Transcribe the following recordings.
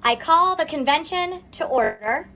I call the convention to order.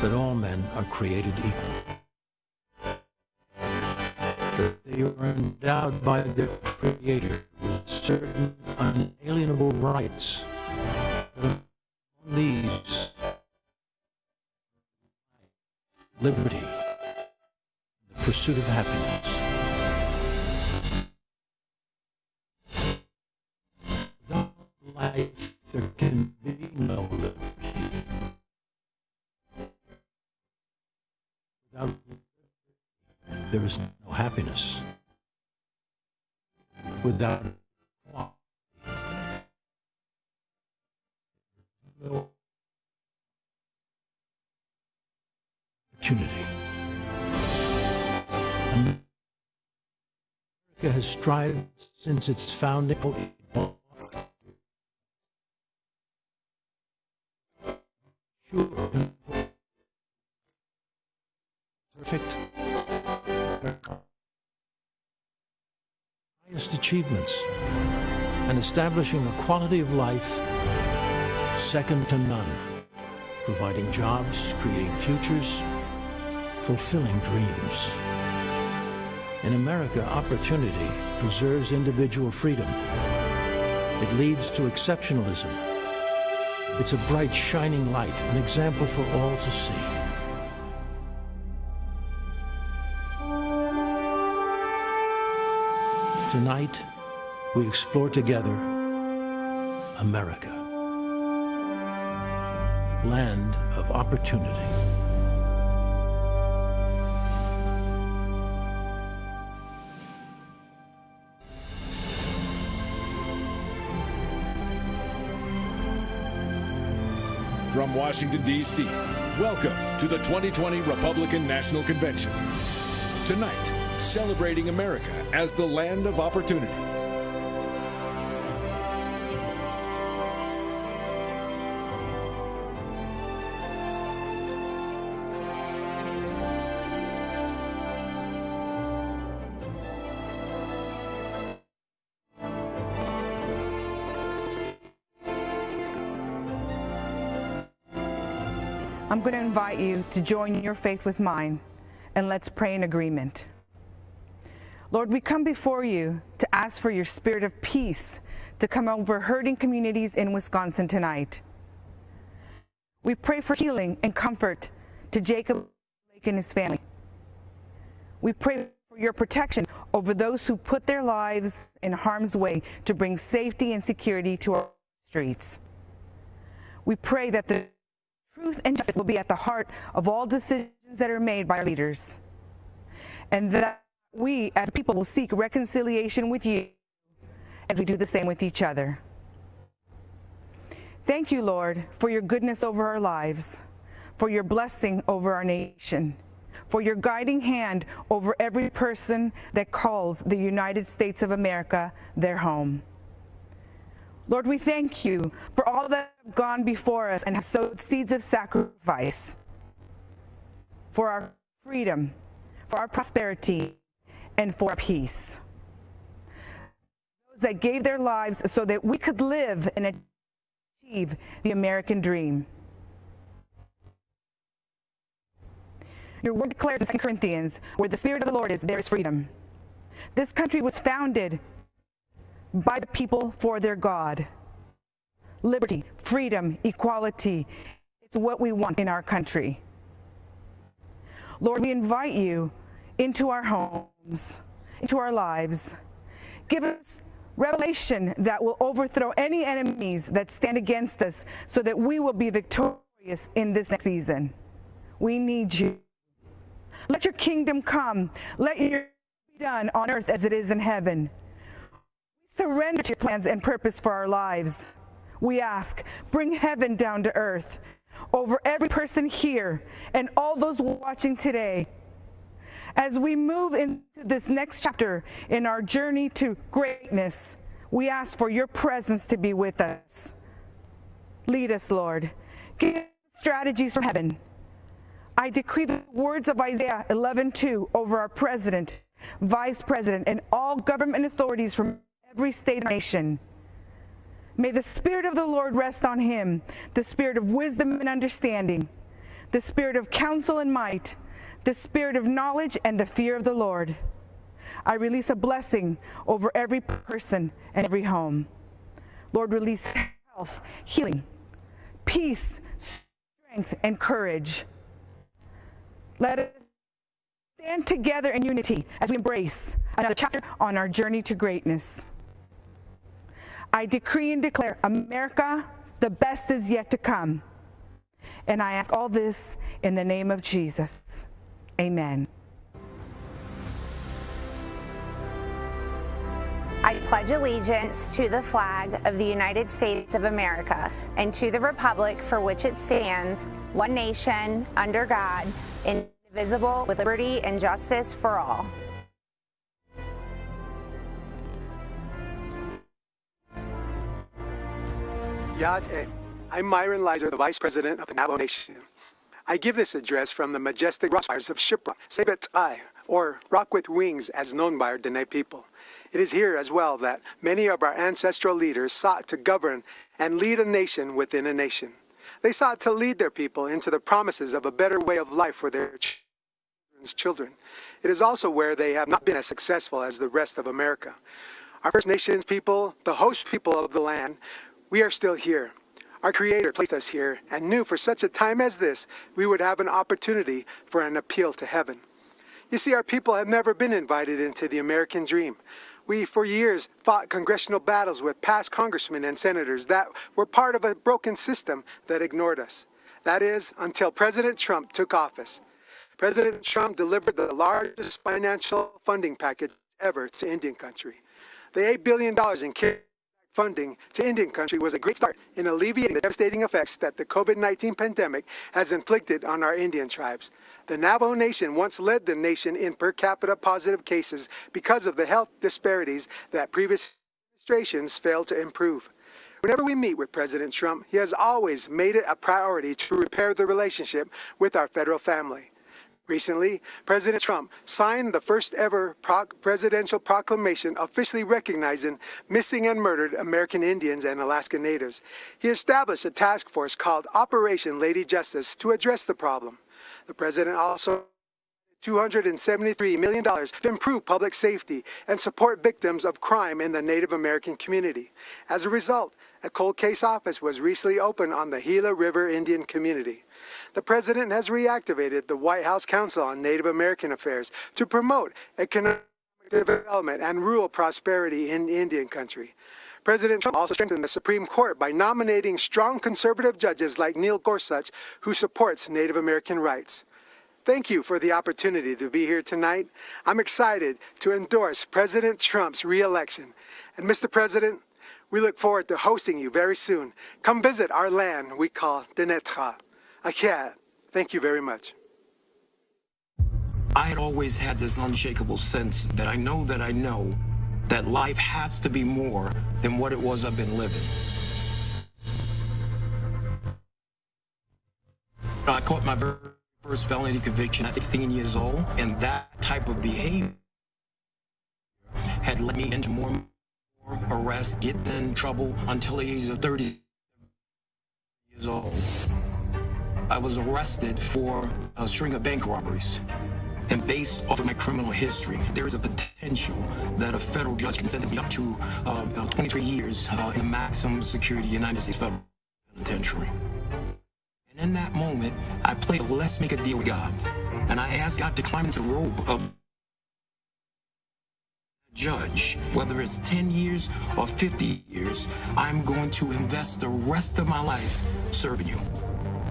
that all men are created equal, that they are endowed by their Creator with certain unalienable rights. But among these, liberty, the pursuit of happiness. Without life, there can be no liberty. Without liberty, there is no happiness. Without equality, no opportunity. America has strived since its founding for equal, sure, perfect, highest achievements, and establishing a quality of life second to none, providing jobs, creating futures, fulfilling dreams. In America, opportunity preserves individual freedom. It leads to exceptionalism. It's a bright, shining light, an example for all to see. Tonight, we explore together America, land of opportunity. From Washington, D.C., welcome to the 2020 Republican National Convention. Tonight, celebrating America as the land of opportunity. I'm going to invite you to join your faith with mine, and let's pray in agreement. Lord, we come before you to ask for your spirit of peace to come over hurting communities in Wisconsin tonight. We pray for healing and comfort to Jacob Blake and his family. We pray for your protection over those who put their lives in harm's way to bring safety and security to our streets. We pray that the truth and justice will be at the heart of all decisions that are made by our leaders, and that we as people will seek reconciliation with you as we do the same with each other. Thank you, Lord, for your goodness over our lives, for your blessing over our nation, for your guiding hand over every person that calls the United States of America their home. Lord, we thank you for all that have gone before us and have sowed seeds of sacrifice for our freedom, for our prosperity, and for our peace. Those that gave their lives so that we could live and achieve the American dream. Your word declares in 2 Corinthians, where the Spirit of the Lord is, there is freedom. This country was founded by the people for their God. Liberty, freedom, equality, it's what we want in our country. Lord, we invite you into our homes, into our lives. Give us revelation that will overthrow any enemies that stand against us so that we will be victorious in this next season. We need you. Let your kingdom come. Let your will be done on earth as it is in heaven. Surrender to your plans and purpose for our lives. We ask, bring heaven down to earth over every person here and all those watching today. As we move into this next chapter in our journey to greatness, we ask for your presence to be with us. Lead us, Lord. Give us strategies from heaven. I decree the words of Isaiah 11:2 over our president, vice president, and all government authorities from every state and nation. May the Spirit of the Lord rest on him, the spirit of wisdom and understanding, the spirit of counsel and might, the spirit of knowledge and the fear of the Lord. I release a blessing over every person and every home. Lord, release health, healing, peace, strength, and courage. Let us stand together in unity as we embrace another chapter on our journey to greatness. I decree and declare, America, the best is yet to come. And I ask all this in the name of Jesus. Amen. I pledge allegiance to the flag of the United States of America and to the republic for which it stands, one nation, under God, indivisible, with liberty and justice for all. Yate. I'm Myron Lizer, the Vice President of the Navajo Nation. I give this address from the majestic rock spires of Shipra, Sebetai, or Rock with Wings as known by our Dene people. It is here as well that many of our ancestral leaders sought to govern and lead a nation within a nation. They sought to lead their people into the promises of a better way of life for their children. It is also where they have not been as successful as the rest of America. Our First Nations people, the host people of the land, we are still here. Our Creator placed us here and knew for such a time as this, we would have an opportunity for an appeal to heaven. You see, our people have never been invited into the American dream. We, for years, fought congressional battles with past congressmen and senators that were part of a broken system that ignored us. That is, until President Trump took office. President Trump delivered the largest financial funding package ever to Indian country. The $8 billion in funding to Indian country was a great start in alleviating the devastating effects that the COVID-19 pandemic has inflicted on our Indian tribes. The Navajo Nation once led the nation in per capita positive cases because of the health disparities that previous administrations failed to improve. Whenever we meet with President Trump, he has always made it a priority to repair the relationship with our federal family. Recently, President Trump signed the first ever presidential proclamation officially recognizing missing and murdered American Indians and Alaska Natives. He established a task force called Operation Lady Justice to address the problem. The president also $273 million to improve public safety and support victims of crime in the Native American community. As a result, a cold case office was recently opened on the Gila River Indian community. The president has reactivated the White House Council on Native American Affairs to promote economic development and rural prosperity in Indian country. President Trump also strengthened the Supreme Court by nominating strong conservative judges like Neil Gorsuch, who supports Native American rights. Thank you for the opportunity to be here tonight. I'm excited to endorse President Trump's re-election. And Mr. President, we look forward to hosting you very soon. Come visit our land we call Denetra. Akia, thank you very much. I had always had this unshakable sense that I know that life has to be more than what it was I've been living. I caught my very first felony conviction at 16 years old, and that type of behavior had led me into more arrests, getting in trouble until the age of 30 years old. I was arrested for a string of bank robberies. And based off of my criminal history, there is a potential that a federal judge can sentence me up to 23 years in a maximum security United States federal penitentiary. And in that moment, I played a let's make a deal with God. And I asked God to climb into the robe of a judge. Whether it's 10 years or 50 years, I'm going to invest the rest of my life serving you.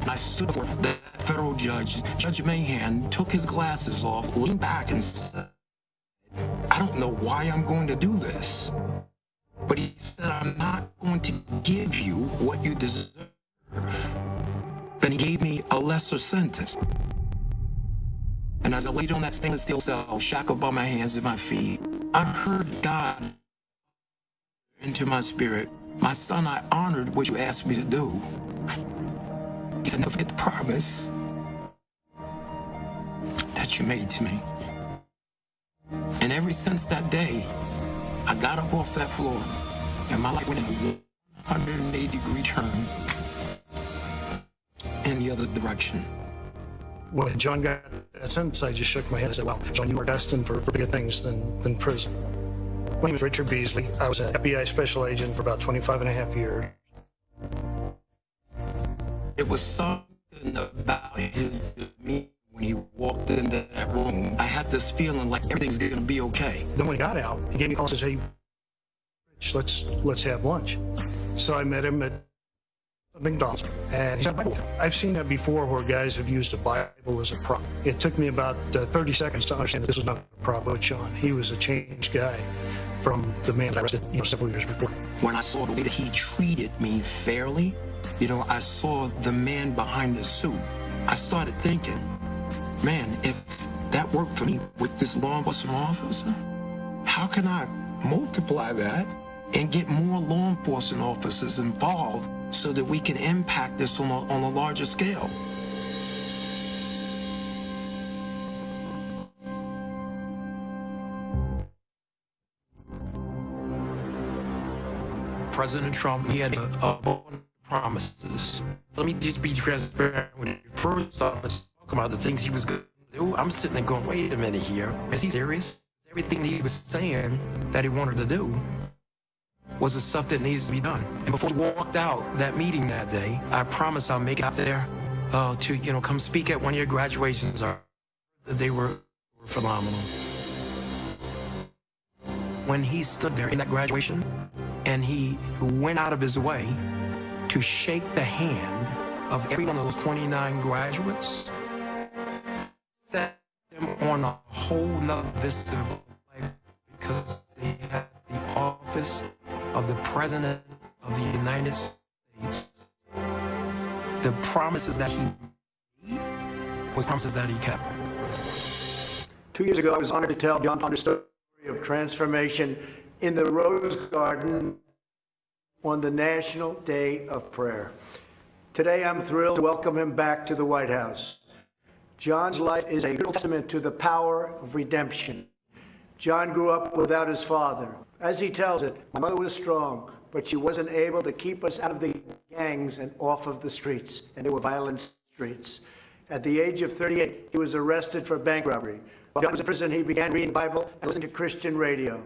And I stood before that federal judge. Judge Mahan took his glasses off, leaned back and said, I don't know why I'm going to do this. But he said, I'm not going to give you what you deserve. Then he gave me a lesser sentence. And as I laid on that stainless steel cell, shackled by my hands and my feet, I heard God into my spirit. My son, I honored what you asked me to do. He said, never forget the promise that you made to me. And ever since that day, I got up off that floor and my life went in a 180-degree turn in the other direction. when John got that sentence, I just shook my head and said, wow, John, you are destined for bigger things than prison. My name is Richard Beasley. I was an FBI special agent for about 25 and a half years. It was something about his demeanor when he walked into that room. I had this feeling like everything's going to be okay. Then when he got out, he gave me a call and said, hey, Rich, let's have lunch. So I met him at McDonald's, and he's got a Bible with him. I've seen that before where guys have used a Bible as a prop. It took me about 30 seconds to understand that this was not a prop with John. He was a changed guy from the man that I arrested several years before. When I saw the way that he treated me fairly, I saw the man behind the suit. I started thinking, man, if that worked for me with this law enforcement officer, how can I multiply that and get more law enforcement officers involved so that we can impact this on a larger scale? President Trump, he had a bunch of promises. Let me just be transparent. When he first started talking about the things he was going to do, I'm sitting there going, wait a minute here. Is he serious? Everything he was saying that he wanted to do was the stuff that needs to be done. And before he walked out that meeting that day, I promised I'll make it out there to, come speak at one of your graduations. They were phenomenal. When he stood there in that graduation and he went out of his way to shake the hand of every one of those 29 graduates, set them on a whole nother vista of life because they had the office of the President of the United States. The promises that he made was promises that he kept. 2 years ago, I was honored to tell John Ponder's story of transformation in the Rose Garden on the National Day of Prayer. Today, I'm thrilled to welcome him back to the White House. John's life is a testament to the power of redemption. John grew up without his father. As he tells it, my mother was strong, but she wasn't able to keep us out of the gangs and off of the streets, and there were violent streets. At the age of 38, he was arrested for bank robbery. While John was in prison, he began reading the Bible and listening to Christian radio.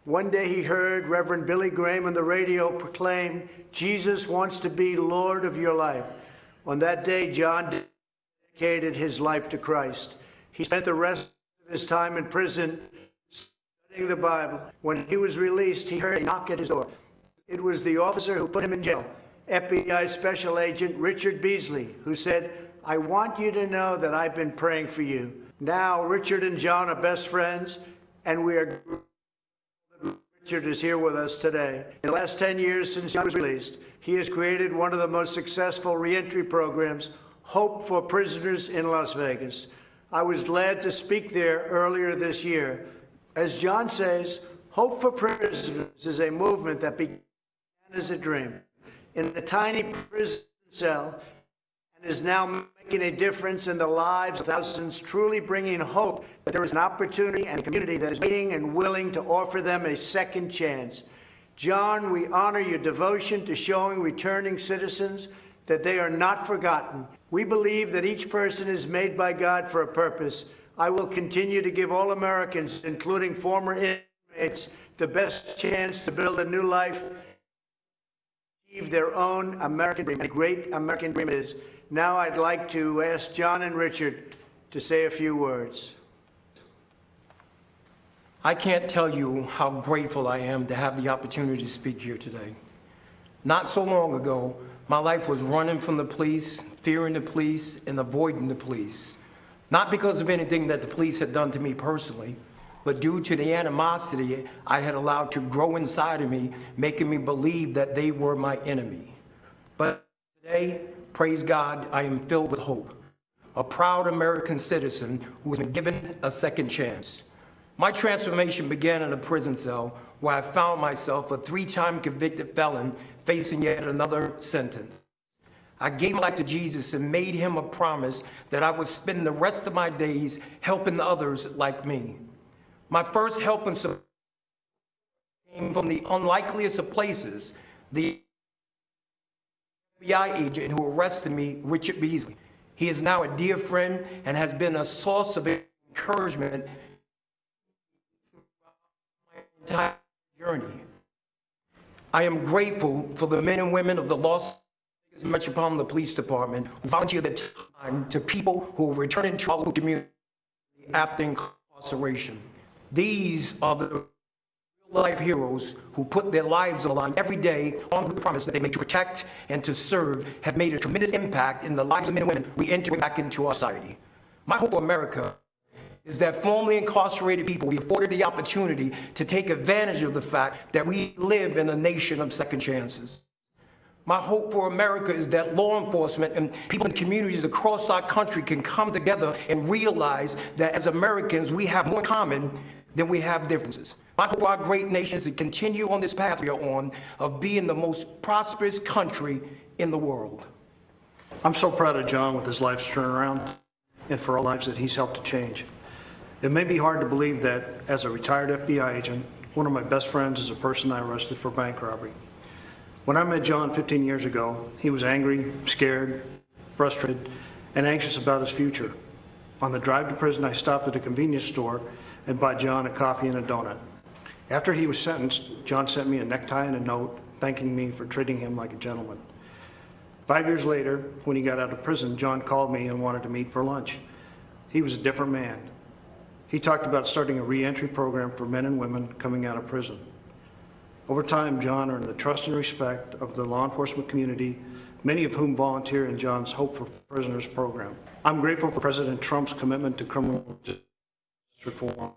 One day he heard Reverend Billy Graham on the radio proclaim, "Jesus wants to be Lord of your life." On that day, John dedicated his life to Christ. He spent the rest of his time in prison studying the Bible. When he was released, he heard a knock at his door. It was the officer who put him in jail, FBI Special Agent Richard Beasley, who said, "I want you to know that I've been praying for you." Now, Richard and John are best friends, and we are Richard is here with us today. In the last 10 years since John was released, he has created one of the most successful reentry programs, Hope for Prisoners in Las Vegas. I was glad to speak there earlier this year. As John says, Hope for Prisoners is a movement that began as a dream in a tiny prison cell and is now making a difference in the lives of thousands, truly bringing hope that there is an opportunity and a community that is waiting and willing to offer them a second chance. John, we honor your devotion to showing returning citizens that they are not forgotten. We believe that each person is made by God for a purpose. I will continue to give all Americans, including former inmates, the best chance to build a new life, achieve their own American dream, a great American dream it is. Now I'd like to ask John and Richard to say a few words. I can't tell you how grateful I am to have the opportunity to speak here today. Not so long ago, my life was running from the police, fearing the police, and avoiding the police. Not because of anything that the police had done to me personally, but due to the animosity I had allowed to grow inside of me, making me believe that they were my enemy. But today, praise God, I am filled with hope. A proud American citizen who has been given a second chance. My transformation began in a prison cell where I found myself a 3-time convicted felon facing yet another sentence. I gave my life to Jesus and made him a promise that I would spend the rest of my days helping others like me. My first help and support came from the unlikeliest of places, the FBI agent who arrested me, Richard Beasley. He is now a dear friend and has been a source of encouragement throughout my entire journey. I am grateful for the men and women of the Los Angeles Metropolitan Police Department who volunteer their time to people who are returning to our local community after incarceration. These are the real-life heroes who put their lives on the line every day on the promise that they make to protect and to serve, have made a tremendous impact in the lives of men and women we enter back into our society. My hope for America is that formerly incarcerated people be afforded the opportunity to take advantage of the fact that we live in a nation of second chances. My hope for America is that law enforcement and people in communities across our country can come together and realize that as Americans, we have more in common than we have differences. My hope for our great nation is to continue on this path we are on of being the most prosperous country in the world. I'm so proud of John with his life's turnaround and for all lives that he's helped to change. It may be hard to believe that as a retired FBI agent, one of my best friends is a person I arrested for bank robbery. When I met John 15 years ago, he was angry, scared, frustrated, and anxious about his future. On the drive to prison, I stopped at a convenience store and bought John a coffee and a donut. After he was sentenced, John sent me a necktie and a note thanking me for treating him like a gentleman. 5 years later, when he got out of prison, John called me and wanted to meet for lunch. He was a different man. He talked about starting a re-entry program for men and women coming out of prison. Over time, John earned the trust and respect of the law enforcement community, many of whom volunteer in John's Hope for Prisoners program. I'm grateful for President Trump's commitment to criminal justice reform.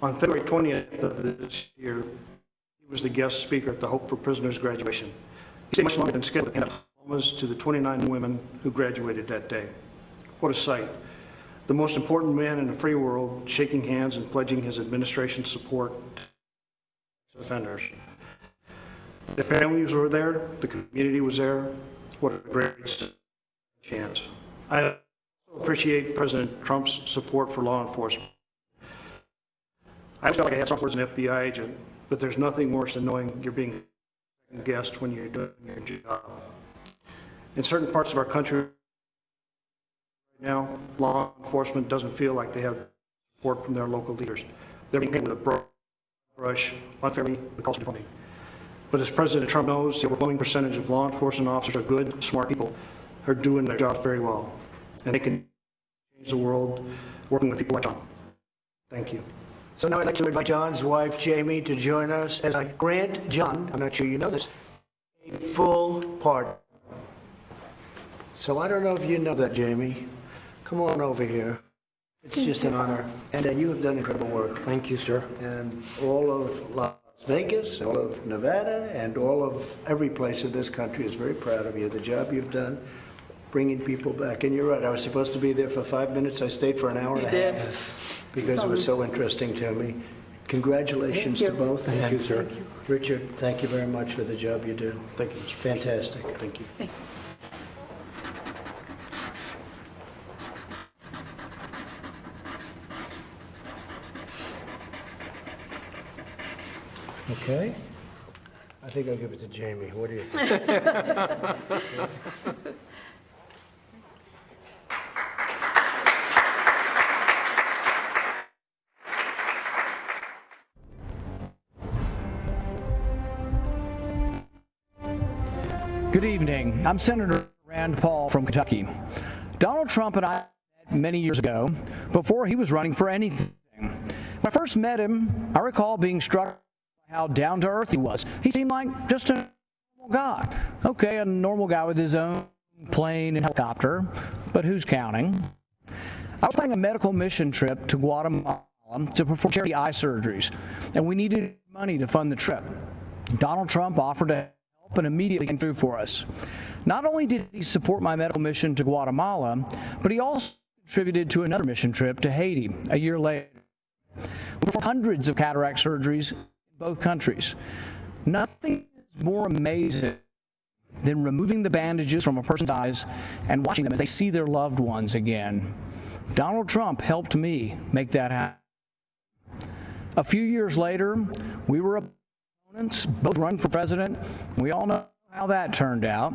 On February 20th of this year, he was the guest speaker at the Hope for Prisoners graduation. He stayed much longer than scheduled to hand out diplomas to the 29 women who graduated that day. What a sight. The most important man in a free world shaking hands and pledging his administration's support to offenders. The families were there, the community was there. What a great chance. I also appreciate President Trump's support for law enforcement. I always felt like I had support as an FBI agent, but there's nothing worse than knowing you're being guessed when you're doing your job. In certain parts of our country right now, law enforcement doesn't feel like they have support from their local leaders. They're being painted with a broad brush, unfairly, with calls for funding. But as President Trump knows, the overwhelming percentage of law enforcement officers are good, smart people who are doing their jobs very well. And they can change the world working with people like John. Thank you. So now I'd like to invite John's wife, Jamie, to join us as I grant John, I'm not sure you know this, a full pardon. So I don't know if you know that, Jamie. Come on over here. It's just an honor. And you have done incredible work. Thank you, sir. And all of Las Vegas, all of Nevada, and all of every place in this country is very proud of you. The job you've done, bringing people back. And you're right, I was supposed to be there for 5 minutes. I stayed for an hour and a half because it was so interesting to me. Congratulations to both. Thank you, sir. Thank you. Richard, thank you very much for the job you do. Thank you. It's fantastic. Thank you. Thank you. Okay. I think I'll give it to Jamie. What do you think? Good evening. I'm Senator Rand Paul from Kentucky. Donald Trump and I met many years ago before he was running for anything. When I first met him, I recall being struck by how down-to-earth he was. He seemed like just a normal guy. Okay, a normal guy with his own plane and helicopter, but who's counting? I was planning a medical mission trip to Guatemala to perform charity eye surgeries, and we needed money to fund the trip. Donald Trump offered to help and immediately came through for us. Not only did he support my medical mission to Guatemala, but he also contributed to another mission trip to Haiti a year later. We performed hundreds of cataract surgeries in both countries. Nothing is more amazing than removing the bandages from a person's eyes and watching them as they see their loved ones again. Donald Trump helped me make that happen. A few years later, we were opponents, both running for president. We all know how that turned out.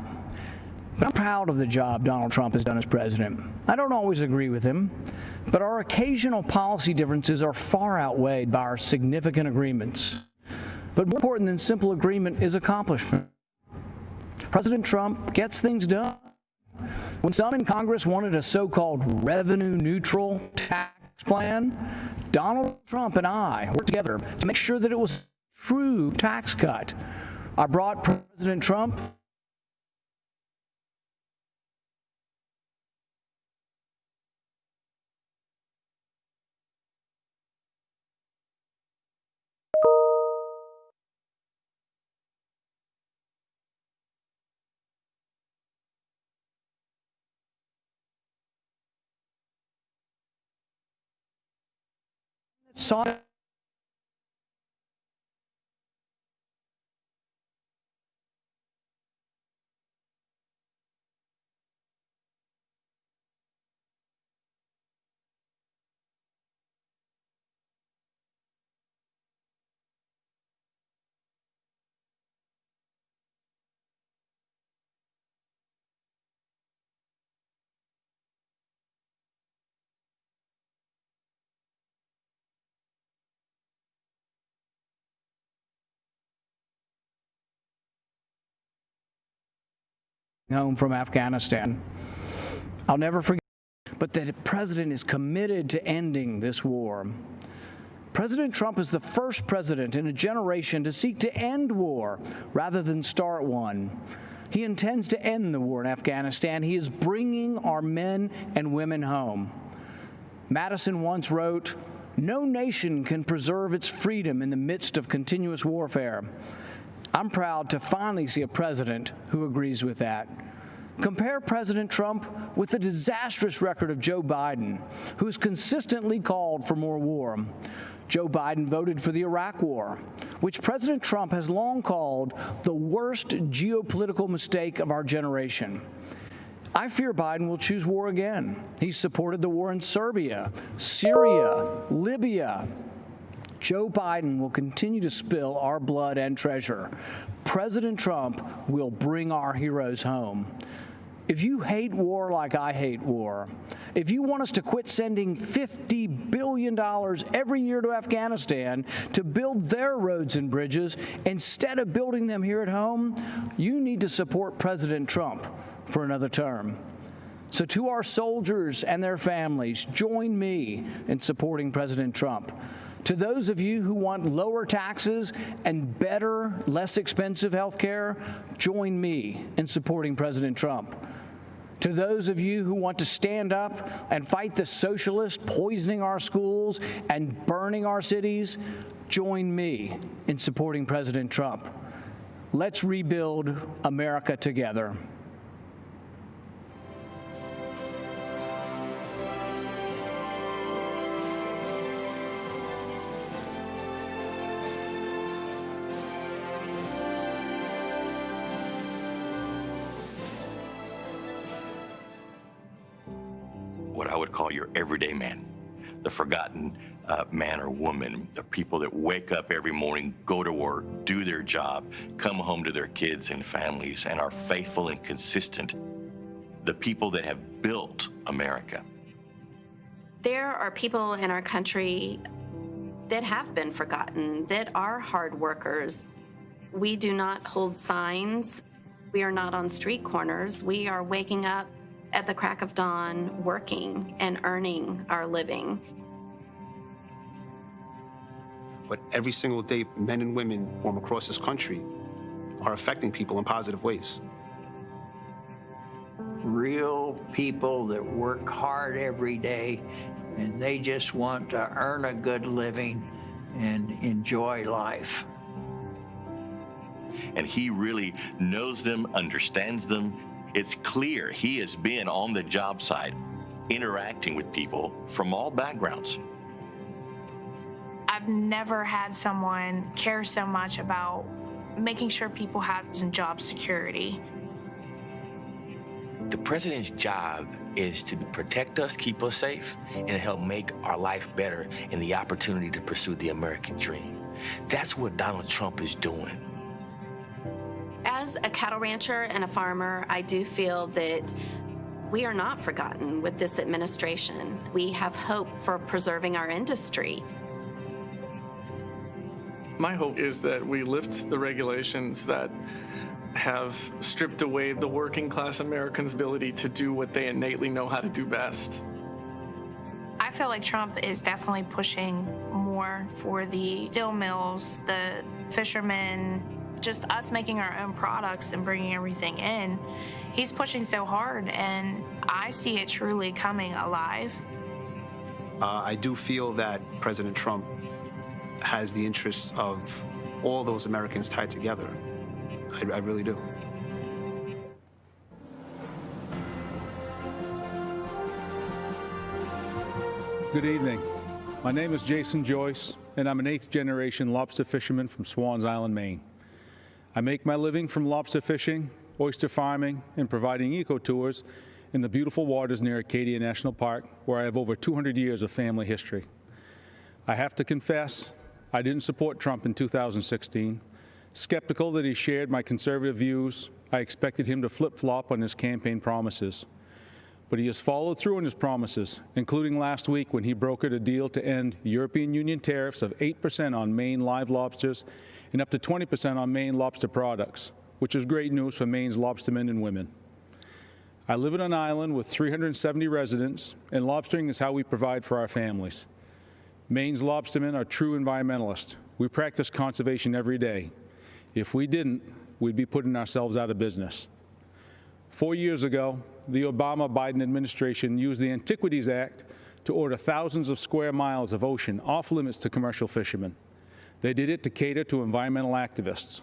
But I'm proud of the job Donald Trump has done as president. I don't always agree with him, but our occasional policy differences are far outweighed by our significant agreements. But more important than simple agreement is accomplishment. President Trump gets things done. When some in Congress wanted a so-called revenue-neutral tax plan, Donald Trump and I worked together to make sure that it was a true tax cut. I brought President Trump sought home from Afghanistan. I'll never forget, but the president is committed to ending this war. President Trump is the first president in a generation to seek to end war rather than start one. He intends to end the war in Afghanistan. He is bringing our men and women home. Madison once wrote, "No nation can preserve its freedom in the midst of continuous warfare." I'm proud to finally see a president who agrees with that. Compare President Trump with the disastrous record of Joe Biden, who has consistently called for more war. Joe Biden voted for the Iraq War, which President Trump has long called the worst geopolitical mistake of our generation. I fear Biden will choose war again. He supported the war in Serbia, Syria, Libya. Joe Biden will continue to spill our blood and treasure. President Trump will bring our heroes home. If you hate war like I hate war, if you want us to quit sending $50 billion every year to Afghanistan to build their roads and bridges instead of building them here at home, you need to support President Trump for another term. So to our soldiers and their families, join me in supporting President Trump. To those of you who want lower taxes and better, less expensive health care, join me in supporting President Trump. To those of you who want to stand up and fight the socialists poisoning our schools and burning our cities, join me in supporting President Trump. Let's rebuild America together. What I would call your everyday man, the forgotten man or woman, the people that wake up every morning, go to work, do their job, come home to their kids and families, and are faithful and consistent, the people that have built America. There are people in our country that have been forgotten, that are hard workers. We do not hold signs. We are not on street corners. We are waking up at the crack of dawn, working and earning our living. But every single day, men and women from across this country are affecting people in positive ways. Real people that work hard every day, and they just want to earn a good living and enjoy life. And he really knows them, understands them. It's clear he has been on the job site, interacting with people from all backgrounds. I've never had someone care so much about making sure people have job security. The president's job is to protect us, keep us safe, and help make our life better and the opportunity to pursue the American dream. That's what Donald Trump is doing. As As a cattle rancher and a farmer, I do feel that we are not forgotten with this administration. We have hope for preserving our industry. My hope is that we lift the regulations that have stripped away the working class Americans' ability to do what they innately know how to do best. I feel like Trump is definitely pushing more for the steel mills, the fishermen, just us making our own products and bringing everything in. He's pushing so hard, and I see it truly coming alive. I do feel that President Trump has the interests of all those Americans tied together. I really do. Good evening. My name is Jason Joyce, and I'm an 8th-generation lobster fisherman from Swans Island, Maine. I make my living from lobster fishing, oyster farming, and providing eco-tours in the beautiful waters near Acadia National Park, where I have over 200 years of family history. I have to confess, I didn't support Trump in 2016. Skeptical that he shared my conservative views, I expected him to flip-flop on his campaign promises. But he has followed through on his promises, including last week when he brokered a deal to end European Union tariffs of 8% on Maine live lobsters and up to 20% on Maine lobster products, which is great news for Maine's lobstermen and women. I live in an island with 370 residents, and lobstering is how we provide for our families. Maine's lobstermen are true environmentalists. We practice conservation every day. If we didn't, we'd be putting ourselves out of business. 4 years ago, the Obama-Biden administration used the Antiquities Act to order thousands of square miles of ocean off limits to commercial fishermen. They did it to cater to environmental activists.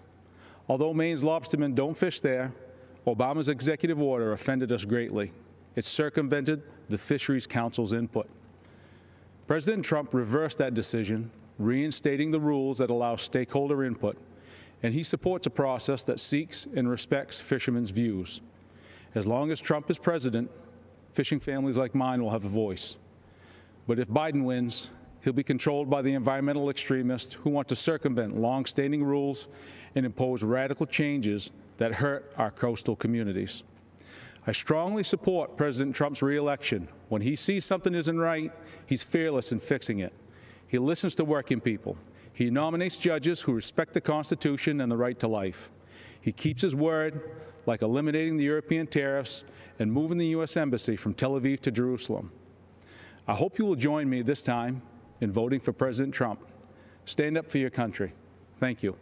Although Maine's lobstermen don't fish there, Obama's executive order offended us greatly. It circumvented the Fisheries Council's input. President Trump reversed that decision, reinstating the rules that allow stakeholder input, and he supports a process that seeks and respects fishermen's views. As long as Trump is president, fishing families like mine will have a voice. But if Biden wins, he'll be controlled by the environmental extremists who want to circumvent long-standing rules and impose radical changes that hurt our coastal communities. I strongly support President Trump's re-election. When he sees something isn't right, he's fearless in fixing it. He listens to working people. He nominates judges who respect the Constitution and the right to life. He keeps his word, like eliminating the European tariffs and moving the U.S. Embassy from Tel Aviv to Jerusalem. I hope you will join me this time in voting for President Trump. Stand up for your country. Thank you.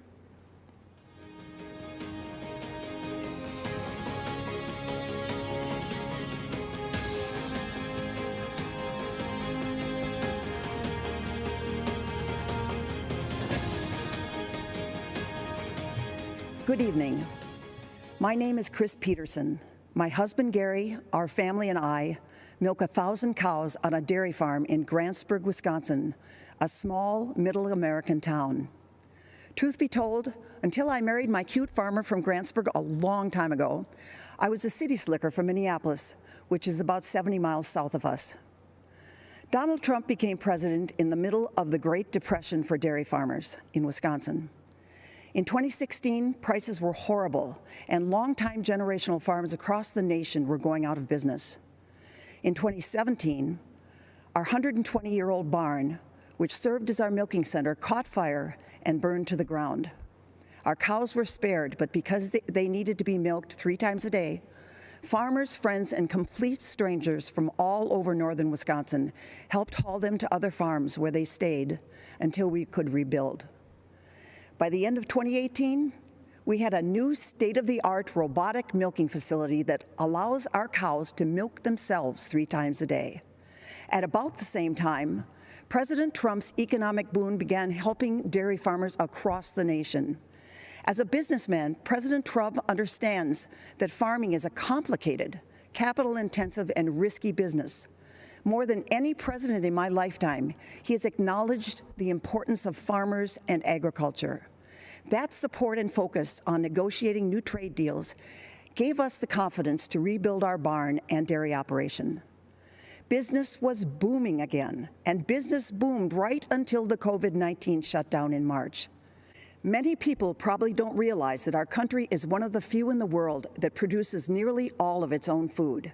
Good evening. My name is Chris Peterson. My husband Gary, our family, and I milk 1,000 cows on a dairy farm in Grantsburg, Wisconsin, a small middle American town. Truth be told, until I married my cute farmer from Grantsburg a long time ago, I was a city slicker from Minneapolis, which is about 70 miles south of us. Donald Trump became president in the middle of the Great Depression for dairy farmers in Wisconsin. In 2016, prices were horrible, and longtime generational farms across the nation were going out of business. In 2017, our 120-year-old barn, which served as our milking center, caught fire and burned to the ground. Our cows were spared, but because they needed to be milked 3 times a day, farmers, friends, and complete strangers from all over northern Wisconsin helped haul them to other farms where they stayed until we could rebuild. By the end of 2018, we had a new state-of-the-art robotic milking facility that allows our cows to milk themselves 3 times a day. At about the same time, President Trump's economic boom began helping dairy farmers across the nation. As a businessman, President Trump understands that farming is a complicated, capital-intensive, and risky business. More than any president in my lifetime, he has acknowledged the importance of farmers and agriculture. That support and focus on negotiating new trade deals gave us the confidence to rebuild our barn and dairy operation. Business was booming again, and business boomed right until the COVID-19 shutdown in March. Many people probably don't realize that our country is one of the few in the world that produces nearly all of its own food.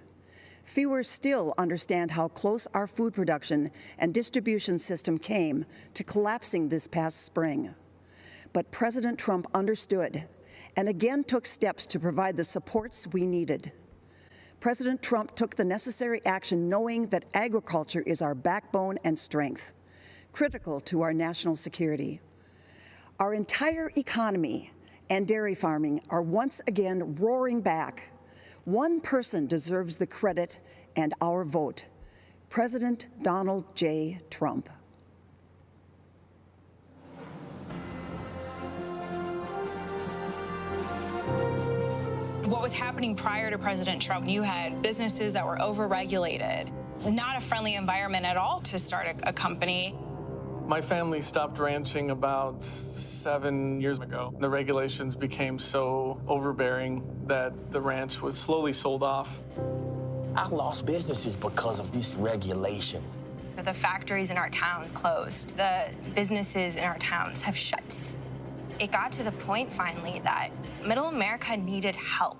Fewer still understand how close our food production and distribution system came to collapsing this past spring. But President Trump understood and again took steps to provide the supports we needed. President Trump took the necessary action knowing that agriculture is our backbone and strength, critical to our national security. Our entire economy and dairy farming are once again roaring back. One person deserves the credit and our vote, President Donald J. Trump. What was happening prior to President Trump, you had businesses that were overregulated, not a friendly environment at all to start a company. My family stopped ranching about 7 years ago. The regulations became so overbearing that the ranch was slowly sold off. I lost businesses because of these regulations. The factories in our towns closed. The businesses in our towns have shut. It got to the point finally that middle America needed help.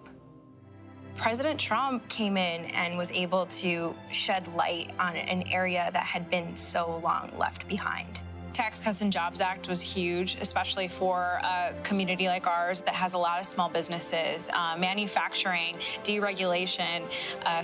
President Trump came in and was able to shed light on an area that had been so long left behind. Tax Cuts and Jobs Act was huge, especially for a community like ours that has a lot of small businesses, manufacturing, deregulation,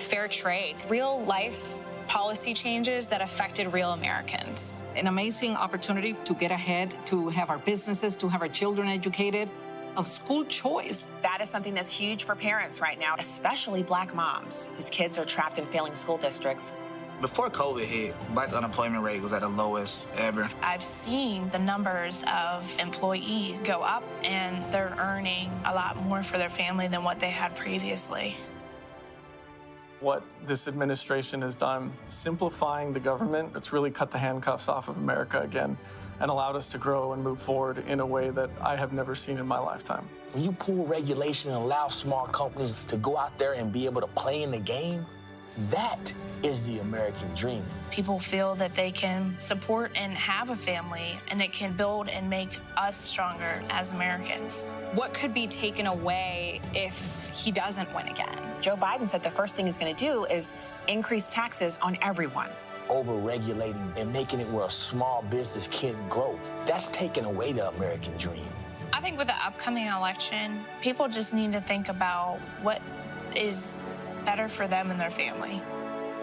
fair trade, real life policy changes that affected real Americans. An amazing opportunity to get ahead, to have our businesses, to have our children educated, of school choice. That is something that's huge for parents right now, especially Black moms whose kids are trapped in failing school districts. Before COVID hit, Black unemployment rate was at the lowest ever. I've seen the numbers of employees go up, and they're earning a lot more for their family than what they had previously. What this administration has done, simplifying the government, it's really cut the handcuffs off of America again and allowed us to grow and move forward in a way that I have never seen in my lifetime. When you pull regulation and allow small companies to go out there and be able to play in the game, that is the American dream. People feel that they can support and have a family, and it can build and make us stronger as Americans. What could be taken away if he doesn't win again? Joe Biden said the first thing he's going to do is increase taxes on everyone. Over-regulating and making it where a small business can't grow, that's taking away the American dream. I think with the upcoming election, people just need to think about what is better for them and their family.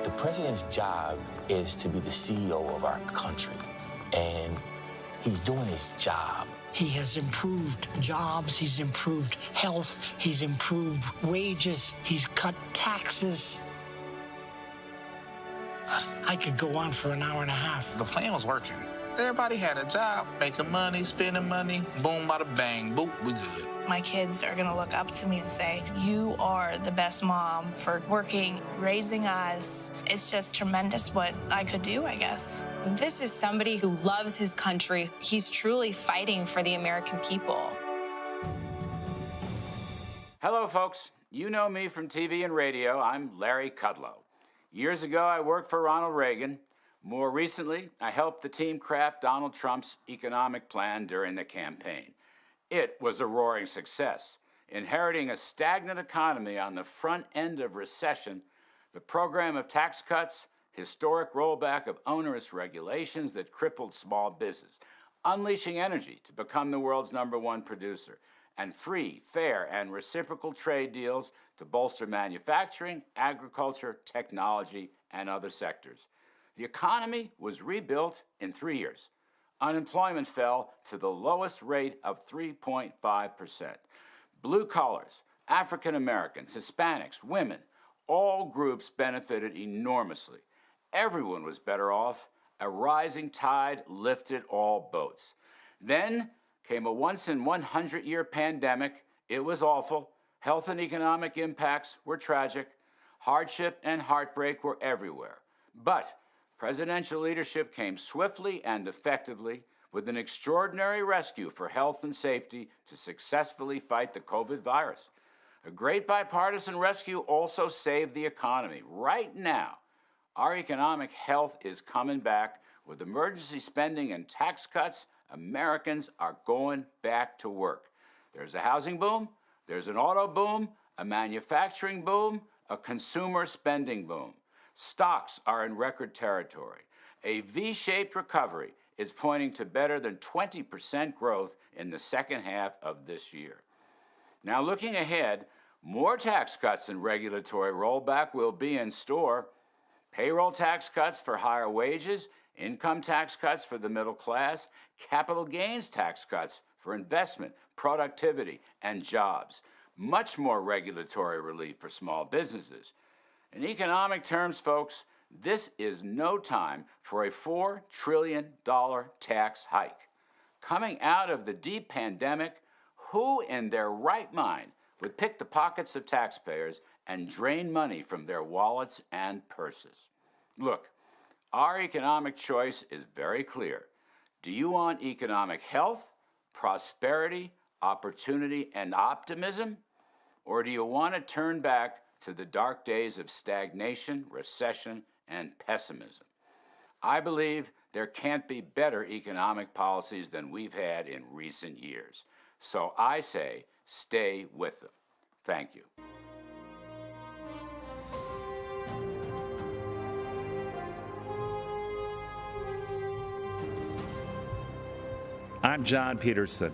The president's job is to be the CEO of our country, and he's doing his job. He has improved jobs, he's improved health, he's improved wages, he's cut taxes. I could go on for an hour and a half. The plan was working. Everybody had a job, making money, spending money, boom, bada bang, boop, we good. My kids are going to look up to me and say, you are the best mom for working, raising us. It's just tremendous what I could do, I guess. This is somebody who loves his country. He's truly fighting for the American people. Hello, folks. You know me from TV and radio. I'm Larry Kudlow. Years ago, I worked for Ronald Reagan. More recently, I helped the team craft Donald Trump's economic plan during the campaign. It was a roaring success. Inheriting a stagnant economy on the front end of recession, the program of tax cuts, historic rollback of onerous regulations that crippled small business, unleashing energy to become the world's #1 producer, and free, fair, and reciprocal trade deals to bolster manufacturing, agriculture, technology, and other sectors. The economy was rebuilt in 3 years. Unemployment fell to the lowest rate of 3.5%. Blue collars, African Americans, Hispanics, women, all groups benefited enormously. Everyone was better off. A rising tide lifted all boats. Then came a once-in-100-year pandemic. It was awful. Health and economic impacts were tragic. Hardship and heartbreak were everywhere. But presidential leadership came swiftly and effectively with an extraordinary rescue for health and safety to successfully fight the COVID virus. A great bipartisan rescue also saved the economy. Right now, our economic health is coming back with emergency spending and tax cuts Americans are going back to work. There's a housing boom, there's an auto boom, a manufacturing boom, a consumer spending boom. Stocks are in record territory. A V-shaped recovery is pointing to better than 20% growth in the second half of this year. Now, looking ahead, more tax cuts and regulatory rollback will be in store. Payroll tax cuts for higher wages, income tax cuts for the middle class, capital gains tax cuts for investment, productivity, and jobs. Much more regulatory relief for small businesses. In economic terms, folks, this is no time for a $4 trillion tax hike. Coming out of the deep pandemic, who in their right mind would pick the pockets of taxpayers and drain money from their wallets and purses? Look, our economic choice is very clear. Do you want economic health, prosperity, opportunity, and optimism? Or do you want to turn back to the dark days of stagnation, recession, and pessimism? I believe there can't be better economic policies than we've had in recent years. So I say, stay with them. Thank you. I'm John Peterson,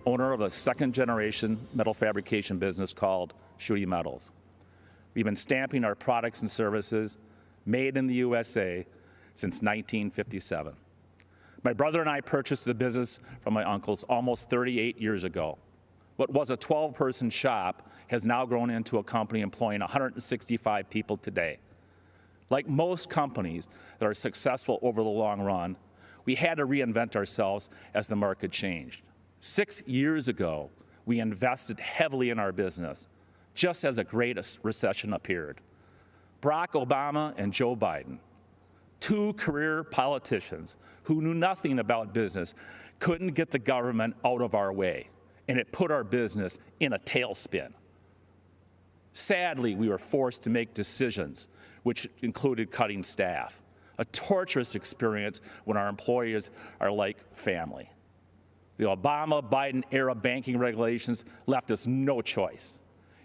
owner of a second-generation metal fabrication business called Shooty Metals. We've been stamping our products and services made in the USA since 1957. My brother and I purchased the business from my uncles almost 38 years ago. What was a 12-person shop has now grown into a company employing 165 people today. Like most companies that are successful over the long run, we had to reinvent ourselves as the market changed. 6 years ago, we invested heavily in our business, just as a great recession appeared. Barack Obama and Joe Biden, two career politicians who knew nothing about business, couldn't get the government out of our way, and it put our business in a tailspin. Sadly, we were forced to make decisions, which included cutting staff, a torturous experience when our employees are like family. The Obama-Biden era banking regulations left us no choice.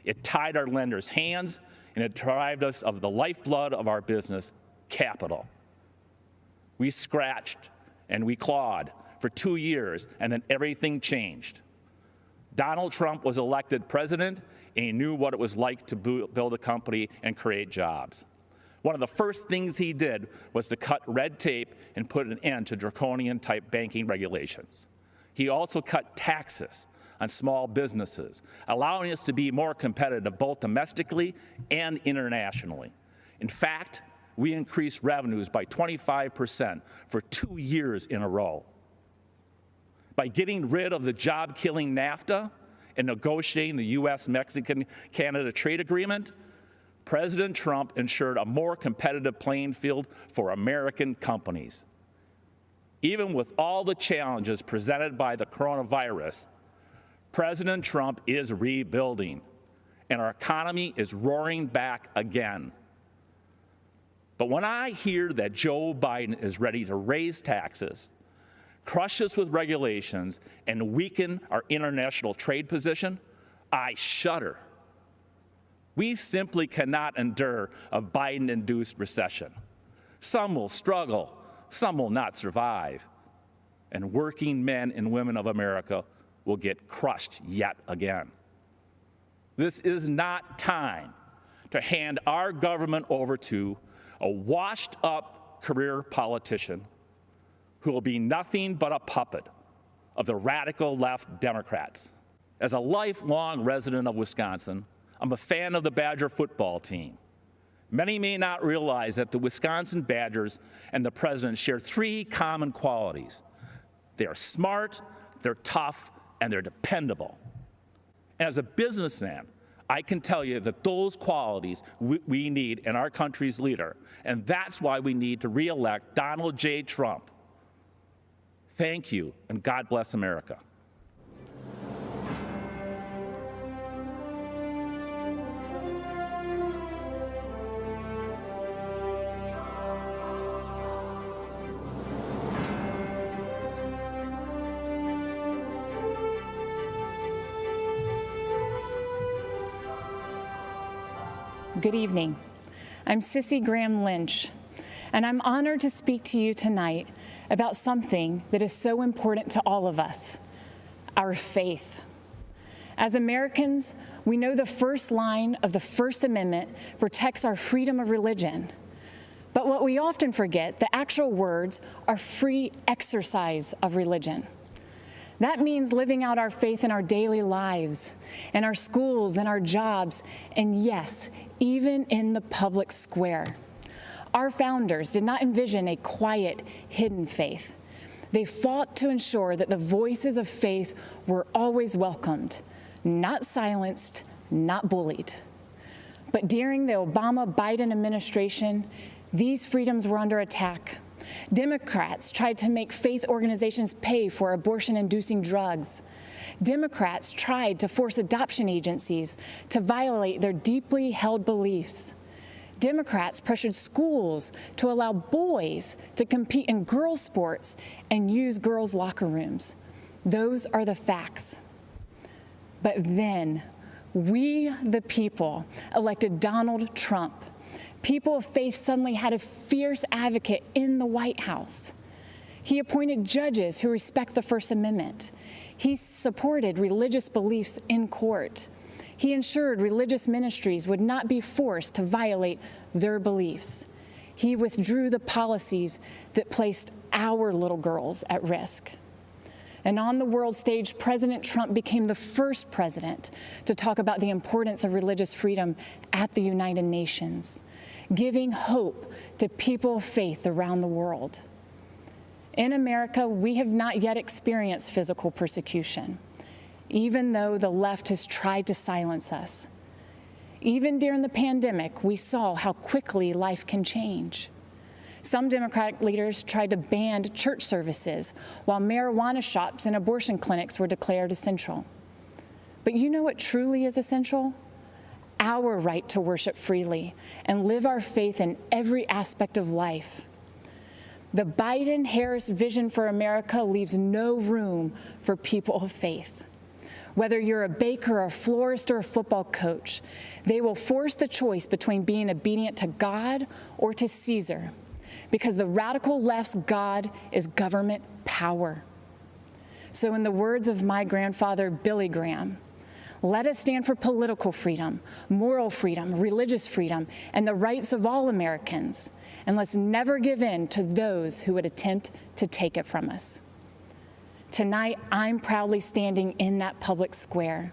It tied our lenders' hands, and it deprived us of the lifeblood of our business, capital. We scratched and we clawed for 2 years, and then everything changed. Donald Trump was elected president, and he knew what it was like to build a company and create jobs. One of the first things he did was to cut red tape and put an end to draconian-type banking regulations. He also cut taxes on small businesses, allowing us to be more competitive both domestically and internationally. In fact, we increased revenues by 25% for 2 years in a row. By getting rid of the job-killing NAFTA and negotiating the U.S.-Mexican-Canada trade agreement, President Trump ensured a more competitive playing field for American companies. Even with all the challenges presented by the coronavirus, President Trump is rebuilding, and our economy is roaring back again. But when I hear that Joe Biden is ready to raise taxes, crush us with regulations, and weaken our international trade position, I shudder. We simply cannot endure a Biden-induced recession. Some will struggle, some will not survive, and working men and women of America will get crushed yet again. This is not time to hand our government over to a washed-up career politician who will be nothing but a puppet of the radical left Democrats. As a lifelong resident of Wisconsin, I'm a fan of the Badger football team. Many may not realize that the Wisconsin Badgers and the president share three common qualities. They are smart, they're tough, and they're dependable. And as a businessman, I can tell you that those qualities we need in our country's leader, and that's why we need to re-elect Donald J. Trump. Thank you, and God bless America. Good evening. I'm Sissy Graham Lynch, and I'm honored to speak to you tonight about something that is so important to all of us, our faith. As Americans, we know the first line of the First Amendment protects our freedom of religion. But what we often forget, the actual words are free exercise of religion. That means living out our faith in our daily lives, in our schools, in our jobs, and yes, even in the public square. Our founders did not envision a quiet, hidden faith. They fought to ensure that the voices of faith were always welcomed, not silenced, not bullied. But during the Obama-Biden administration, these freedoms were under attack. Democrats tried to make faith organizations pay for abortion-inducing drugs. Democrats tried to force adoption agencies to violate their deeply held beliefs. Democrats pressured schools to allow boys to compete in girls' sports and use girls' locker rooms. Those are the facts. But then, we, the people, elected Donald Trump. People of faith suddenly had a fierce advocate in the White House. He appointed judges who respect the First Amendment. He supported religious beliefs in court. He ensured religious ministries would not be forced to violate their beliefs. He withdrew the policies that placed our little girls at risk. And on the world stage, President Trump became the first president to talk about the importance of religious freedom at the United Nations, giving hope to people of faith around the world. In America, we have not yet experienced physical persecution, even though the left has tried to silence us. Even during the pandemic, we saw how quickly life can change. Some Democratic leaders tried to ban church services, while marijuana shops and abortion clinics were declared essential. But you know what truly is essential? Our right to worship freely and live our faith in every aspect of life. The Biden-Harris vision for America leaves no room for people of faith. Whether you're a baker, a florist, or a football coach, they will force the choice between being obedient to God or to Caesar, because the radical left's God is government power. So in the words of my grandfather, Billy Graham, let us stand for political freedom, moral freedom, religious freedom, and the rights of all Americans, and let's never give in to those who would attempt to take it from us. Tonight, I'm proudly standing in that public square,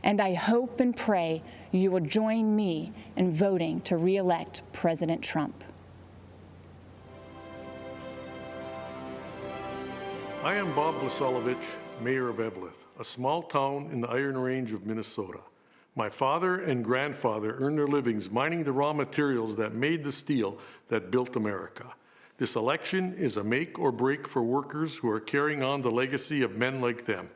and I hope and pray you will join me in voting to re-elect President Trump. I am Bob Vlasovich, Mayor of Eveleth, a small town in the Iron Range of Minnesota. My father and grandfather earned their livings mining the raw materials that made the steel that built America. This election is a make or break for workers who are carrying on the legacy of men like them.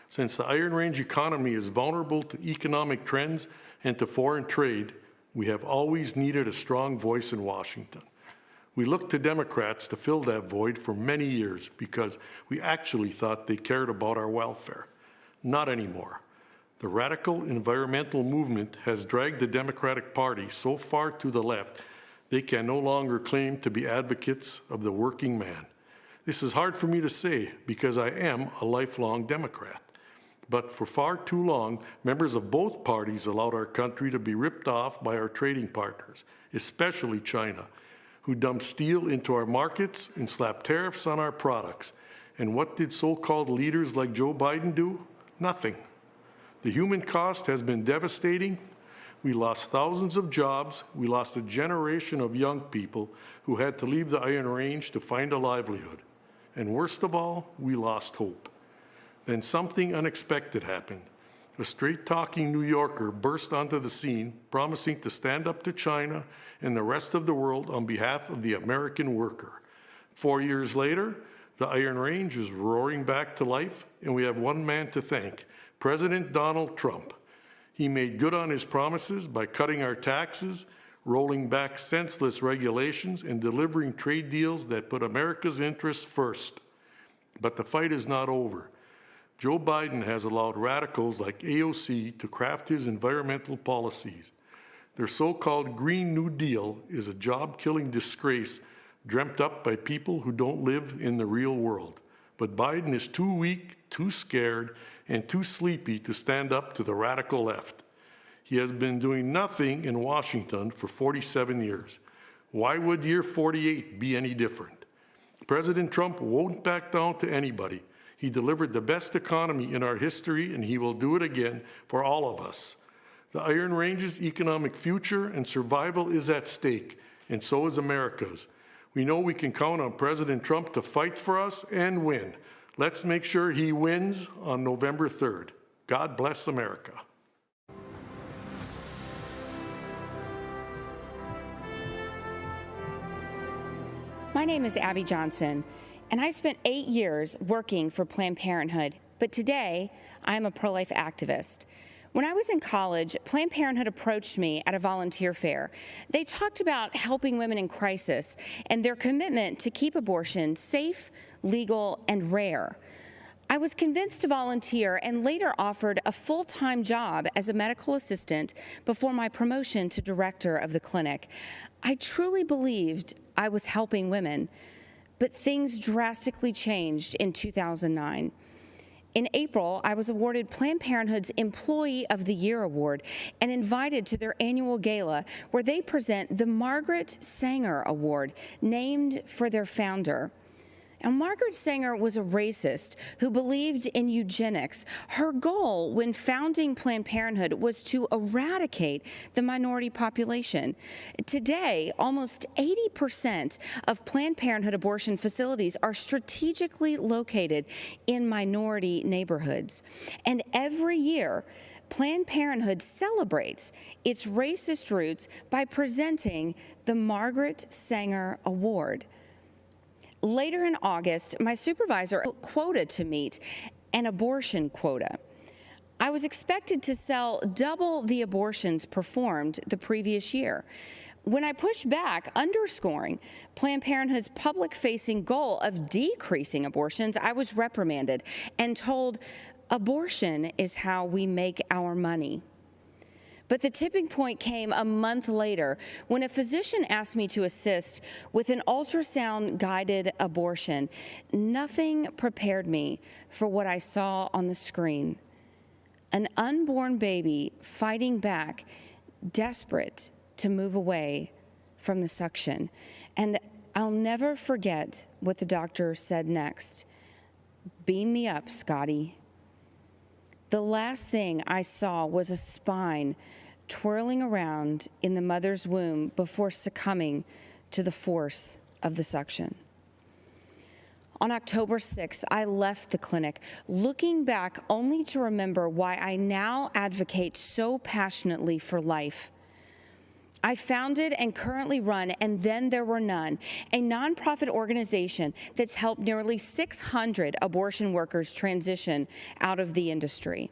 Since the Iron Range economy is vulnerable to economic trends and to foreign trade, we have always needed a strong voice in Washington. We looked to Democrats to fill that void for many years because we actually thought they cared about our welfare. Not anymore. The radical environmental movement has dragged the Democratic Party so far to the left they can no longer claim to be advocates of the working man. This is hard for me to say because I am a lifelong Democrat. But for far too long, members of both parties allowed our country to be ripped off by our trading partners, especially China, who dumped steel into our markets and slapped tariffs on our products. And what did so-called leaders like Joe Biden do? Nothing. The human cost has been devastating. We lost thousands of jobs. We lost a generation of young people who had to leave the Iron Range to find a livelihood. And worst of all, we lost hope. Then something unexpected happened. A straight-talking New Yorker burst onto the scene, promising to stand up to China and the rest of the world on behalf of the American worker. 4 years later, the Iron Range is roaring back to life, and we have one man to thank, President Donald Trump. He made good on his promises by cutting our taxes, rolling back senseless regulations, and delivering trade deals that put America's interests first. But the fight is not over. Joe Biden has allowed radicals like AOC to craft his environmental policies. Their so-called Green New Deal is a job-killing disgrace dreamt up by people who don't live in the real world. But Biden is too weak, too scared, and too sleepy to stand up to the radical left. He has been doing nothing in Washington for 47 years. Why would year 48 be any different? President Trump won't back down to anybody. He delivered the best economy in our history, and he will do it again for all of us. The Iron Range's economic future and survival is at stake, and so is America's. We know we can count on President Trump to fight for us and win. Let's make sure he wins on November 3rd. God bless America. My name is Abby Johnson, and I spent 8 years working for Planned Parenthood, but today I'm a pro-life activist. When I was in college, Planned Parenthood approached me at a volunteer fair. They talked about helping women in crisis and their commitment to keep abortion safe, legal, and rare. I was convinced to volunteer and later offered a full-time job as a medical assistant before my promotion to director of the clinic. I truly believed I was helping women, but things drastically changed in 2009. In April, I was awarded Planned Parenthood's Employee of the Year Award and invited to their annual gala where they present the Margaret Sanger Award, named for their founder. And Margaret Sanger was a racist who believed in eugenics. Her goal when founding Planned Parenthood was to eradicate the minority population. Today, almost 80% of Planned Parenthood abortion facilities are strategically located in minority neighborhoods. And every year, Planned Parenthood celebrates its racist roots by presenting the Margaret Sanger Award. Later in August, my supervisor had a quota to meet, an abortion quota. I was expected to sell double the abortions performed the previous year. When I pushed back, underscoring Planned Parenthood's public-facing goal of decreasing abortions, I was reprimanded and told, "Abortion is how we make our money." But the tipping point came a month later when a physician asked me to assist with an ultrasound-guided abortion. Nothing prepared me for what I saw on the screen. An unborn baby fighting back, desperate to move away from the suction. And I'll never forget what the doctor said next. "Beam me up, Scotty." The last thing I saw was a spine twirling around in the mother's womb before succumbing to the force of the suction. On October 6th, I left the clinic, looking back only to remember why I now advocate so passionately for life. I founded and currently run And Then There Were None, a nonprofit organization that's helped nearly 600 abortion workers transition out of the industry.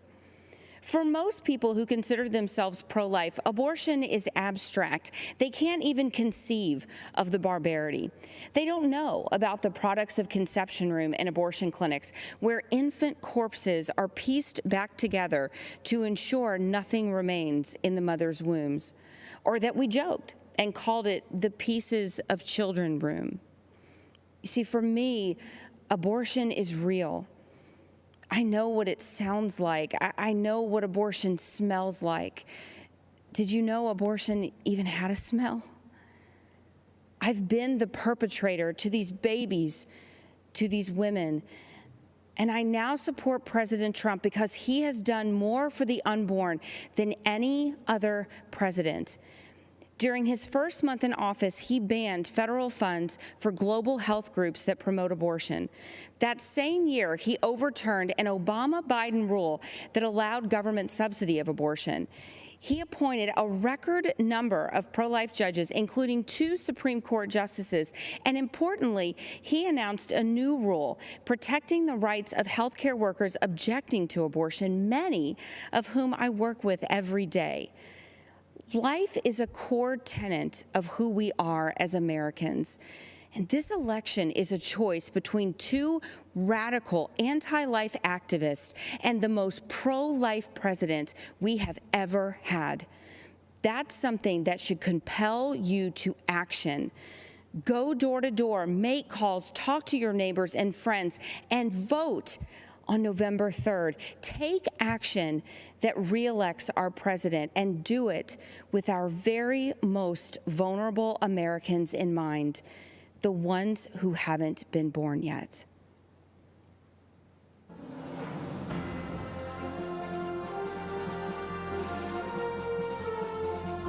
For most people who consider themselves pro-life, abortion is abstract. They can't even conceive of the barbarity. They don't know about the products of conception room and abortion clinics where infant corpses are pieced back together to ensure nothing remains in the mother's wombs, or that we joked and called it the pieces of children room. You see, for me, abortion is real. I know what it sounds like. I know what abortion smells like. Did you know abortion even had a smell? I've been the perpetrator to these babies, to these women, and I now support President Trump because he has done more for the unborn than any other president. During his first month in office, he banned federal funds for global health groups that promote abortion. That same year, he overturned an Obama-Biden rule that allowed government subsidy of abortion. He appointed a record number of pro-life judges, including 2 Supreme Court justices, and importantly, he announced a new rule protecting the rights of healthcare workers objecting to abortion, many of whom I work with every day. Life is a core tenet of who we are as Americans. And this election is a choice between 2 radical anti-life activists and the most pro-life president we have ever had. That's something that should compel you to action. Go door to door, make calls, talk to your neighbors and friends, and vote on November 3rd. Take action that reelects our president, and do it with our very most vulnerable Americans in mind, the ones who haven't been born yet.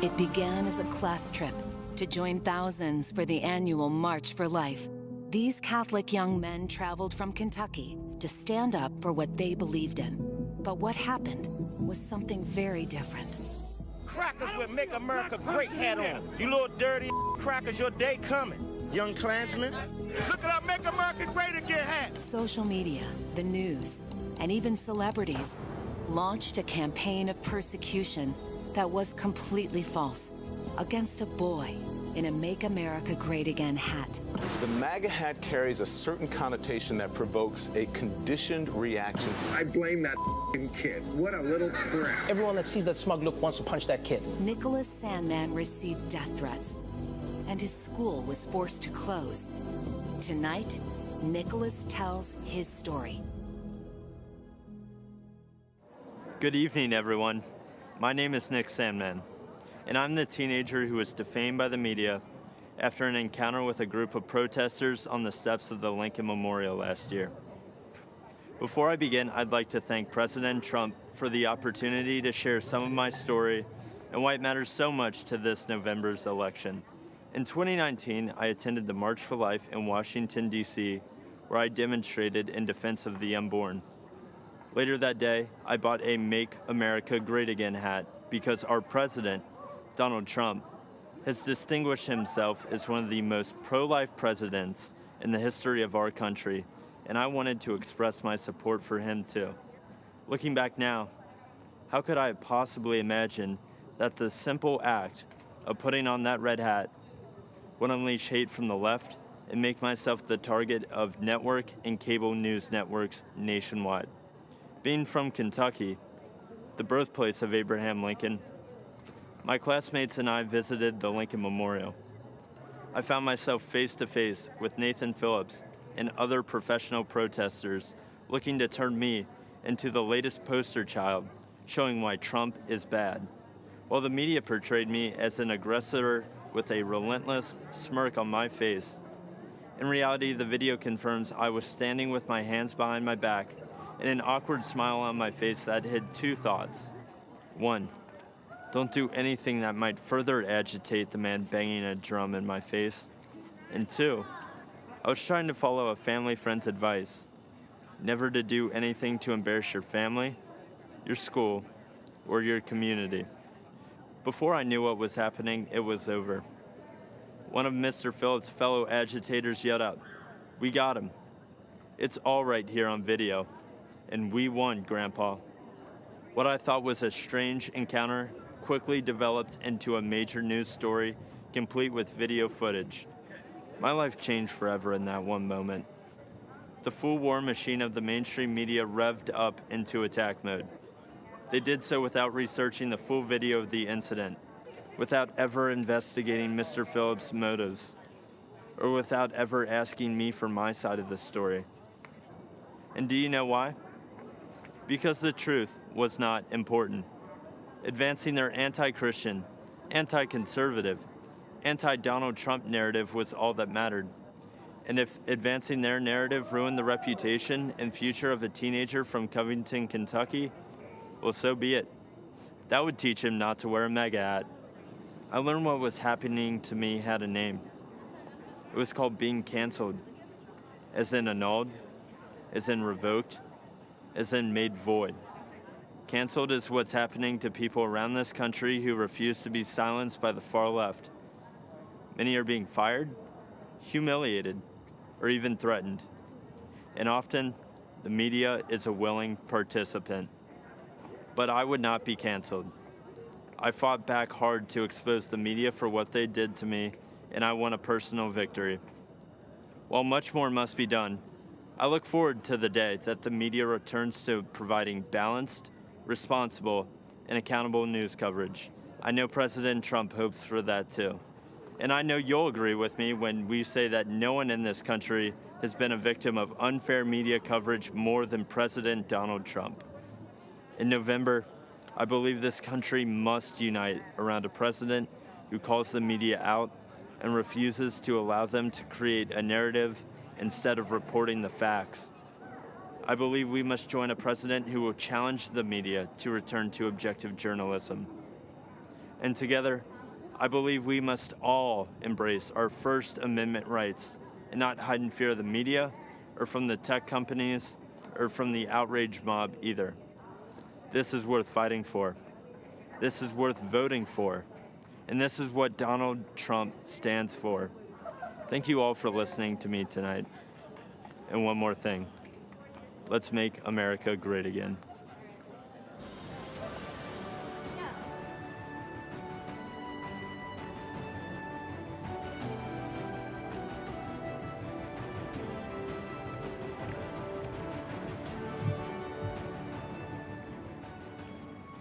It began as a class trip to join thousands for the annual March for Life. These Catholic young men traveled from Kentucky to stand up for what they believed in. But what happened was something very different. Crackers with Make America Great hat on. You little dirty crackers, your day coming. Young Klansmen. Look at our Make America Great Again hat. Social media, the news, and even celebrities launched a campaign of persecution that was completely false against a boy in a Make America Great Again hat. The MAGA hat carries a certain connotation that provokes a conditioned reaction. I blame that kid. What a little crap. Everyone that sees that smug look wants to punch that kid. Nicholas Sandmann received death threats, and his school was forced to close. Tonight, Nicholas tells his story. Good evening, everyone. My name is Nick Sandmann, and I'm the teenager who was defamed by the media after an encounter with a group of protesters on the steps of the Lincoln Memorial last year. Before I begin, I'd like to thank President Trump for the opportunity to share some of my story and why it matters so much to this November's election. In 2019, I attended the March for Life in Washington, D.C., where I demonstrated in defense of the unborn. Later that day, I bought a Make America Great Again hat because our president, Donald Trump, has distinguished himself as one of the most pro-life presidents in the history of our country, and I wanted to express my support for him too. Looking back now, how could I have possibly imagined that the simple act of putting on that red hat would unleash hate from the left and make myself the target of network and cable news networks nationwide? Being from Kentucky, the birthplace of Abraham Lincoln, my classmates and I visited the Lincoln Memorial. I found myself face to face with Nathan Phillips and other professional protesters looking to turn me into the latest poster child showing why Trump is bad, while the media portrayed me as an aggressor with a relentless smirk on my face. In reality, the video confirms I was standing with my hands behind my back and an awkward smile on my face that hid two thoughts. One, don't do anything that might further agitate the man banging a drum in my face. And two, I was trying to follow a family friend's advice, never to do anything to embarrass your family, your school, or your community. Before I knew what was happening, it was over. One of Mr. Phillips' fellow agitators yelled out, "We got him. It's all right here on video. And we won, Grandpa." What I thought was a strange encounter quickly developed into a major news story, complete with video footage. My life changed forever in that one moment. The full war machine of the mainstream media revved up into attack mode. They did so without researching the full video of the incident, without ever investigating Mr. Phillips' motives, or without ever asking me for my side of the story. And do you know why? Because the truth was not important. Advancing their anti-Christian, anti-conservative, anti-Donald Trump narrative was all that mattered. And if advancing their narrative ruined the reputation and future of a teenager from Covington, Kentucky, well, so be it. That would teach him not to wear a MAGA hat. I learned what was happening to me had a name. It was called being canceled, as in annulled, as in revoked, as in made void. Canceled is what's happening to people around this country who refuse to be silenced by the far left. Many are being fired, humiliated, or even threatened. And often, the media is a willing participant. But I would not be canceled. I fought back hard to expose the media for what they did to me, and I won a personal victory. While much more must be done, I look forward to the day that the media returns to providing balanced, responsible, and accountable news coverage. I know President Trump hopes for that too. And I know you'll agree with me when we say that no one in this country has been a victim of unfair media coverage more than President Donald Trump. In November, I believe this country must unite around a president who calls the media out and refuses to allow them to create a narrative instead of reporting the facts. I believe we must join a president who will challenge the media to return to objective journalism. And together, I believe we must all embrace our First Amendment rights and not hide in fear of the media or from the tech companies or from the outrage mob either. This is worth fighting for. This is worth voting for. And this is what Donald Trump stands for. Thank you all for listening to me tonight. And one more thing. Let's make America great again.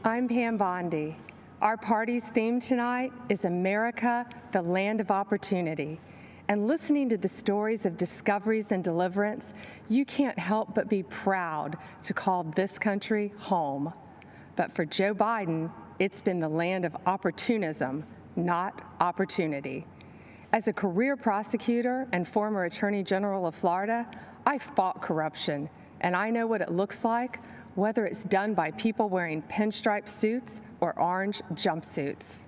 I'm Pam Bondi. Our party's theme tonight is America, the Land of Opportunity. And listening to the stories of discoveries and deliverance, you can't help but be proud to call this country home. But for Joe Biden, it's been the land of opportunism, not opportunity. As a career prosecutor and former Attorney General of Florida, I fought corruption, and I know what it looks like, whether it's done by people wearing pinstripe suits or orange jumpsuits.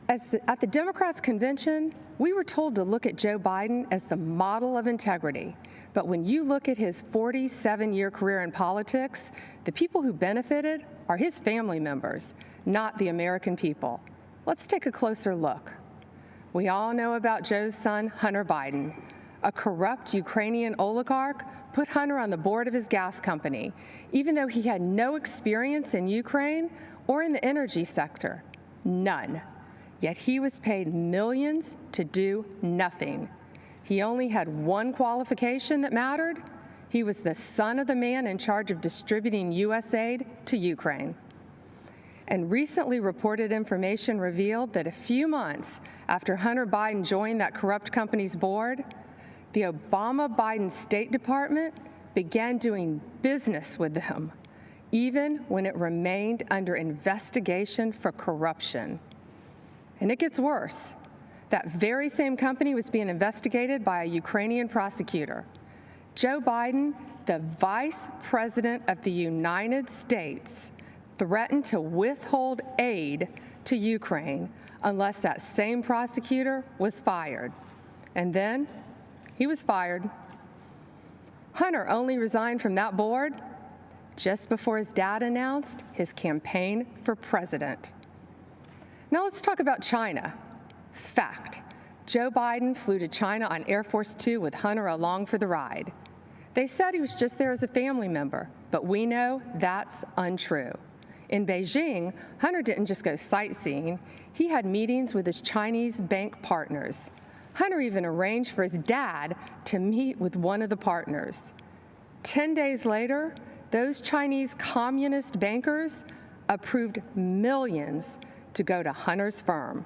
At the Democrats' convention, we were told to look at Joe Biden as the model of integrity. But when you look at his 47-year career in politics, the people who benefited are his family members, not the American people. Let's take a closer look. We all know about Joe's son, Hunter Biden. A corrupt Ukrainian oligarch put Hunter on the board of his gas company, even though he had no experience in Ukraine or in the energy sector. None. Yet he was paid millions to do nothing. He only had one qualification that mattered. He was the son of the man in charge of distributing U.S. aid to Ukraine. And recently reported information revealed that a few months after Hunter Biden joined that corrupt company's board, the Obama-Biden State Department began doing business with them, even when it remained under investigation for corruption. And it gets worse. That very same company was being investigated by a Ukrainian prosecutor. Joe Biden, the Vice President of the United States, threatened to withhold aid to Ukraine unless that same prosecutor was fired. And then he was fired. Hunter only resigned from that board just before his dad announced his campaign for president. Now let's talk about China. Fact, Joe Biden flew to China on Air Force Two with Hunter along for the ride. They said he was just there as a family member, but we know that's untrue. In Beijing, Hunter didn't just go sightseeing. He had meetings with his Chinese bank partners. Hunter even arranged for his dad to meet with one of the partners. 10 days later, those Chinese communist bankers approved millions to go to Hunter's firm.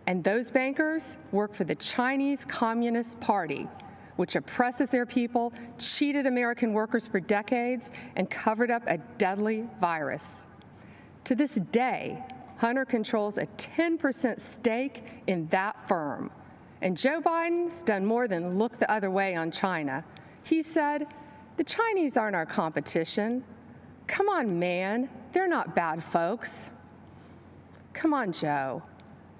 And those bankers work for the Chinese Communist Party, which oppresses their people, cheated American workers for decades, and covered up a deadly virus. To this day, Hunter controls a 10% stake in that firm. And Joe Biden's done more than look the other way on China. He said, "The Chinese aren't our competition. Come on, man, they're not bad folks." Come on, Joe.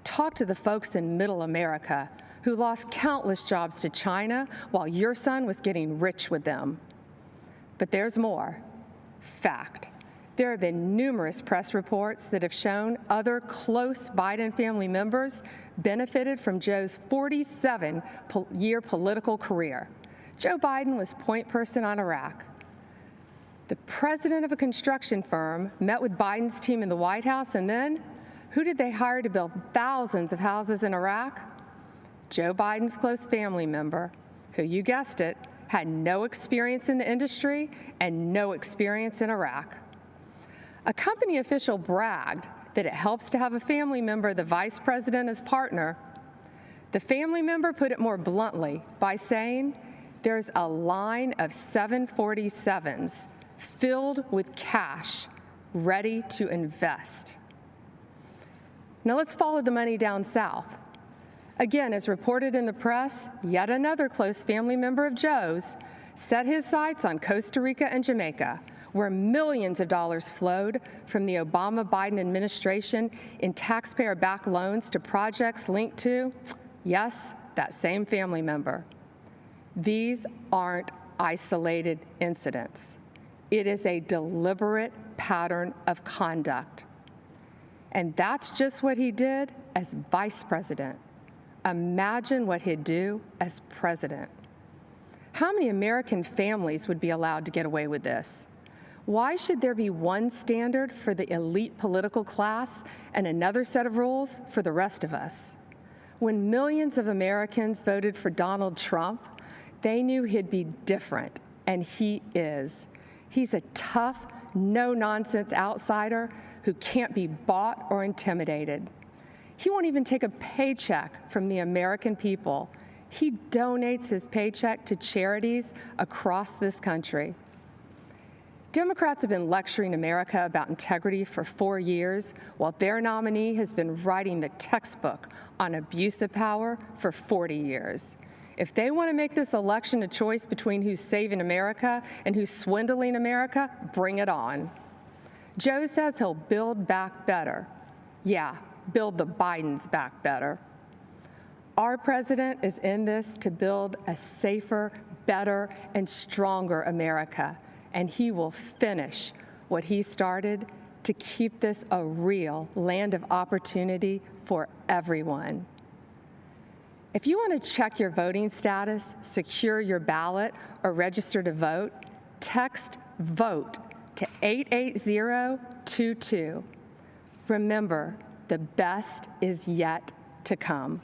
Talk to the folks in Middle America who lost countless jobs to China while your son was getting rich with them. But there's more. Fact. There have been numerous press reports that have shown other close Biden family members benefited from Joe's 47-year political career. Joe Biden was point person on Iraq. The president of a construction firm met with Biden's team in the White House, and then who did they hire to build thousands of houses in Iraq? Joe Biden's close family member, who, you guessed it, had no experience in the industry and no experience in Iraq. A company official bragged that it helps to have a family member, the vice president, as partner, the family member put it more bluntly by saying, there's a line of 747s filled with cash ready to invest. Now let's follow the money down south. Again, as reported in the press, yet another close family member of Joe's set his sights on Costa Rica and Jamaica, where millions of dollars flowed from the Obama-Biden administration in taxpayer-backed loans to projects linked to, yes, that same family member. These aren't isolated incidents. It is a deliberate pattern of conduct. And that's just what he did as vice president. Imagine what he'd do as president. How many American families would be allowed to get away with this? Why should there be one standard for the elite political class and another set of rules for the rest of us? When millions of Americans voted for Donald Trump, they knew he'd be different, and he is. He's a tough, no-nonsense outsider who can't be bought or intimidated. He won't even take a paycheck from the American people. He donates his paycheck to charities across this country. Democrats have been lecturing America about integrity for 4 years, while their nominee has been writing the textbook on abuse of power for 40 years. If they want to make this election a choice between who's saving America and who's swindling America, bring it on. Joe says he'll build back better. Yeah, build the Bidens back better. Our president is in this to build a safer, better, and stronger America, and he will finish what he started to keep this a real land of opportunity for everyone. If you want to check your voting status, secure your ballot, or register to vote, text VOTE to 88022. Remember, the best is yet to come.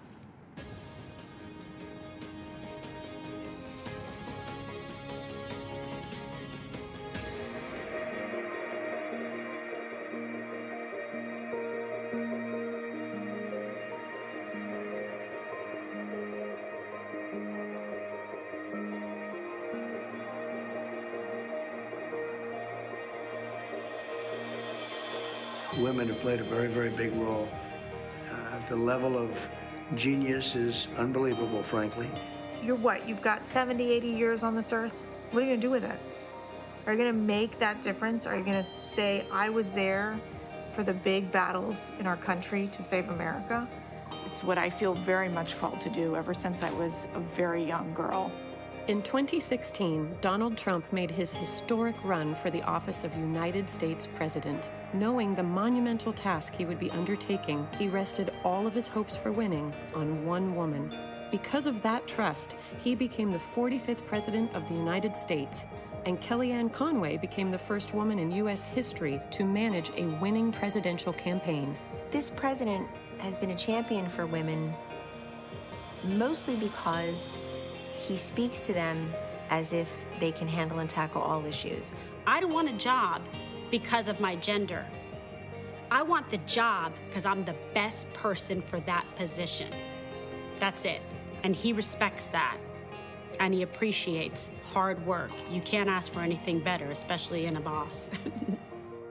Women have played a very, very big role. The level of genius is unbelievable, frankly. You're what? You've got 70, 80 years on this earth? What are you going to do with it? Are you going to make that difference? Are you going to say, I was there for the big battles in our country to save America? It's what I feel very much called to do ever since I was a very young girl. In 2016, Donald Trump made his historic run for the office of United States President. Knowing the monumental task he would be undertaking, he rested all of his hopes for winning on one woman. Because of that trust, he became the 45th President of the United States, and Kellyanne Conway became the first woman in U.S. history to manage a winning presidential campaign. This president has been a champion for women, mostly because he speaks to them as if they can handle and tackle all issues. I don't want a job because of my gender. I want the job because I'm the best person for that position. That's it. And he respects that. And he appreciates hard work. You can't ask for anything better, especially in a boss.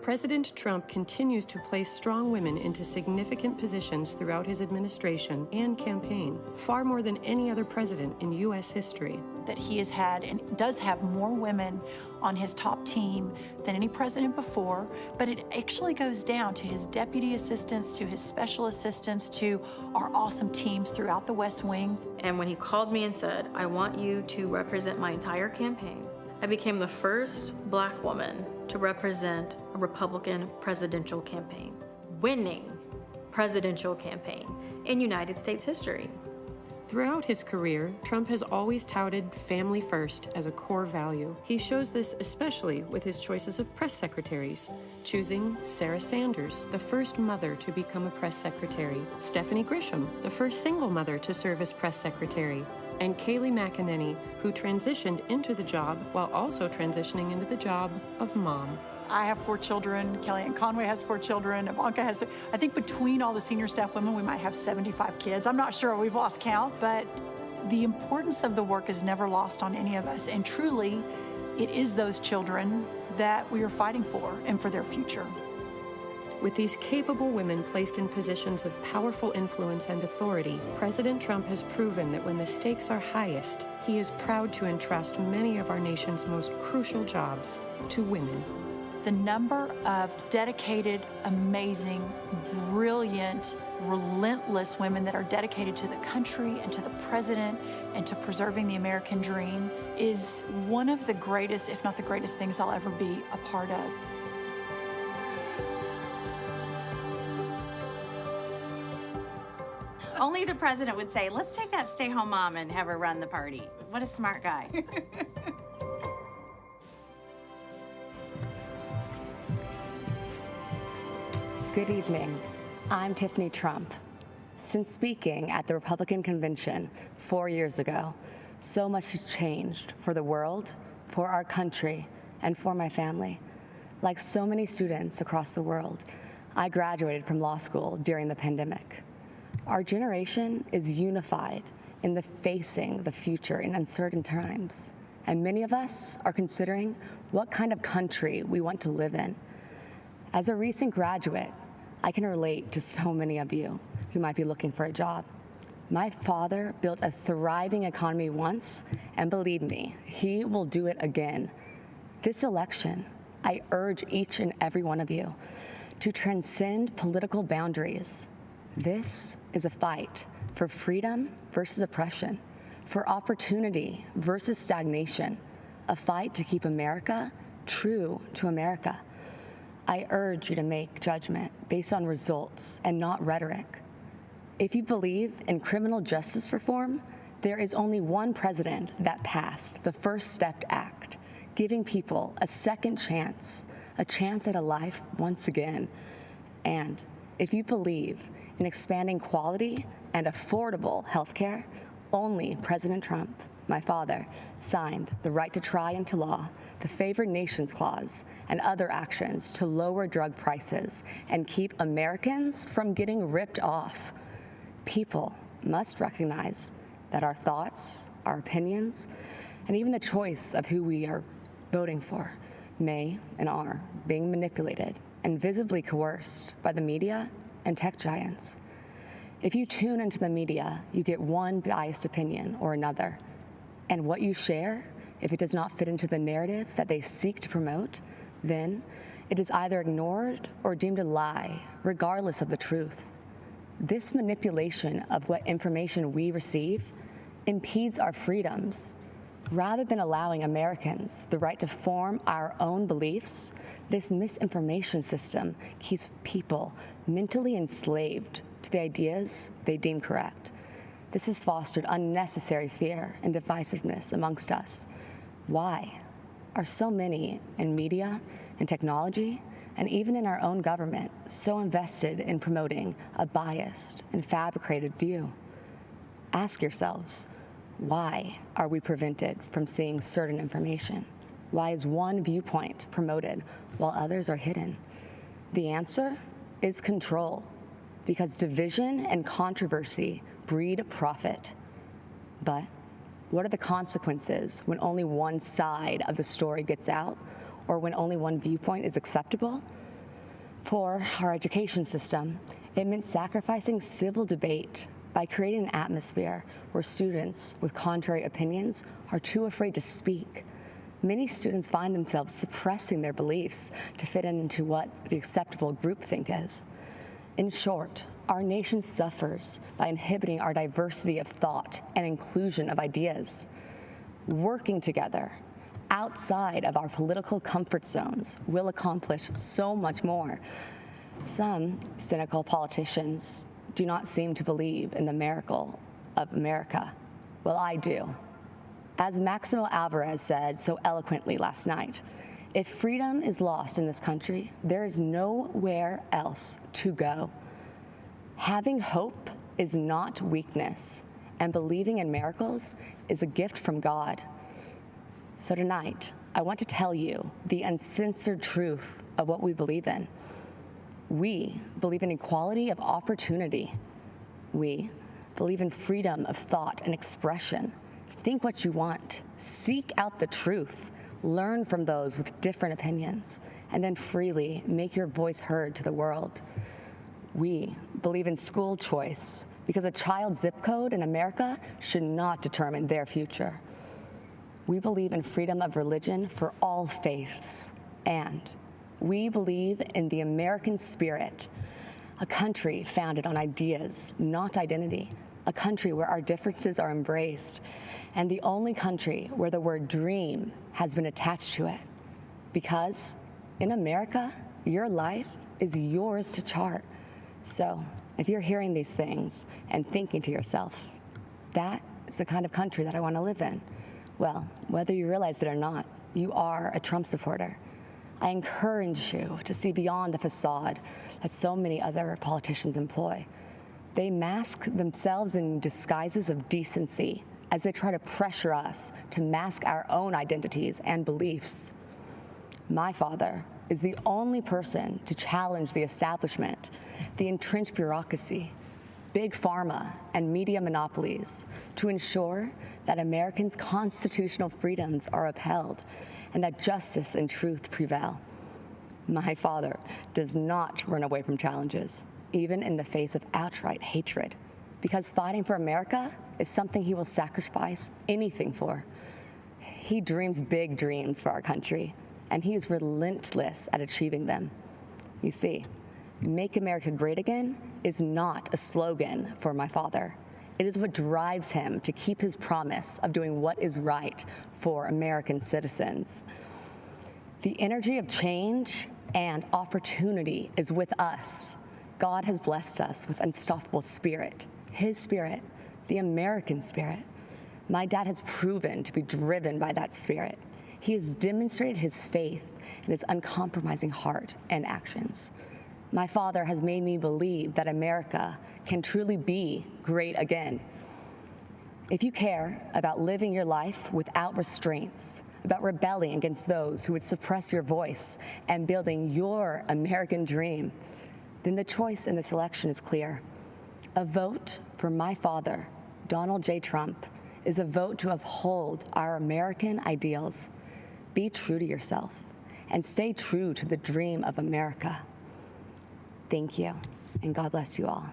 President Trump continues to place strong women into significant positions throughout his administration and campaign, far more than any other president in U.S. history. That he has had and does have more women on his top team than any president before, but it actually goes down to his deputy assistants, to his special assistants, to our awesome teams throughout the West Wing. And when he called me and said, I want you to represent my entire campaign, I became the first Black woman to represent a Republican presidential campaign, winning presidential campaign in United States history. Throughout his career, Trump has always touted family first as a core value. He shows this especially with his choices of press secretaries, choosing Sarah Sanders, the first mother to become a press secretary, Stephanie Grisham, the first single mother to serve as press secretary, and Kayleigh McEnany, who transitioned into the job while also transitioning into the job of mom. I have 4 children. Kellyanne Conway has 4 children. Ivanka has, I think between all the senior staff women, we might have 75 kids. I'm not sure, we've lost count, but the importance of the work is never lost on any of us. And truly, it is those children that we are fighting for and for their future. With these capable women placed in positions of powerful influence and authority, President Trump has proven that when the stakes are highest, he is proud to entrust many of our nation's most crucial jobs to women. The number of dedicated, amazing, brilliant, relentless women that are dedicated to the country and to the president and to preserving the American dream is one of the greatest, if not the greatest things I'll ever be a part of. Only the president would say, let's take that stay-home mom and have her run the party. What a smart guy. Good evening. I'm Tiffany Trump. Since speaking at the Republican convention 4 years ago, so much has changed for the world, for our country, and for my family. Like so many students across the world, I graduated from law school during the pandemic. Our generation is unified in facing the future in uncertain times, and many of us are considering what kind of country we want to live in. As a recent graduate, I can relate to so many of you who might be looking for a job. My father built a thriving economy once, and believe me, he will do it again. This election, I urge each and every one of you to transcend political boundaries. This is a fight for freedom versus oppression, for opportunity versus stagnation, a fight to keep America true to America. I urge you to make judgment based on results and not rhetoric. If you believe in criminal justice reform, there is only one president that passed the First Step Act, giving people a second chance, a chance at a life once again. And if you believe in expanding quality and affordable health care, only President Trump, my father, signed the right to try into law, the Favored Nations Clause, and other actions to lower drug prices and keep Americans from getting ripped off. People must recognize that our thoughts, our opinions, and even the choice of who we are voting for may and are being manipulated and visibly coerced by the media and tech giants. If you tune into the media, you get one biased opinion or another, and what you share, if it does not fit into the narrative that they seek to promote, then it is either ignored or deemed a lie, regardless of the truth. This manipulation of what information we receive impedes our freedoms. Rather than allowing Americans the right to form our own beliefs, this misinformation system keeps people mentally enslaved to the ideas they deem correct. This has fostered unnecessary fear and divisiveness amongst us. Why are so many in media and technology, and even in our own government, so invested in promoting a biased and fabricated view? Ask yourselves, why are we prevented from seeing certain information? Why is one viewpoint promoted while others are hidden? The answer is control, because division and controversy breed profit. But what are the consequences when only one side of the story gets out, or when only one viewpoint is acceptable? For our education system, it meant sacrificing civil debate by creating an atmosphere where students with contrary opinions are too afraid to speak. Many students find themselves suppressing their beliefs to fit into what the acceptable groupthink is. In short, our nation suffers by inhibiting our diversity of thought and inclusion of ideas. Working together outside of our political comfort zones will accomplish so much more. Some cynical politicians do not seem to believe in the miracle of America. Well, I do. As Maximo Alvarez said so eloquently last night, if freedom is lost in this country, there is nowhere else to go. Having hope is not weakness, and believing in miracles is a gift from God. So tonight, I want to tell you the uncensored truth of what we believe in. We believe in equality of opportunity. We believe in freedom of thought and expression. Think what you want. Seek out the truth. Learn from those with different opinions, and then freely make your voice heard to the world. We believe in school choice because a child's zip code in America should not determine their future. We believe in freedom of religion for all faiths, and we believe in the American spirit, a country founded on ideas, not identity, a country where our differences are embraced, and the only country where the word dream has been attached to it. Because in America, your life is yours to chart. So if you're hearing these things and thinking to yourself, that is the kind of country that I want to live in, well, whether you realize it or not, you are a Trump supporter. I encourage you to see beyond the facade that so many other politicians employ. They mask themselves in disguises of decency as they try to pressure us to mask our own identities and beliefs. My father is the only person to challenge the establishment, the entrenched bureaucracy, big pharma, and media monopolies to ensure that Americans' constitutional freedoms are upheld and that justice and truth prevail. My father does not run away from challenges, even in the face of outright hatred, because fighting for America is something he will sacrifice anything for. He dreams big dreams for our country, and he is relentless at achieving them. You see, Make America Great Again is not a slogan for my father. It is what drives him to keep his promise of doing what is right for American citizens. The energy of change and opportunity is with us. God has blessed us with unstoppable spirit, his spirit, the American spirit. My dad has proven to be driven by that spirit. He has demonstrated his faith and his uncompromising heart and actions. My father has made me believe that America can truly be great again. If you care about living your life without restraints, about rebelling against those who would suppress your voice and building your American dream, then the choice in this election is clear. A vote for my father, Donald J. Trump, is a vote to uphold our American ideals. Be true to yourself and stay true to the dream of America. Thank you, and God bless you all.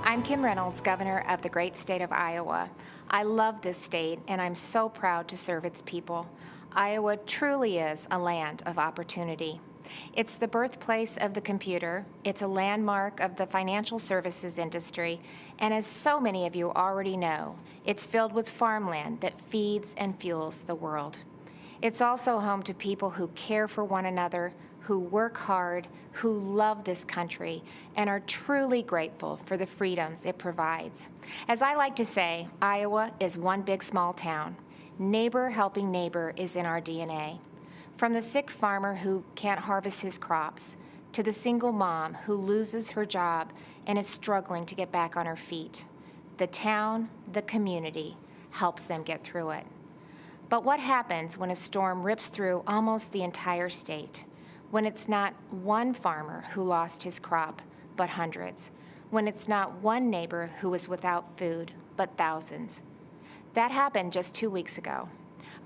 I'm Kim Reynolds, Governor of the great state of Iowa. I love this state, and I'm so proud to serve its people. Iowa truly is a land of opportunity. It's the birthplace of the computer, it's a landmark of the financial services industry, and as so many of you already know, it's filled with farmland that feeds and fuels the world. It's also home to people who care for one another, who work hard, who love this country, and are truly grateful for the freedoms it provides. As I like to say, Iowa is one big small town. Neighbor helping neighbor is in our DNA. From the sick farmer who can't harvest his crops, to the single mom who loses her job and is struggling to get back on her feet, the town, the community, helps them get through it. But what happens when a storm rips through almost the entire state? When it's not one farmer who lost his crop, but hundreds? When it's not one neighbor who is without food, but thousands? That happened just 2 weeks ago.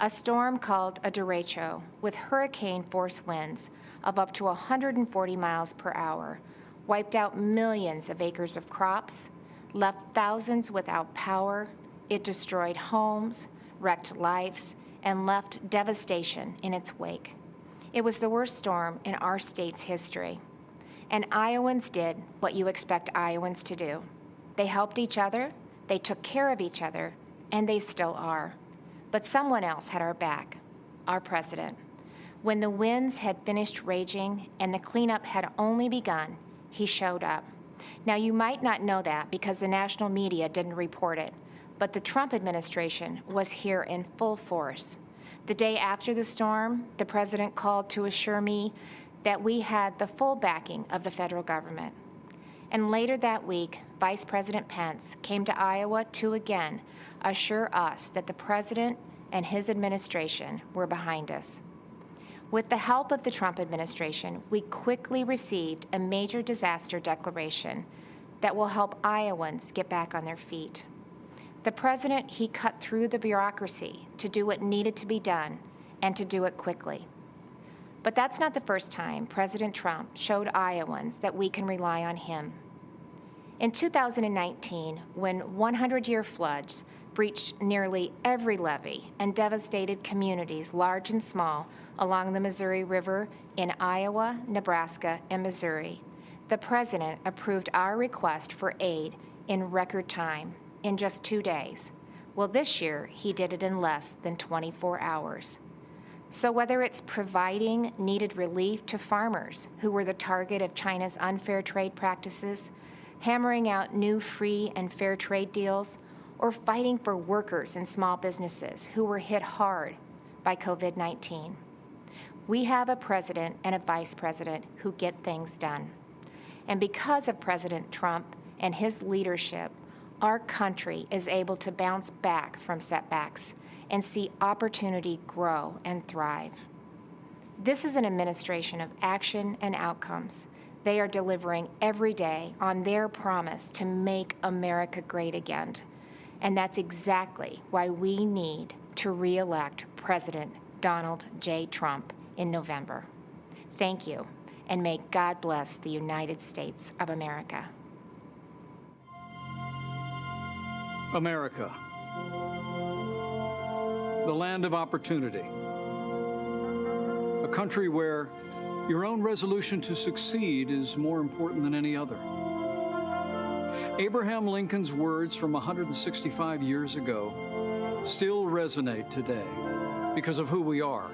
A storm called a derecho with hurricane-force winds of up to 140 miles per hour wiped out millions of acres of crops, left thousands without power. It destroyed homes, wrecked lives, and left devastation in its wake. It was the worst storm in our state's history. And Iowans did what you expect Iowans to do. They helped each other, they took care of each other, and they still are. But someone else had our back, our president. When the winds had finished raging and the cleanup had only begun, he showed up. Now, you might not know that because the national media didn't report it, but the Trump administration was here in full force. The day after the storm, the president called to assure me that we had the full backing of the federal government. And later that week, Vice President Pence came to Iowa to again assure us that the president and his administration were behind us. With the help of the Trump administration, we quickly received a major disaster declaration that will help Iowans get back on their feet. The president, he cut through the bureaucracy to do what needed to be done and to do it quickly. But that's not the first time President Trump showed Iowans that we can rely on him. In 2019, when 100-year floods breached nearly every levee and devastated communities large and small along the Missouri River in Iowa, Nebraska, and Missouri, the president approved our request for aid in record time, in just 2 days. Well, this year, he did it in less than 24 hours. So whether it's providing needed relief to farmers who were the target of China's unfair trade practices, hammering out new free and fair trade deals, or fighting for workers and small businesses who were hit hard by COVID-19, we have a president and a vice president who get things done. And because of President Trump and his leadership, our country is able to bounce back from setbacks and see opportunity grow and thrive. This is an administration of action and outcomes. They are delivering every day on their promise to make America great again. And that's exactly why we need to re-elect President Donald J. Trump in November. Thank you, and may God bless the United States of America. America, the land of opportunity, a country where your own resolution to succeed is more important than any other. Abraham Lincoln's words from 165 years ago still resonate today because of who we are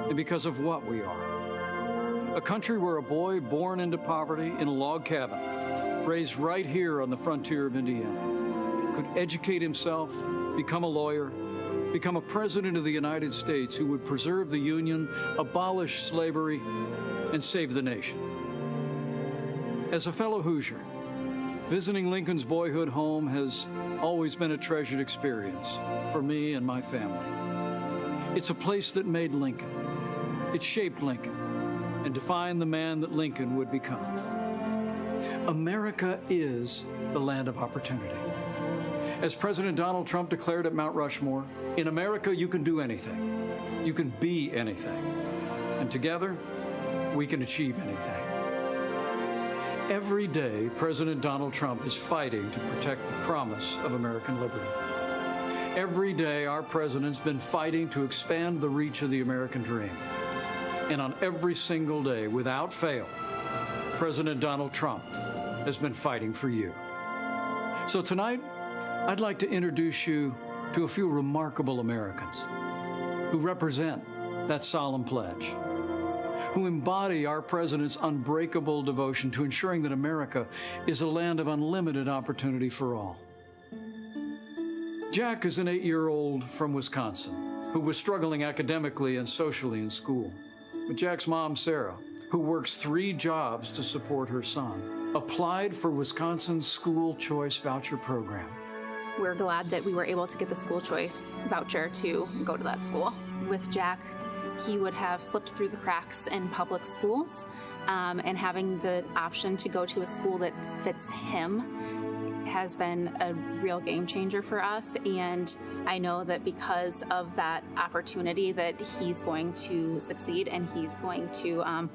and because of what we are. A country where a boy born into poverty in a log cabin, raised right here on the frontier of Indiana, could educate himself, become a lawyer, become a president of the United States who would preserve the Union, abolish slavery, and save the nation. As a fellow Hoosier, visiting Lincoln's boyhood home has always been a treasured experience for me and my family. It's a place that made Lincoln. It shaped Lincoln and defined the man that Lincoln would become. America is the land of opportunity. As President Donald Trump declared at Mount Rushmore, in America you can do anything. You can be anything. And together, we can achieve anything. Every day, President Donald Trump is fighting to protect the promise of American liberty. Every day, our president's been fighting to expand the reach of the American dream. And on every single day, without fail, President Donald Trump has been fighting for you. So tonight, I'd like to introduce you to a few remarkable Americans who represent that solemn pledge, who embody our president's unbreakable devotion to ensuring that America is a land of unlimited opportunity for all. Jack is an 8-year-old from Wisconsin who was struggling academically and socially in school. But Jack's mom, Sarah, who works 3 jobs to support her son, applied for Wisconsin's school choice voucher program. We're glad that we were able to get the school choice voucher to go to that school. With Jack, he would have slipped through the cracks in public schools, and having the option to go to a school that fits him has been a real game changer for us. And I know that because of that opportunity that he's going to succeed and he's going to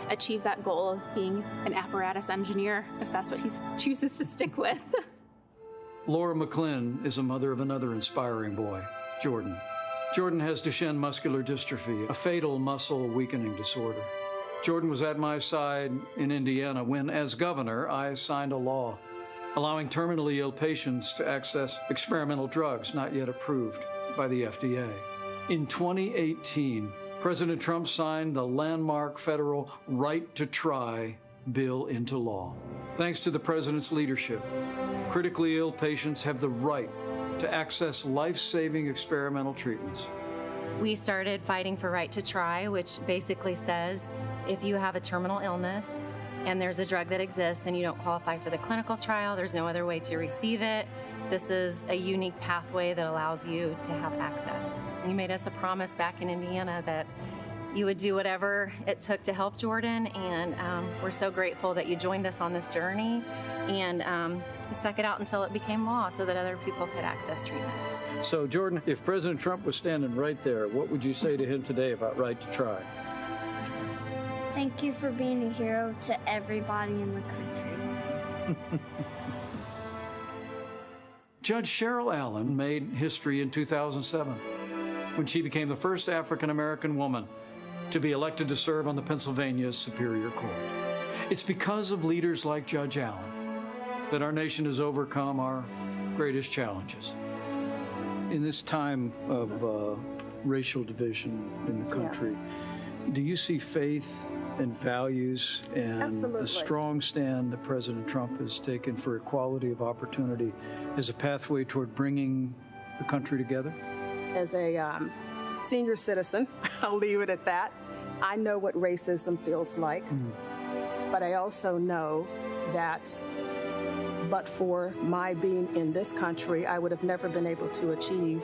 achieve that goal of being an apparatus engineer, if that's what he chooses to stick with. Laura McClin is a mother of another inspiring boy, Jordan. Jordan has Duchenne muscular dystrophy, a fatal muscle weakening disorder. Jordan was at my side in Indiana when, as governor, I signed a law allowing terminally ill patients to access experimental drugs not yet approved by the FDA. In 2018, President Trump signed the landmark federal Right to Try bill into law. Thanks to the president's leadership, critically ill patients have the right to access life-saving experimental treatments. We started fighting for Right to Try, which basically says if you have a terminal illness and there's a drug that exists and you don't qualify for the clinical trial, there's no other way to receive it. This is a unique pathway that allows you to have access. You made us a promise back in Indiana that you would do whatever it took to help Jordan, and we're so grateful that you joined us on this journey and stuck it out until it became law so that other people could access treatments. So, Jordan, if President Trump was standing right there, what would you say to him today about Right to Try? Thank you for being a hero to everybody in the country. Judge Cheryl Allen made history in 2007 when she became the first African-American woman to be elected to serve on the Pennsylvania Superior Court. It's because of leaders like Judge Allen that our nation has overcome our greatest challenges. In this time of racial division in the country, Yes. do you see faith and values and Absolutely. the strong stand that President Trump has taken for equality of opportunity as a pathway toward bringing the country together? As a senior citizen, I'll leave it at that. I know what racism feels like, but I also know that but for my being in this country, I would have never been able to achieve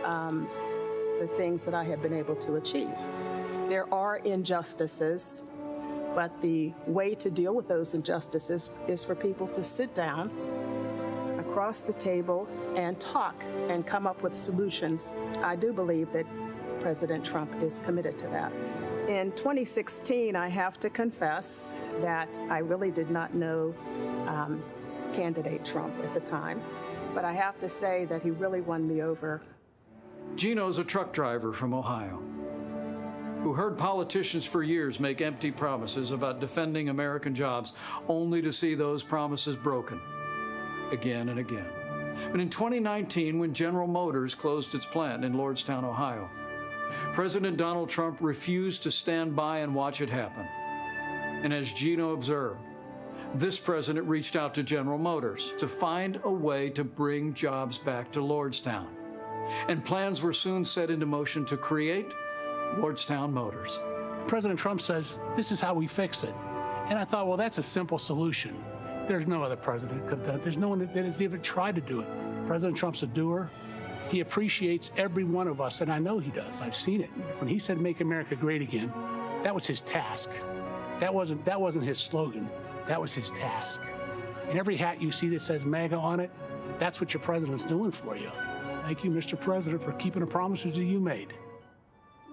the things that I have been able to achieve. There are injustices, but the way to deal with those injustices is for people to sit down across the table and talk and come up with solutions. I do believe that President Trump is committed to that. In 2016, I have to confess that I really did not know candidate Trump at the time, but I have to say that he really won me over. Gino's a truck driver from Ohio who heard politicians for years make empty promises about defending American jobs, only to see those promises broken again and again. But in 2019, when General Motors closed its plant in Lordstown, Ohio, President Donald Trump refused to stand by and watch it happen. And as Gino observed, this president reached out to General Motors to find a way to bring jobs back to Lordstown. And plans were soon set into motion to create Lordstown Motors. President Trump says, this is how we fix it. And I thought, well, that's a simple solution. There's no other president that could have done it. There's no one that has even tried to do it. President Trump's a doer. He appreciates every one of us, and I know he does. I've seen it. When he said, make America great again, that was his task. That wasn't his slogan. That was his task. And every hat you see that says MAGA on it, that's what your president's doing for you. Thank you, Mr. President, for keeping the promises that you made.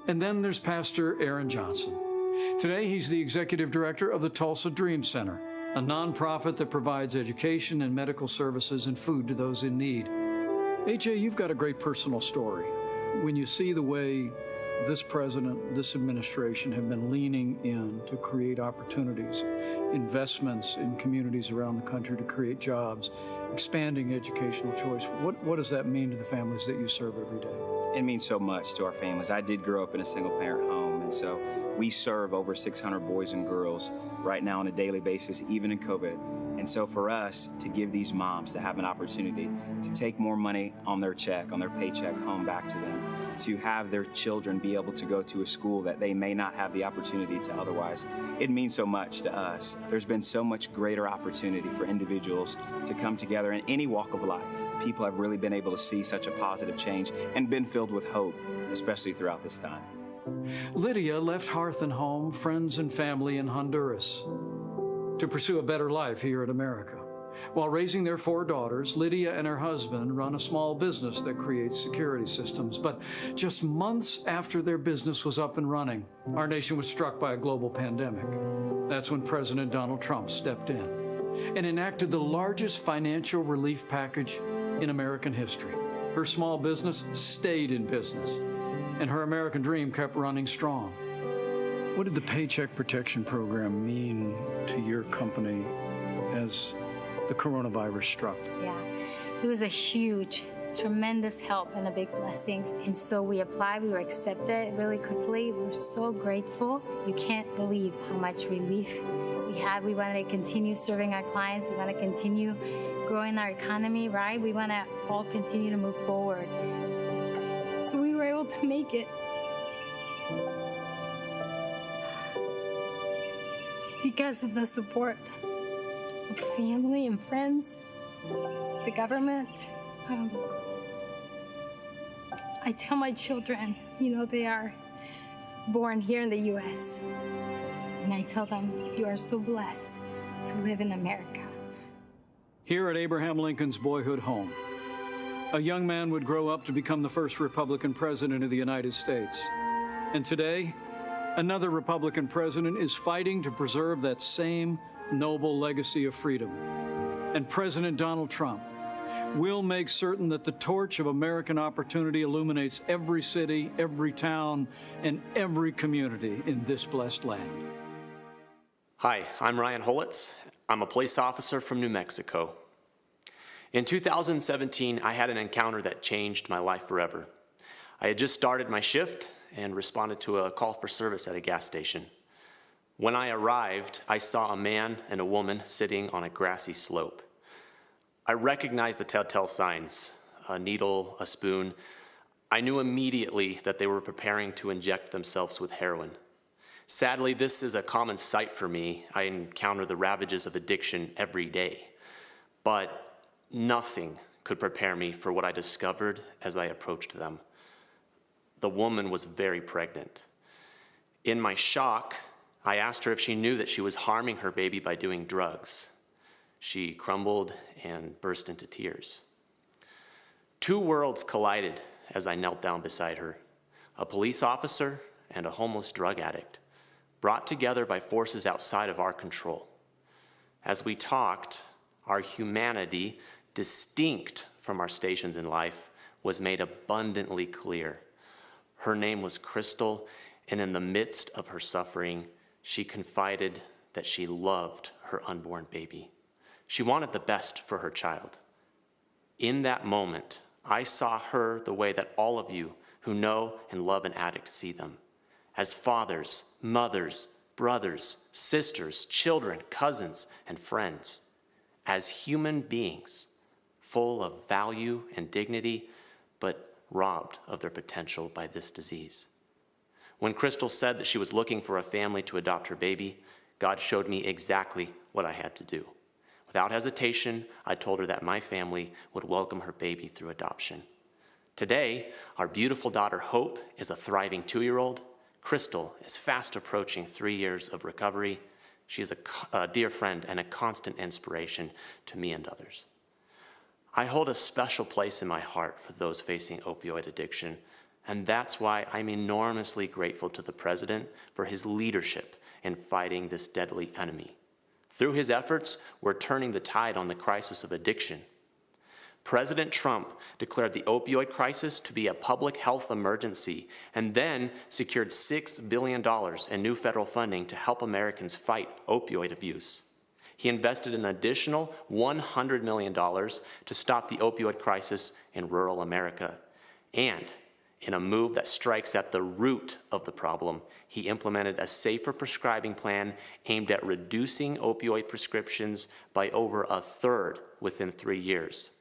And then there's Pastor Aaron Johnson. Today, he's the executive director of the Tulsa Dream Center, a nonprofit that provides education and medical services and food to those in need. AJ, you've got a great personal story. When you see the way this president, this administration have been leaning in to create opportunities, investments in communities around the country to create jobs, expanding educational choice, what does that mean to the families that you serve every day? It means so much to our families. I did grow up in a single-parent home, and so we serve over 600 boys and girls right now on a daily basis, even in COVID. And so for us to give these moms to have an opportunity to take more money on their check, on their paycheck home back to them, to have their children be able to go to a school that they may not have the opportunity to otherwise, it means so much to us. There's been so much greater opportunity for individuals to come together in any walk of life. People have really been able to see such a positive change and been filled with hope, especially throughout this time. Lydia left hearth and home, friends and family in Honduras to pursue a better life here in America. While raising their 4 daughters, Lydia and her husband run a small business that creates security systems. But just months after their business was up and running, our nation was struck by a global pandemic. That's when President Donald Trump stepped in and enacted the largest financial relief package in American history. Her small business stayed in business, and her American dream kept running strong. What did the Paycheck Protection Program mean to your company as the coronavirus struck? Yeah, it was a huge, tremendous help and a big blessing. And so we applied, we were accepted really quickly. We're so grateful. You can't believe how much relief we had. We want to continue serving our clients. We want to continue growing our economy, right? We want to all continue to move forward. So we were able to make it. because of the support of family and friends, the government. I tell my children, they are born here in the U.S., and I tell them, you are so blessed to live in America. Here at Abraham Lincoln's boyhood home, a young man would grow up to become the first Republican president of the United States. And today, another Republican president is fighting to preserve that same noble legacy of freedom. And President Donald Trump will make certain that the torch of American opportunity illuminates every city, every town, and every community in this blessed land. Hi, I'm Ryan Holitz. I'm a police officer from New Mexico. In 2017, I had an encounter that changed my life forever. I had just started my shift and responded to a call for service at a gas station. When I arrived, I saw a man and a woman sitting on a grassy slope. I recognized the telltale signs, a needle, a spoon. I knew immediately that they were preparing to inject themselves with heroin. Sadly, this is a common sight for me. I encounter the ravages of addiction every day. But nothing could prepare me for what I discovered as I approached them. The woman was very pregnant. In my shock, I asked her if she knew that she was harming her baby by doing drugs. She crumbled and burst into tears. Two worlds collided as I knelt down beside her, a police officer and a homeless drug addict, brought together by forces outside of our control. As we talked, our humanity, distinct from our stations in life, was made abundantly clear. Her name was Crystal, and in the midst of her suffering, she confided that she loved her unborn baby. She wanted the best for her child. In that moment, I saw her the way that all of you who know and love an addict see them, as fathers, mothers, brothers, sisters, children, cousins, and friends, as human beings, full of value and dignity, but robbed of their potential by this disease. When Crystal said that she was looking for a family to adopt her baby, God showed me exactly what I had to do. Without hesitation, I told her that my family would welcome her baby through adoption. Today, our beautiful daughter Hope is a thriving 2-year-old. Crystal is fast approaching 3 years of recovery. She is a dear friend and a constant inspiration to me and others. I hold a special place in my heart for those facing opioid addiction, and that's why I'm enormously grateful to the President for his leadership in fighting this deadly enemy. Through his efforts, we're turning the tide on the crisis of addiction. President Trump declared the opioid crisis to be a public health emergency and then secured $6 billion in new federal funding to help Americans fight opioid abuse. He invested an additional $100 million to stop the opioid crisis in rural America. And in a move that strikes at the root of the problem, he implemented a safer prescribing plan aimed at reducing opioid prescriptions by over 1/3 within 3 years.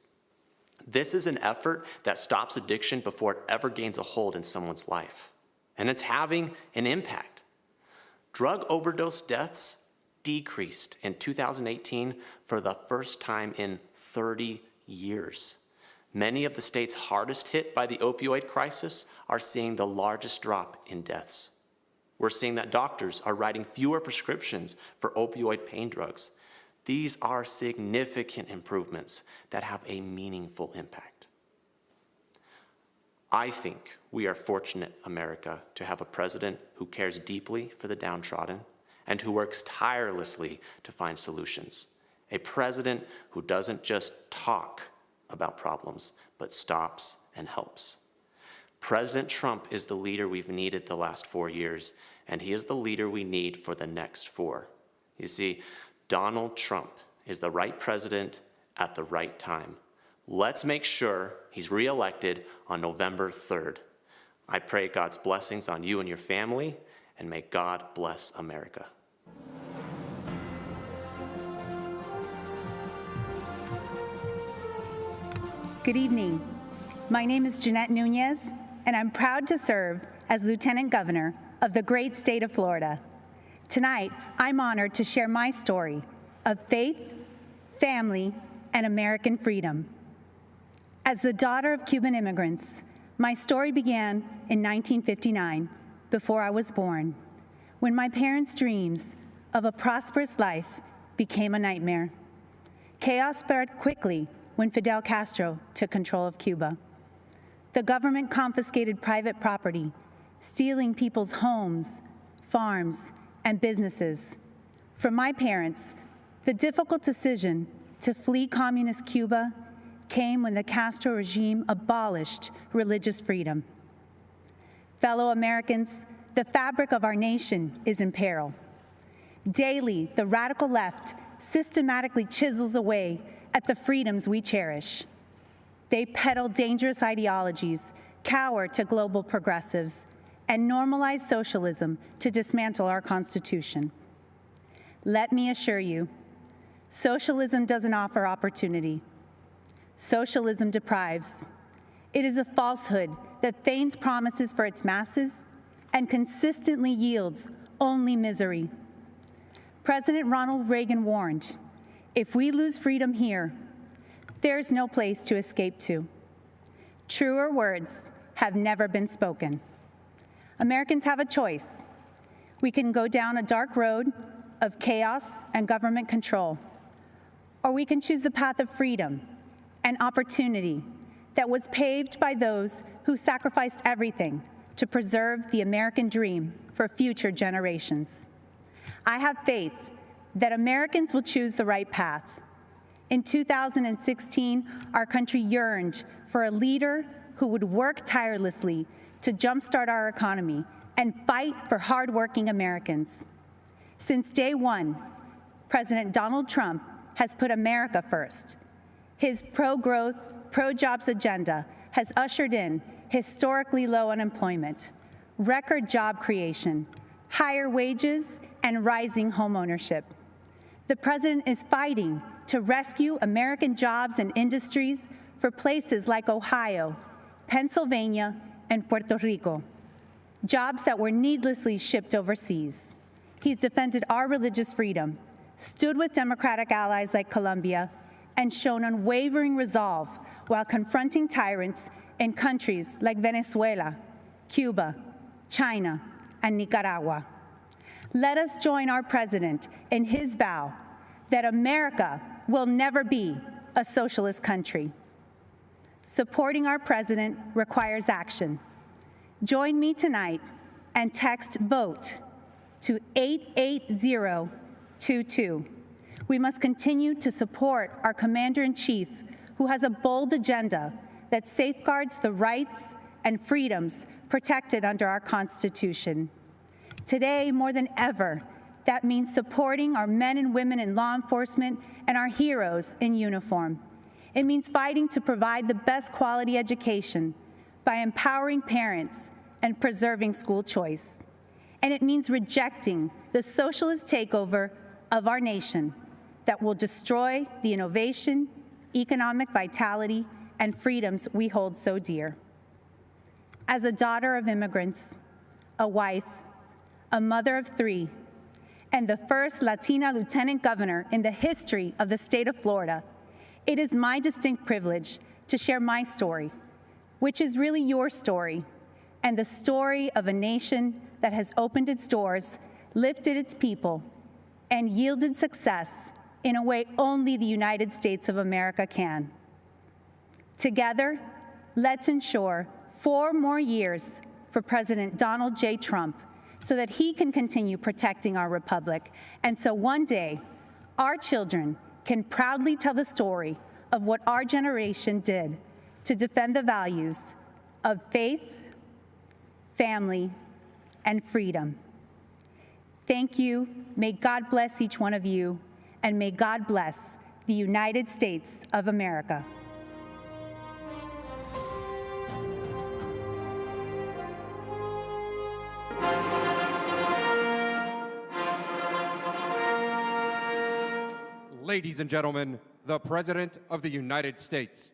This is an effort that stops addiction before it ever gains a hold in someone's life. And it's having an impact. Drug overdose deaths decreased in 2018 for the first time in 30 years. Many of the states hardest hit by the opioid crisis are seeing the largest drop in deaths. We're seeing that doctors are writing fewer prescriptions for opioid pain drugs. These are significant improvements that have a meaningful impact. I think we are fortunate, America, to have a president who cares deeply for the downtrodden and who works tirelessly to find solutions. A president who doesn't just talk about problems, but stops and helps. President Trump is the leader we've needed the last 4 years, and he is the leader we need for the next 4. You see, Donald Trump is the right president at the right time. Let's make sure he's reelected on November 3rd. I pray God's blessings on you and your family, and may God bless America. Good evening. My name is Jeanette Nunez, and I'm proud to serve as Lieutenant Governor of the great state of Florida. Tonight, I'm honored to share my story of faith, family, and American freedom. As the daughter of Cuban immigrants, my story began in 1959, before I was born, when my parents' dreams of a prosperous life became a nightmare. Chaos spread quickly when Fidel Castro took control of Cuba. The government confiscated private property, stealing people's homes, farms, and businesses. For my parents, the difficult decision to flee communist Cuba came when the Castro regime abolished religious freedom. Fellow Americans, the fabric of our nation is in peril. Daily, the radical left systematically chisels away at the freedoms we cherish. They peddle dangerous ideologies, cower to global progressives, and normalize socialism to dismantle our Constitution. Let me assure you, socialism doesn't offer opportunity. Socialism deprives. It is a falsehood that feigns promises for its masses and consistently yields only misery. President Ronald Reagan warned, if we lose freedom here, there's no place to escape to. Truer words have never been spoken. Americans have a choice. We can go down a dark road of chaos and government control, or we can choose the path of freedom and opportunity that was paved by those who sacrificed everything to preserve the American dream for future generations. I have faith that Americans will choose the right path. In 2016, our country yearned for a leader who would work tirelessly to jumpstart our economy and fight for hardworking Americans. Since day one, President Donald Trump has put America first. His pro-growth, pro-jobs agenda has ushered in historically low unemployment, record job creation, higher wages, and rising homeownership. The president is fighting to rescue American jobs and industries for places like Ohio, Pennsylvania, and Puerto Rico, jobs that were needlessly shipped overseas. He's defended our religious freedom, stood with democratic allies like Colombia, and shown unwavering resolve while confronting tyrants in countries like Venezuela, Cuba, China, and Nicaragua. Let us join our president in his vow that America will never be a socialist country. Supporting our president requires action. Join me tonight and text VOTE to 88022. We must continue to support our Commander-in-Chief, who has a bold agenda that safeguards the rights and freedoms protected under our Constitution. Today, more than ever, that means supporting our men and women in law enforcement and our heroes in uniform. It means fighting to provide the best quality education by empowering parents and preserving school choice. And it means rejecting the socialist takeover of our nation that will destroy the innovation, economic vitality, and freedoms we hold so dear. As a daughter of immigrants, a wife, a mother of three, and the first Latina lieutenant governor in the history of the state of Florida, it is my distinct privilege to share my story, which is really your story, and the story of a nation that has opened its doors, lifted its people, and yielded success in a way only the United States of America can. Together, let's ensure 4 more years for President Donald J. Trump so that he can continue protecting our republic, and so one day, our children can proudly tell the story of what our generation did to defend the values of faith, family, and freedom. Thank you. May God bless each one of you, and may God bless the United States of America. Ladies and gentlemen, the President of the United States.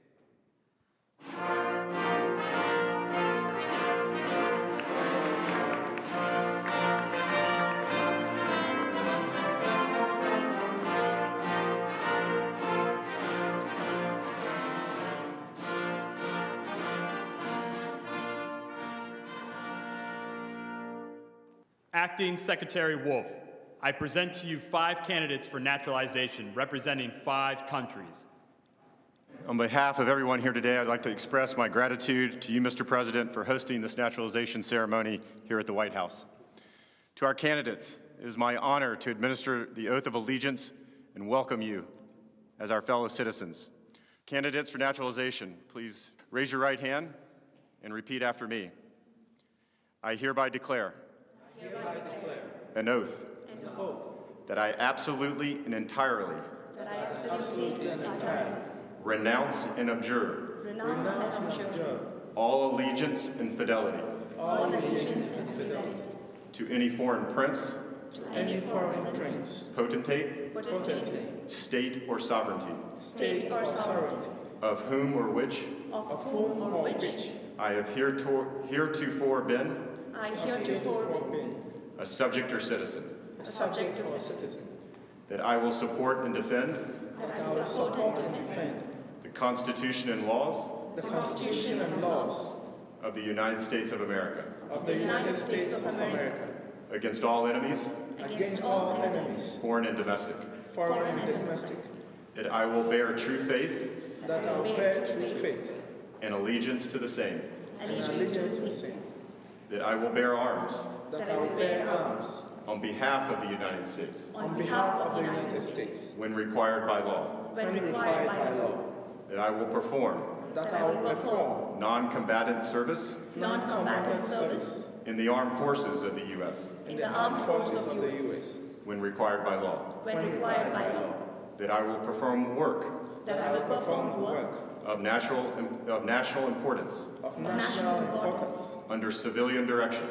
Acting Secretary Wolf, I present to you 5 candidates for naturalization representing 5 countries. On behalf of everyone here today, I'd like to express my gratitude to you, Mr. President, for hosting this naturalization ceremony here at the White House. To our candidates, it is my honor to administer the oath of allegiance and welcome you as our fellow citizens. Candidates for naturalization, please raise your right hand and repeat after me. I hereby declare an oath that I absolutely and entirely renounce and abjure all allegiance and fidelity to any foreign prince, potentate, state or sovereignty, of whom or which I have heretofore been a subject or citizen, that I will support and defend the Constitution and laws of the United States of America, against all enemies, foreign and domestic, that I will bear true faith and allegiance to the same, that I will bear arms on behalf of the United States, when required by law, that I will perform non-combatant service in the armed forces of the U.S. When required by law, that I will perform work of national importance under civilian direction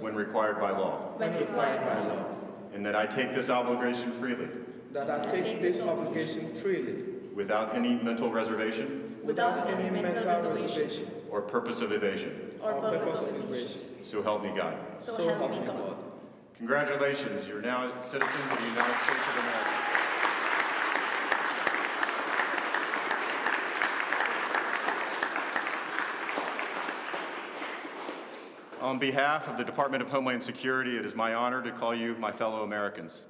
when required by law, and that I take this obligation freely without any mental reservation or purpose of evasion. So help me God. Congratulations, you're now citizens of the United States of America. On behalf of the Department of Homeland Security, it is my honor to call you my fellow Americans.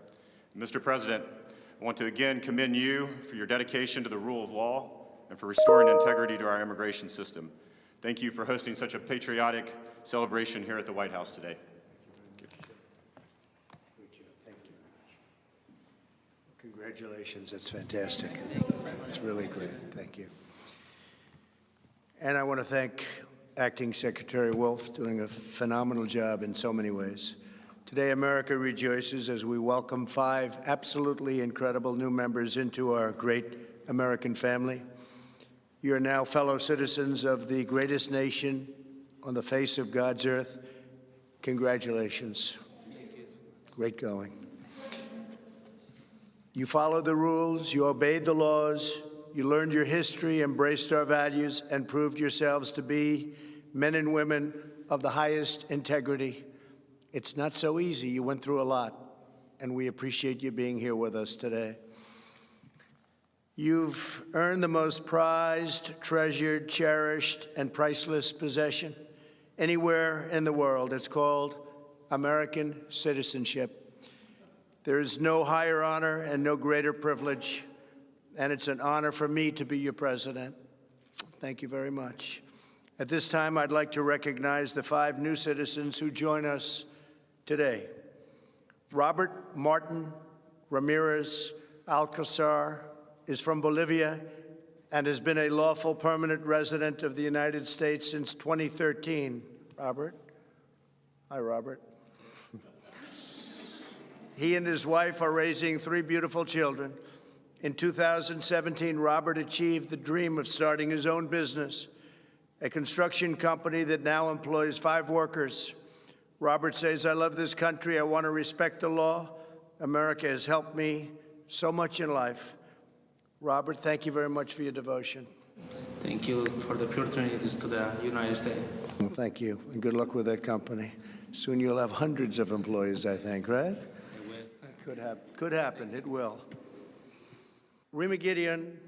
Mr. President, I want to again commend you for your dedication to the rule of law and for restoring integrity to our immigration system. Thank you for hosting such a patriotic celebration here at the White House today. Congratulations, that's fantastic. It's really great, thank you. And I want to thank Acting Secretary Wolf, doing a phenomenal job in so many ways. Today, America rejoices as we welcome 5 absolutely incredible new members into our great American family. You are now fellow citizens of the greatest nation on the face of God's earth. Congratulations. Great going. You followed the rules, you obeyed the laws, you learned your history, embraced our values, and proved yourselves to be men and women of the highest integrity. It's not so easy. You went through a lot, and we appreciate you being here with us today. You've earned the most prized, treasured, cherished, and priceless possession anywhere in the world. It's called American citizenship. There is no higher honor and no greater privilege, and it's an honor for me to be your president. Thank you very much. At this time, I'd like to recognize the 5 new citizens who join us today. Robert Martin Ramirez Alcazar is from Bolivia and has been a lawful permanent resident of the United States since 2013. Robert? Hi, Robert. He and his wife are raising 3 beautiful children. In 2017, Robert achieved the dream of starting his own business, a construction company that now employs 5 workers. Robert says, "I love this country. I want to respect the law. America has helped me so much in life." Robert, thank you very much for your devotion. Thank you for the opportunities to the United States. Well, thank you, and good luck with that company. Soon you'll have hundreds of employees, I think, right? Could happen. It will. Rima Gideon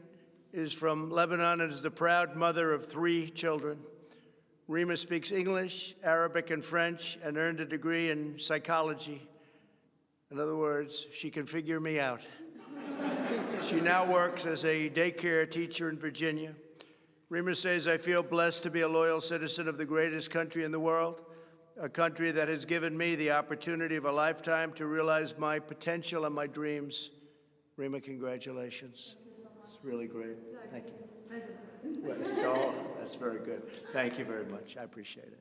is from Lebanon and is the proud mother of 3 children. Rima speaks English, Arabic, and French, and earned a degree in psychology. In other words, she can figure me out. She now works as a daycare teacher in Virginia. Rima says, I feel blessed to be a loyal citizen of the greatest country in the world, a country that has given me the opportunity of a lifetime to realize my potential and my dreams. Rima, congratulations. It's really great. Thank you. Well, that's very good. Thank you very much. I appreciate it.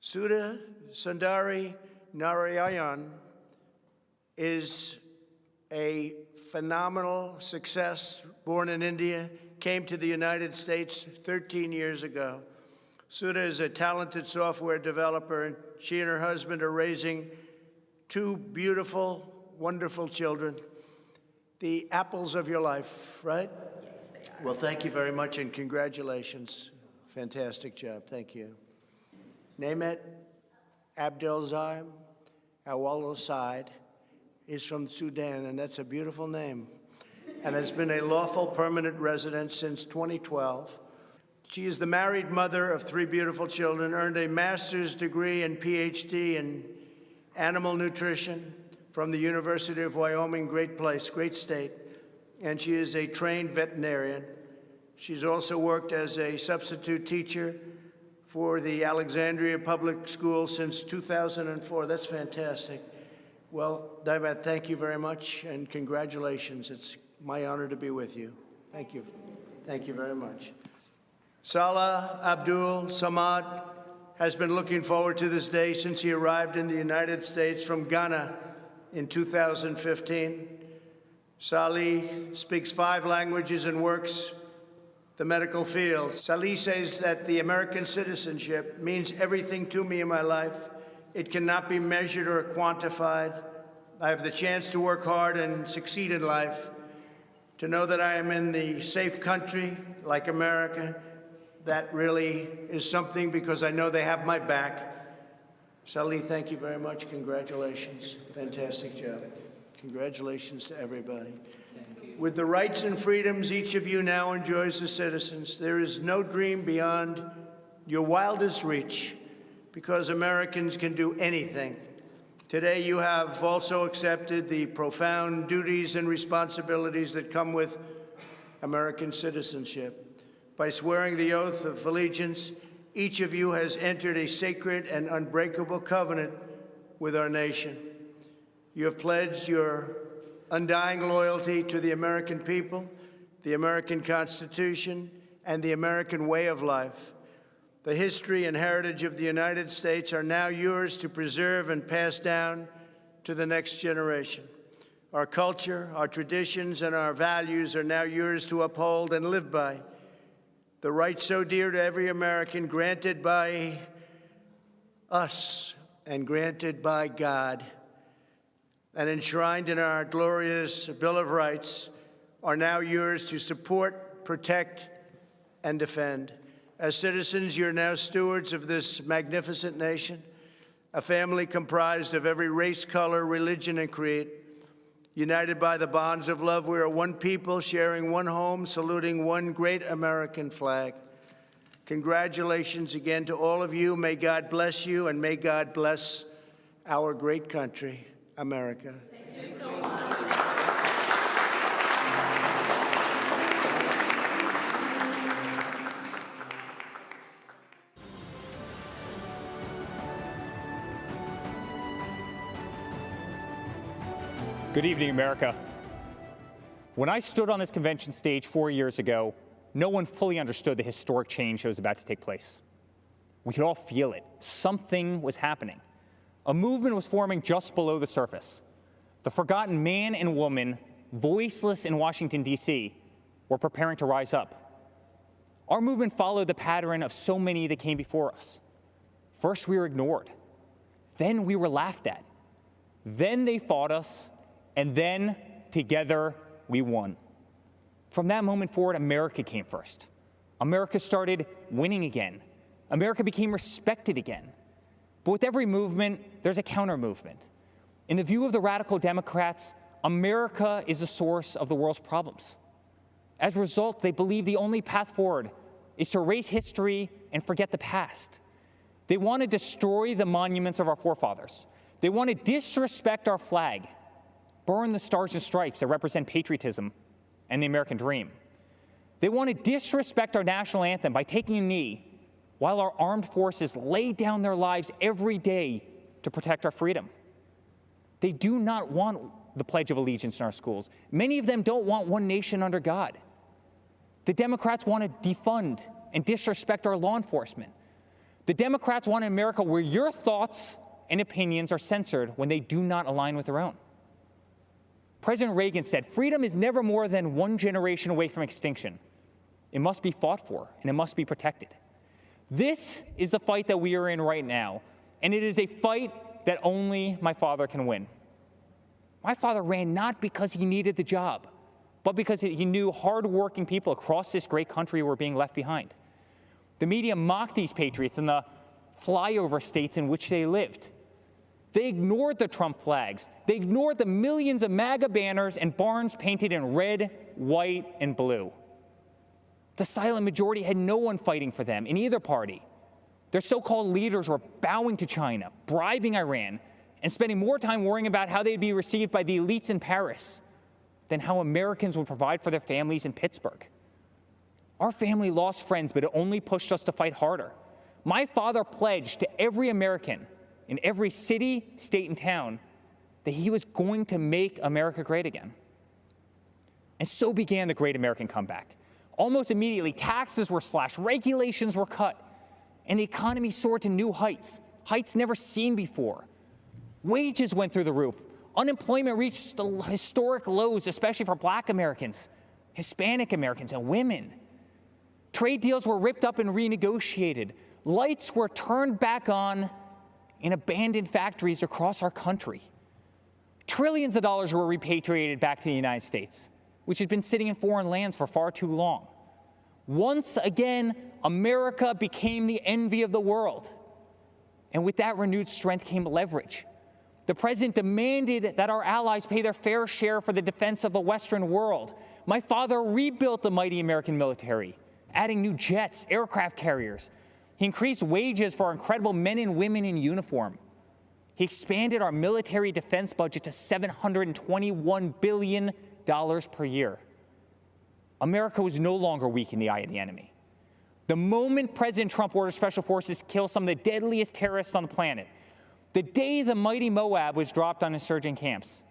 Sudha Sundari Narayan is a phenomenal success, born in India, came to the United States 13 years ago. Sudha is a talented software developer, and she and her husband are raising two beautiful, wonderful children, the apples of your life, right? Yes, they are. Well, thank you very much, and congratulations. Fantastic job. Thank you. Nemet Abdelzim Awal-Said is from Sudan, and that's a beautiful name, and has been a lawful permanent resident since 2012. She is the married mother of three beautiful children, earned a master's degree and PhD in animal nutrition from the University of Wyoming, great place, great state, and she is a trained veterinarian. She's also worked as a substitute teacher for the Alexandria Public Schools since 2004. That's fantastic. Well, Daibat, thank you very much, and congratulations. It's my honor to be with you. Thank you. Thank you very much. Salah Abdul Samad has been looking forward to this day since he arrived in the United States from Ghana in 2015. Salih speaks 5 languages and works the medical field. Salih says that the American citizenship means everything to me in my life. It cannot be measured or quantified. I have the chance to work hard and succeed in life, to know that I am in the safe country like America. That really is something, because I know they have my back. Salih, thank you very much. Congratulations. Fantastic job. Congratulations to everybody. With the rights and freedoms each of you now enjoys as citizens, there is no dream beyond your wildest reach, because Americans can do anything. Today, you have also accepted the profound duties and responsibilities that come with American citizenship. By swearing the oath of allegiance, each of you has entered a sacred and unbreakable covenant with our nation. You have pledged your undying loyalty to the American people, the American Constitution, and the American way of life. The history and heritage of the United States are now yours to preserve and pass down to the next generation. Our culture, our traditions, and our values are now yours to uphold and live by. The rights so dear to every American, granted by us and granted by God and enshrined in our glorious Bill of Rights, are now yours to support, protect, and defend. As citizens, you're now stewards of this magnificent nation, a family comprised of every race, color, religion, and creed. United by the bonds of love, we are one people, sharing one home, saluting one great American flag. Congratulations again to all of you. May God bless you, and may God bless our great country, America. Thank you so much. Good evening, America. When I stood on this convention stage 4 years ago, no one fully understood the historic change that was about to take place. We could all feel it. Something was happening. A movement was forming just below the surface. The forgotten man and woman, voiceless in Washington, D.C., were preparing to rise up. Our movement followed the pattern of so many that came before us. First, we were ignored. Then we were laughed at. Then they fought us. And then, together, we won. From that moment forward, America came first. America started winning again. America became respected again. But with every movement, there's a counter-movement. In the view of the radical Democrats, America is the source of the world's problems. As a result, they believe the only path forward is to erase history and forget the past. They want to destroy the monuments of our forefathers. They want to disrespect our flag, burn the stars and stripes that represent patriotism and the American dream. They want to disrespect our national anthem by taking a knee while our armed forces lay down their lives every day to protect our freedom. They do not want the Pledge of Allegiance in our schools. Many of them don't want one nation under God. The Democrats want to defund and disrespect our law enforcement. The Democrats want an America where your thoughts and opinions are censored when they do not align with their own. President Reagan said, "Freedom is never more than one generation away from extinction. It must be fought for, and it must be protected." This is the fight that we are in right now, and it is a fight that only my father can win. My father ran not because he needed the job, but because he knew hardworking people across this great country were being left behind. The media mocked these patriots in the flyover states in which they lived. They ignored the Trump flags. They ignored the millions of MAGA banners and barns painted in red, white, and blue. The silent majority had no one fighting for them in either party. Their so-called leaders were bowing to China, bribing Iran, and spending more time worrying about how they'd be received by the elites in Paris than how Americans would provide for their families in Pittsburgh. Our family lost friends, but it only pushed us to fight harder. My father pledged to every American in every city, state, and town that he was going to make America great again. And so began the Great American Comeback. Almost immediately, taxes were slashed, regulations were cut, and the economy soared to new heights, heights never seen before. Wages went through the roof. Unemployment reached historic lows, especially for Black Americans, Hispanic Americans, and women. Trade deals were ripped up and renegotiated. Lights were turned back on in abandoned factories across our country. Trillions of dollars were repatriated back to the United States, which had been sitting in foreign lands for far too long. Once again, America became the envy of the world. And with that renewed strength came leverage. The president demanded that our allies pay their fair share for the defense of the Western world. My father rebuilt the mighty American military, adding new jets, aircraft carriers. He increased wages for our incredible men and women in uniform. He expanded our military defense budget to $721 billion per year. America was no longer weak in the eye of the enemy. The moment President Trump ordered special forces to kill some of the deadliest terrorists on the planet, the day the mighty Moab was dropped on insurgent camps,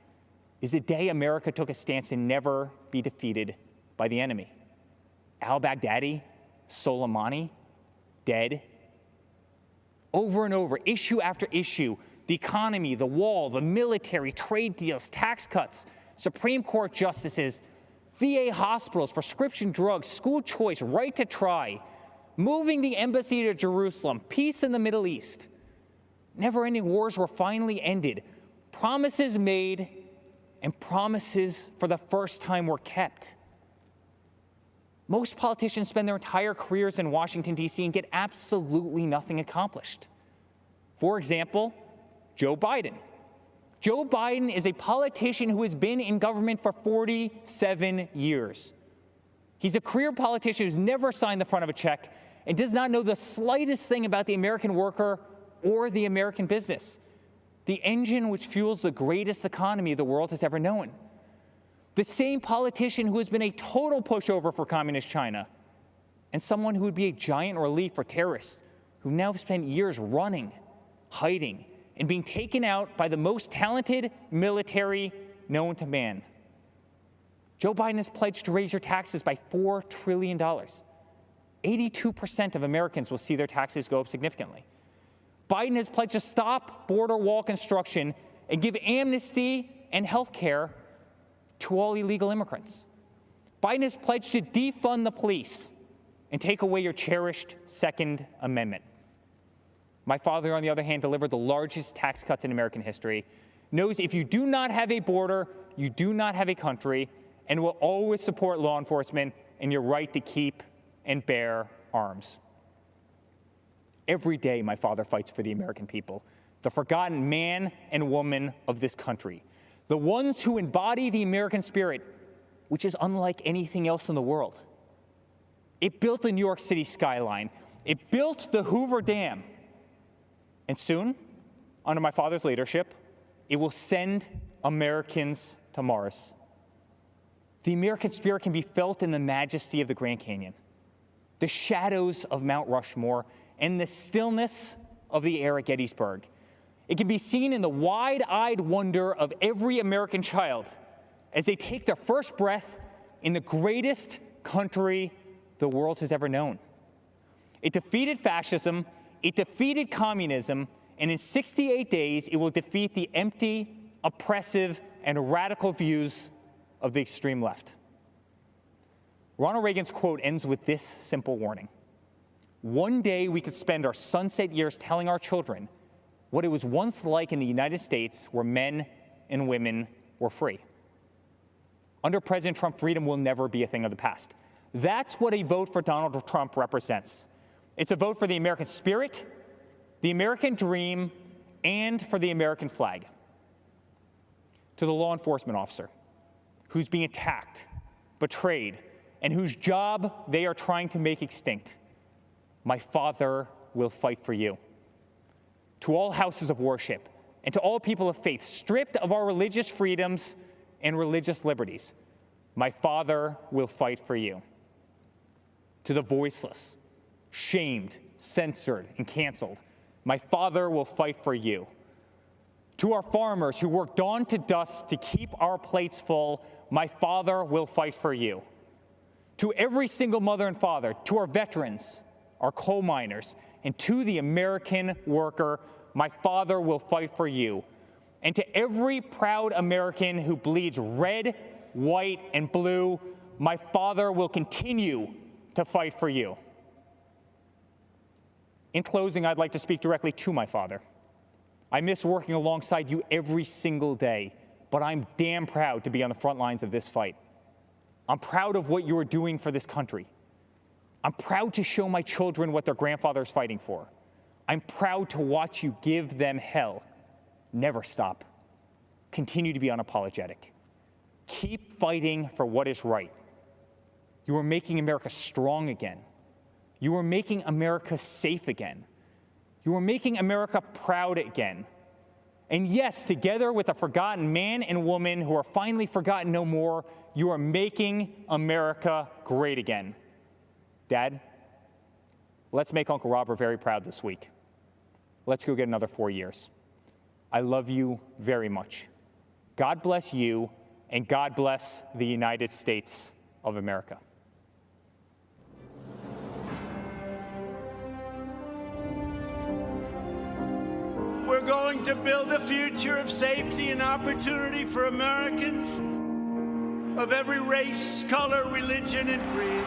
is the day America took a stance to never be defeated by the enemy. Al-Baghdadi, Soleimani, dead. Over and over, issue after issue, the economy, the wall, the military, trade deals, tax cuts, Supreme Court justices, VA hospitals, prescription drugs, school choice, right to try, moving the embassy to Jerusalem, peace in the Middle East. Never-ending wars were finally ended. Promises made and promises for the first time were kept. Most politicians spend their entire careers in Washington, D.C. and get absolutely nothing accomplished. For example, Joe Biden. Joe Biden is a politician who has been in government for 47 years. He's a career politician who's never signed the front of a check and does not know the slightest thing about the American worker or the American business, the engine which fuels the greatest economy the world has ever known. The same politician who has been a total pushover for communist China and someone who would be a giant relief for terrorists who now have spent years running, hiding, and being taken out by the most talented military known to man. Joe Biden has pledged to raise your taxes by $4 trillion. 82% of Americans will see their taxes go up significantly. Biden has pledged to stop border wall construction and give amnesty and health care to all illegal immigrants. Biden has pledged to defund the police and take away your cherished Second Amendment. My father, on the other hand, delivered the largest tax cuts in American history, knows if you do not have a border, you do not have a country, and will always support law enforcement and your right to keep and bear arms. Every day, my father fights for the American people, the forgotten man and woman of this country, the ones who embody the American spirit, which is unlike anything else in the world. It built the New York City skyline. It built the Hoover Dam. And soon, under my father's leadership, it will send Americans to Mars. The American spirit can be felt in the majesty of the Grand Canyon, the shadows of Mount Rushmore, and the stillness of the air at Gettysburg. It can be seen in the wide-eyed wonder of every American child as they take their first breath in the greatest country the world has ever known. It defeated fascism, it defeated communism, and in 68 days, it will defeat the empty, oppressive, and radical views of the extreme left. Ronald Reagan's quote ends with this simple warning. One day we could spend our sunset years telling our children what it was once like in the United States where men and women were free. Under President Trump, freedom will never be a thing of the past. That's what a vote for Donald Trump represents. It's a vote for the American spirit, the American dream, and for the American flag. To the law enforcement officer who's being attacked, betrayed, and whose job they are trying to make extinct, my father will fight for you. To all houses of worship and to all people of faith stripped of our religious freedoms and religious liberties, my father will fight for you. To the voiceless, shamed, censored, and canceled, my father will fight for you. To our farmers who work dawn to dusk to keep our plates full, my father will fight for you. To every single mother and father, to our veterans, our coal miners, and to the American worker, my father will fight for you. And to every proud American who bleeds red, white, and blue, my father will continue to fight for you. In closing, I'd like to speak directly to my father. I miss working alongside you every single day, but I'm damn proud to be on the front lines of this fight. I'm proud of what you are doing for this country. I'm proud to show my children what their grandfather is fighting for. I'm proud to watch you give them hell. Never stop. Continue to be unapologetic. Keep fighting for what is right. You are making America strong again. You are making America safe again. You are making America proud again. And yes, together with a forgotten man and woman who are finally forgotten no more, you are making America great again. Dad, let's make Uncle Robert very proud this week. Let's go get another 4 years. I love you very much. God bless you, and God bless the United States of America. We're going to build a future of safety and opportunity for Americans of every race, color, religion, and creed.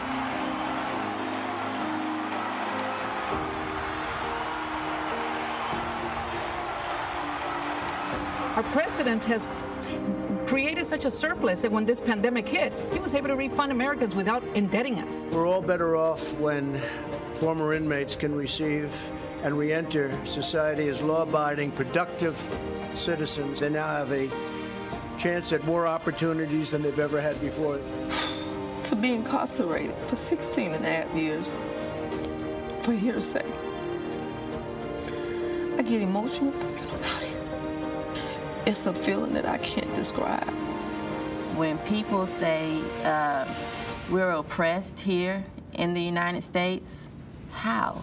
Our president has created such a surplus that when this pandemic hit, he was able to refund Americans without indebting us. We're all better off when former inmates can receive and re-enter society as law-abiding, productive citizens. They now have a chance at more opportunities than they've ever had before. To be incarcerated for 16 and a half years for hearsay. I get emotional thinking about it. It's a feeling that I can't describe. When people say we're oppressed here in the United States, how?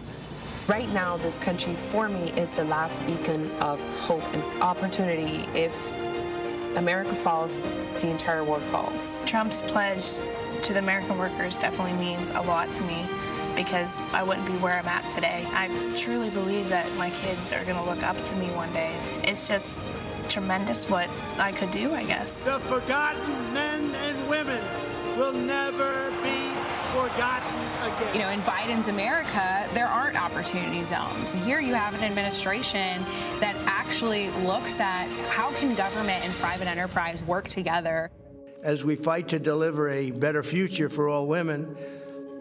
Right now, this country, for me, is the last beacon of hope and opportunity. If America falls, the entire world falls. Trump's pledge to the American workers definitely means a lot to me because I wouldn't be where I'm at today. I truly believe that my kids are going to look up to me one day. It's just tremendous what I could do, I guess. The forgotten men and women will never be forgotten again. You know, in Biden's America, there aren't opportunity zones. Here you have an administration that actually looks at how can government and private enterprise work together. As we fight to deliver a better future for all women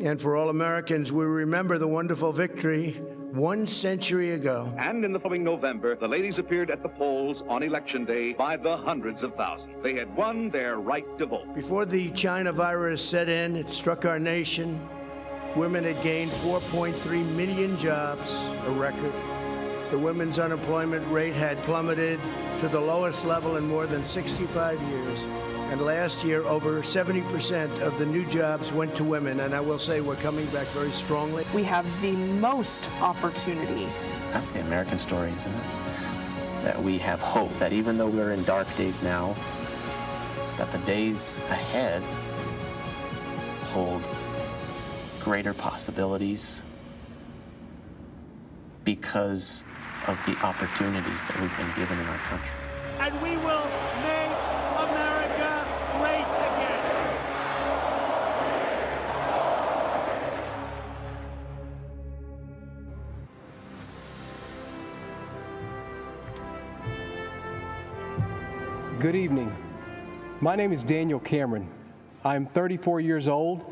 and for all Americans, we remember the wonderful victory 1 century ago. And in the following November, the ladies appeared at the polls on Election Day by the hundreds of thousands. They had won their right to vote. Before the China virus set in, it struck our nation women had gained 4.3 million jobs, a record. The women's unemployment rate had plummeted to the lowest level in more than 65 years. And last year, over 70% of the new jobs went to women. And I will say we're coming back very strongly. We have the most opportunity. That's the American story, isn't it? That we have hope, that even though we're in dark days now, that the days ahead hold greater possibilities because of the opportunities that we've been given in our country. And we will make America great again. Good evening. My name is Daniel Cameron. I'm 34 years old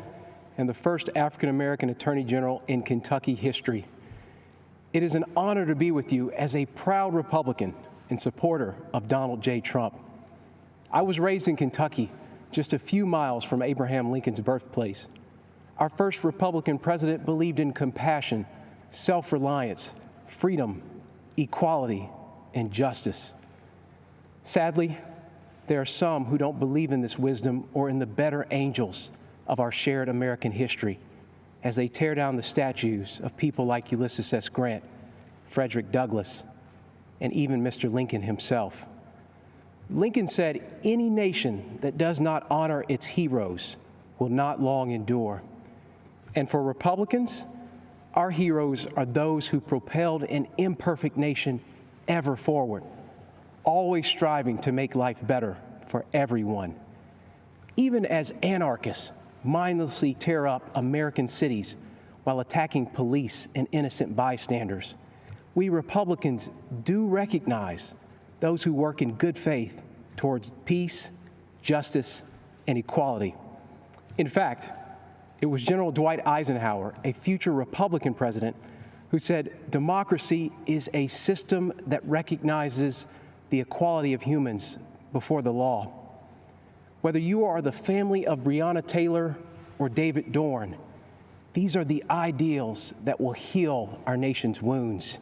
and the first African-American Attorney General in Kentucky history. It is an honor to be with you as a proud Republican and supporter of Donald J. Trump. I was raised in Kentucky, just a few miles from Abraham Lincoln's birthplace. Our first Republican president believed in compassion, self-reliance, freedom, equality, and justice. Sadly, there are some who don't believe in this wisdom or in the better angels of our shared American history as they tear down the statues of people like Ulysses S. Grant, Frederick Douglass, and even Mr. Lincoln himself. Lincoln said, "Any nation that does not honor its heroes will not long endure." And for Republicans, our heroes are those who propelled an imperfect nation ever forward, always striving to make life better for everyone. Even as anarchists mindlessly tear up American cities while attacking police and innocent bystanders, we Republicans do recognize those who work in good faith towards peace, justice, and equality. In fact, it was General Dwight Eisenhower, a future Republican president, who said, "Democracy is a system that recognizes the equality of humans before the law." Whether you are the family of Breonna Taylor or David Dorn, these are the ideals that will heal our nation's wounds.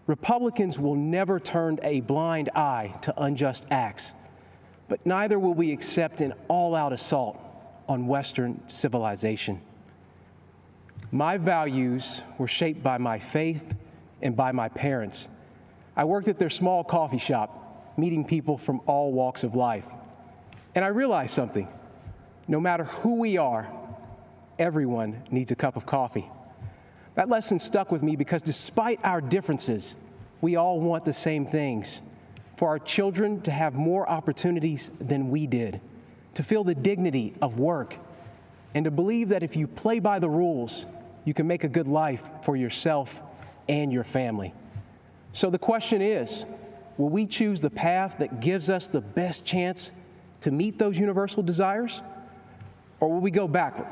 Republicans will never turn a blind eye to unjust acts, but neither will we accept an all-out assault on Western civilization. My values were shaped by my faith and by my parents. I worked at their small coffee shop, meeting people from all walks of life. And I realized something. No matter who we are, everyone needs a cup of coffee. That lesson stuck with me because despite our differences, we all want the same things. For our children to have more opportunities than we did, to feel the dignity of work, and to believe that if you play by the rules, you can make a good life for yourself and your family. So the question is, will we choose the path that gives us the best chance to meet those universal desires? Or will we go backward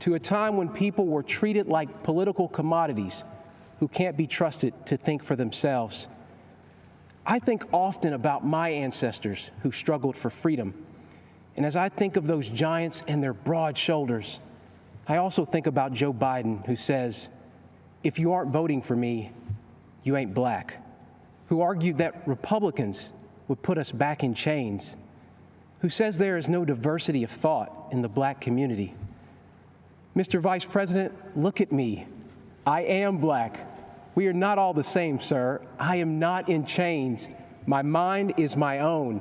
to a time when people were treated like political commodities who can't be trusted to think for themselves? I think often about my ancestors who struggled for freedom. And as I think of those giants and their broad shoulders, I also think about Joe Biden, who says, "If you aren't voting for me, you ain't black," who argued that Republicans would put us back in chains, who says there is no diversity of thought in the black community. Mr. Vice President, look at me. I am black. We are not all the same, sir. I am not in chains. My mind is my own.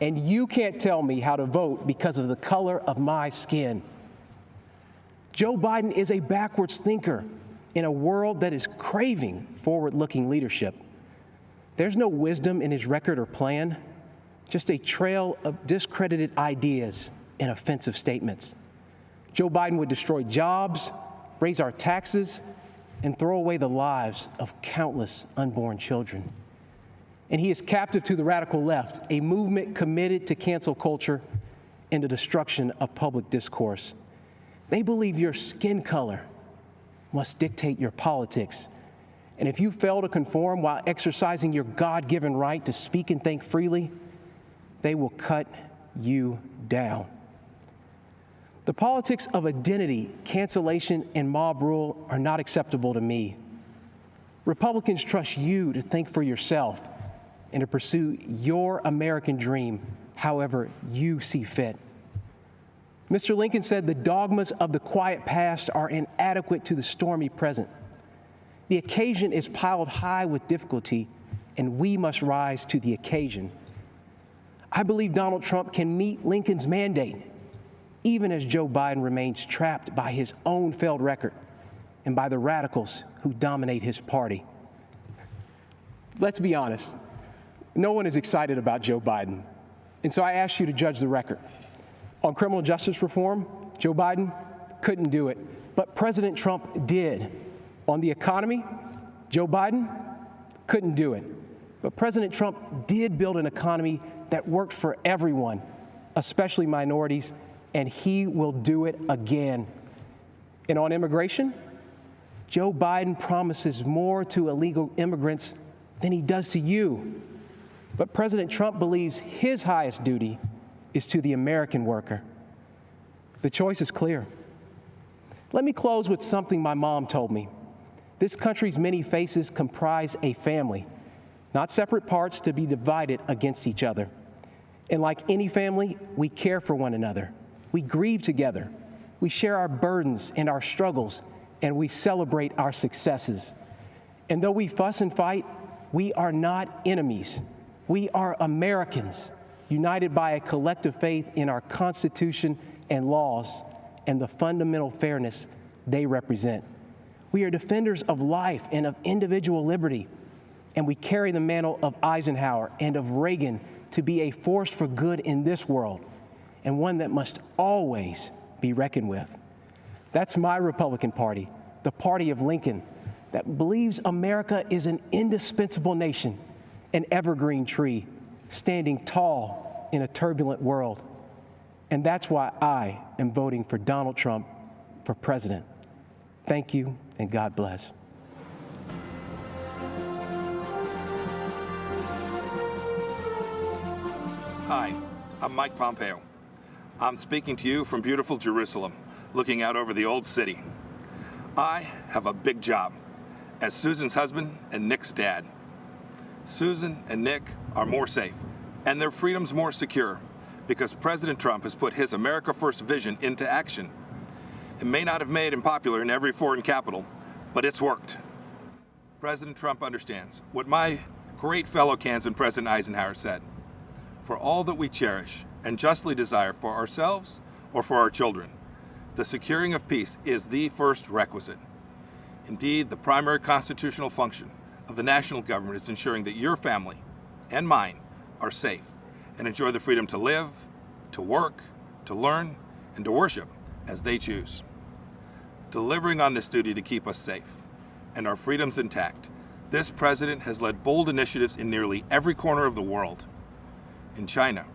And you can't tell me how to vote because of the color of my skin. Joe Biden is a backwards thinker in a world that is craving forward-looking leadership. There's no wisdom in his record or plan, just a trail of discredited ideas and offensive statements. Joe Biden would destroy jobs, raise our taxes, and throw away the lives of countless unborn children. And he is captive to the radical left, a movement committed to cancel culture and the destruction of public discourse. They believe your skin color must dictate your politics. And if you fail to conform while exercising your God-given right to speak and think freely, they will cut you down. The politics of identity, cancellation, and mob rule are not acceptable to me. Republicans trust you to think for yourself and to pursue your American dream however you see fit. Mr. Lincoln said the dogmas of the quiet past are inadequate to the stormy present. The occasion is piled high with difficulty, and we must rise to the occasion. I believe Donald Trump can meet Lincoln's mandate, even as Joe Biden remains trapped by his own failed record and by the radicals who dominate his party. Let's be honest, no one is excited about Joe Biden, and so I ask you to judge the record. On criminal justice reform, Joe Biden couldn't do it, but President Trump did. On the economy, Joe Biden couldn't do it, but President Trump did build an economy that worked for everyone, especially minorities, and he will do it again. And on immigration, Joe Biden promises more to illegal immigrants than he does to you. But President Trump believes his highest duty is to the American worker. The choice is clear. Let me close with something my mom told me. This country's many faces comprise a family, not separate parts to be divided against each other. And like any family, we care for one another. We grieve together. We share our burdens and our struggles, and we celebrate our successes. And though we fuss and fight, we are not enemies. We are Americans, united by a collective faith in our Constitution and laws and the fundamental fairness they represent. We are defenders of life and of individual liberty, and we carry the mantle of Eisenhower and of Reagan to be a force for good in this world, and one that must always be reckoned with. That's my Republican Party, the party of Lincoln, that believes America is an indispensable nation, an evergreen tree, standing tall in a turbulent world. And that's why I am voting for Donald Trump for president. Thank you, and God bless. Hi, I'm Mike Pompeo. I'm speaking to you from beautiful Jerusalem, looking out over the old city. I have a big job as Susan's husband and Nick's dad. Susan and Nick are more safe, and their freedom's more secure because President Trump has put his America First vision into action. It may not have made him popular in every foreign capital, but it's worked. President Trump understands what my great fellow Kansan President Eisenhower said. For all that we cherish and justly desire for ourselves or for our children, the securing of peace is the first requisite. Indeed, the primary constitutional function of the national government is ensuring that your family and mine are safe and enjoy the freedom to live, to work, to learn, and to worship as they choose. Delivering on this duty to keep us safe and our freedoms intact, this president has led bold initiatives in nearly every corner of the world. In China,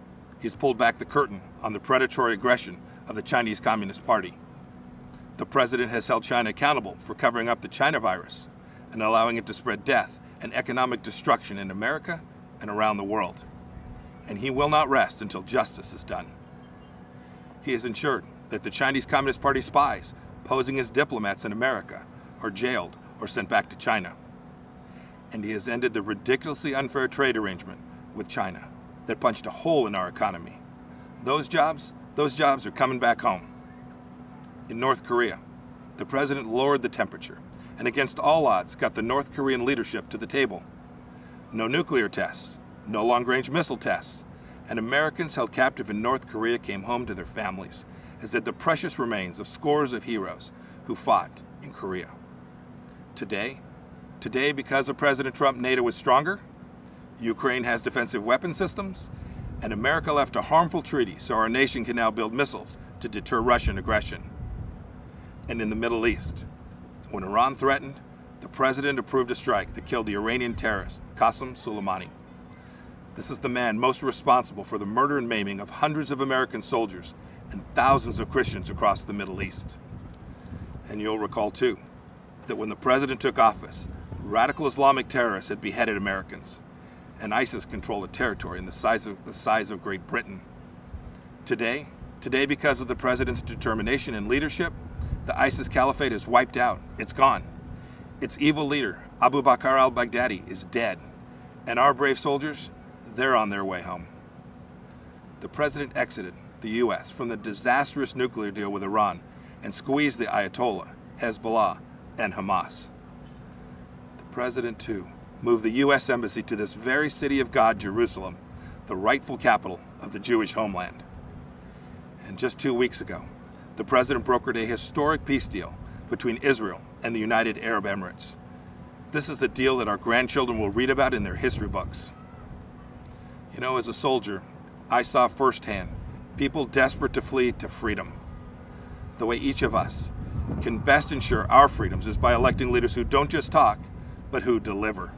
he's pulled back the curtain on the predatory aggression of the Chinese Communist Party. The president has held China accountable for covering up the China virus and allowing it to spread death and economic destruction in America and around the world. And he will not rest until justice is done. He has ensured that the Chinese Communist Party spies posing as diplomats in America are jailed or sent back to China. And he has ended the ridiculously unfair trade arrangement with China that punched a hole in our economy. Those jobs are coming back home. In North Korea, the president lowered the temperature and against all odds got the North Korean leadership to the table. No nuclear tests, no long-range missile tests, and Americans held captive in North Korea came home to their families, as did the precious remains of scores of heroes who fought in Korea. Today, because of President Trump, NATO is stronger, Ukraine has defensive weapon systems, and America left a harmful treaty so our nation can now build missiles to deter Russian aggression. And in the Middle East, when Iran threatened, the president approved a strike that killed the Iranian terrorist Qasem Soleimani. This is the man most responsible for the murder and maiming of hundreds of American soldiers and thousands of Christians across the Middle East. And you'll recall, too, that when the president took office, radical Islamic terrorists had beheaded Americans, and ISIS controlled a territory in the size of Great Britain. Today, Today, because of the president's determination and leadership, the ISIS caliphate is wiped out. It's gone. Its evil leader, Abu Bakr al-Baghdadi, is dead. And our brave soldiers, they're on their way home. The president exited the U.S. from the disastrous nuclear deal with Iran and squeezed the Ayatollah, Hezbollah, and Hamas. The president, too, moved the U.S. Embassy to this very city of God, Jerusalem, the rightful capital of the Jewish homeland. And just 2 weeks ago, the president brokered a historic peace deal between Israel and the United Arab Emirates. This is a deal that our grandchildren will read about in their history books. You know, as a soldier, I saw firsthand people desperate to flee to freedom. The way each of us can best ensure our freedoms is by electing leaders who don't just talk, but who deliver.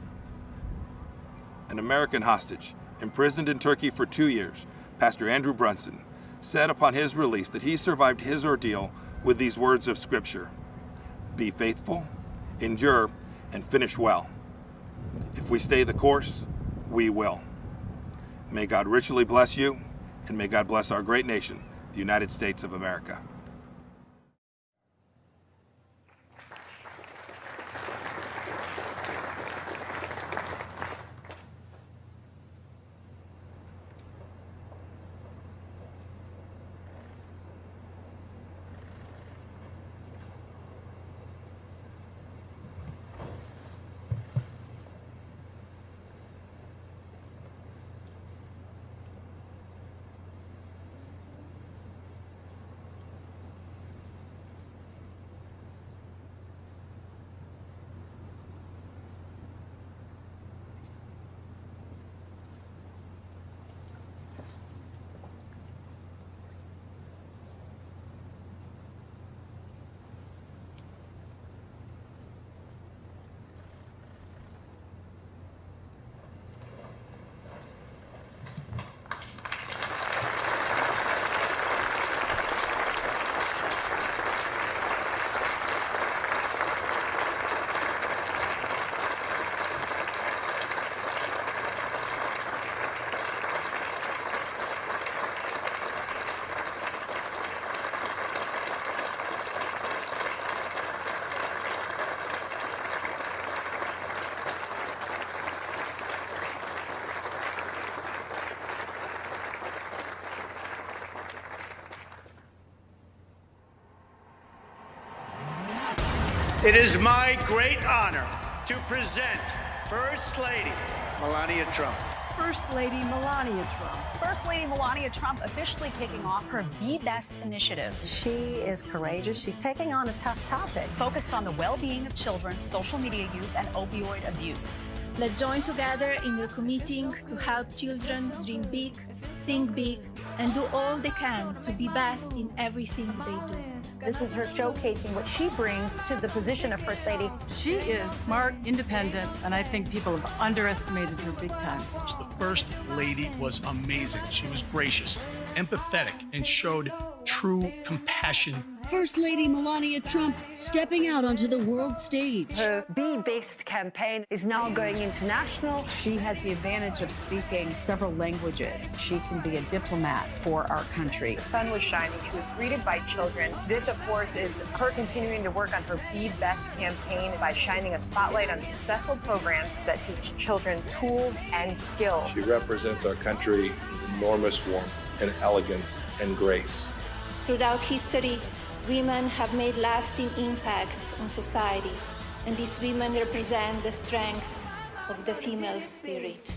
An American hostage, imprisoned in Turkey for 2 years, Pastor Andrew Brunson, said upon his release that he survived his ordeal with these words of Scripture: "Be faithful, endure, and finish well. If we stay the course, we will." May God richly bless you, and may God bless our great nation, the United States of America. It is my great honor to present First Lady Melania Trump. First Lady Melania Trump. First Lady Melania Trump officially kicking off her Be Best initiative. She is courageous. She's taking on a tough topic. Focused on the well-being of children, social media use, and opioid abuse. Let's join together in the committing to help children dream big, think big, and do all they can to be best in everything they do. This is her showcasing what she brings to the position of First Lady. She is smart, independent, and I think people have underestimated her big time. The First Lady was amazing. She was gracious, empathetic, and showed true compassion. First Lady Melania Trump stepping out onto the world stage. Her Be Best campaign is now going international. She has the advantage of speaking several languages. She can be a diplomat for our country. The sun was shining. She was greeted by children. This, of course, is her continuing to work on her Be Best campaign by shining a spotlight on successful programs that teach children tools and skills. She represents our country with enormous warmth and elegance and grace. Throughout history, women have made lasting impacts on society, and these women represent the strength of the female spirit.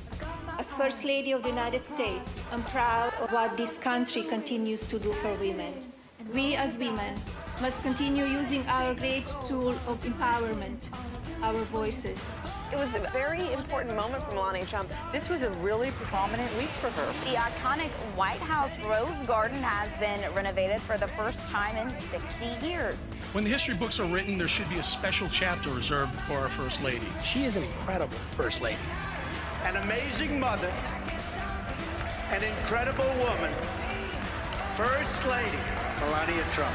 As First Lady of the United States, I'm proud of what this country continues to do for women. We as women must continue using our great tool of empowerment, our voices. It was a very important moment for Melania Trump. This was a really prominent week for her. The iconic White House Rose Garden has been renovated for the first time in 60 years. When the history books are written, there should be a special chapter reserved for our First Lady. She is an incredible First Lady. An amazing mother, an incredible woman, First Lady Melania Trump.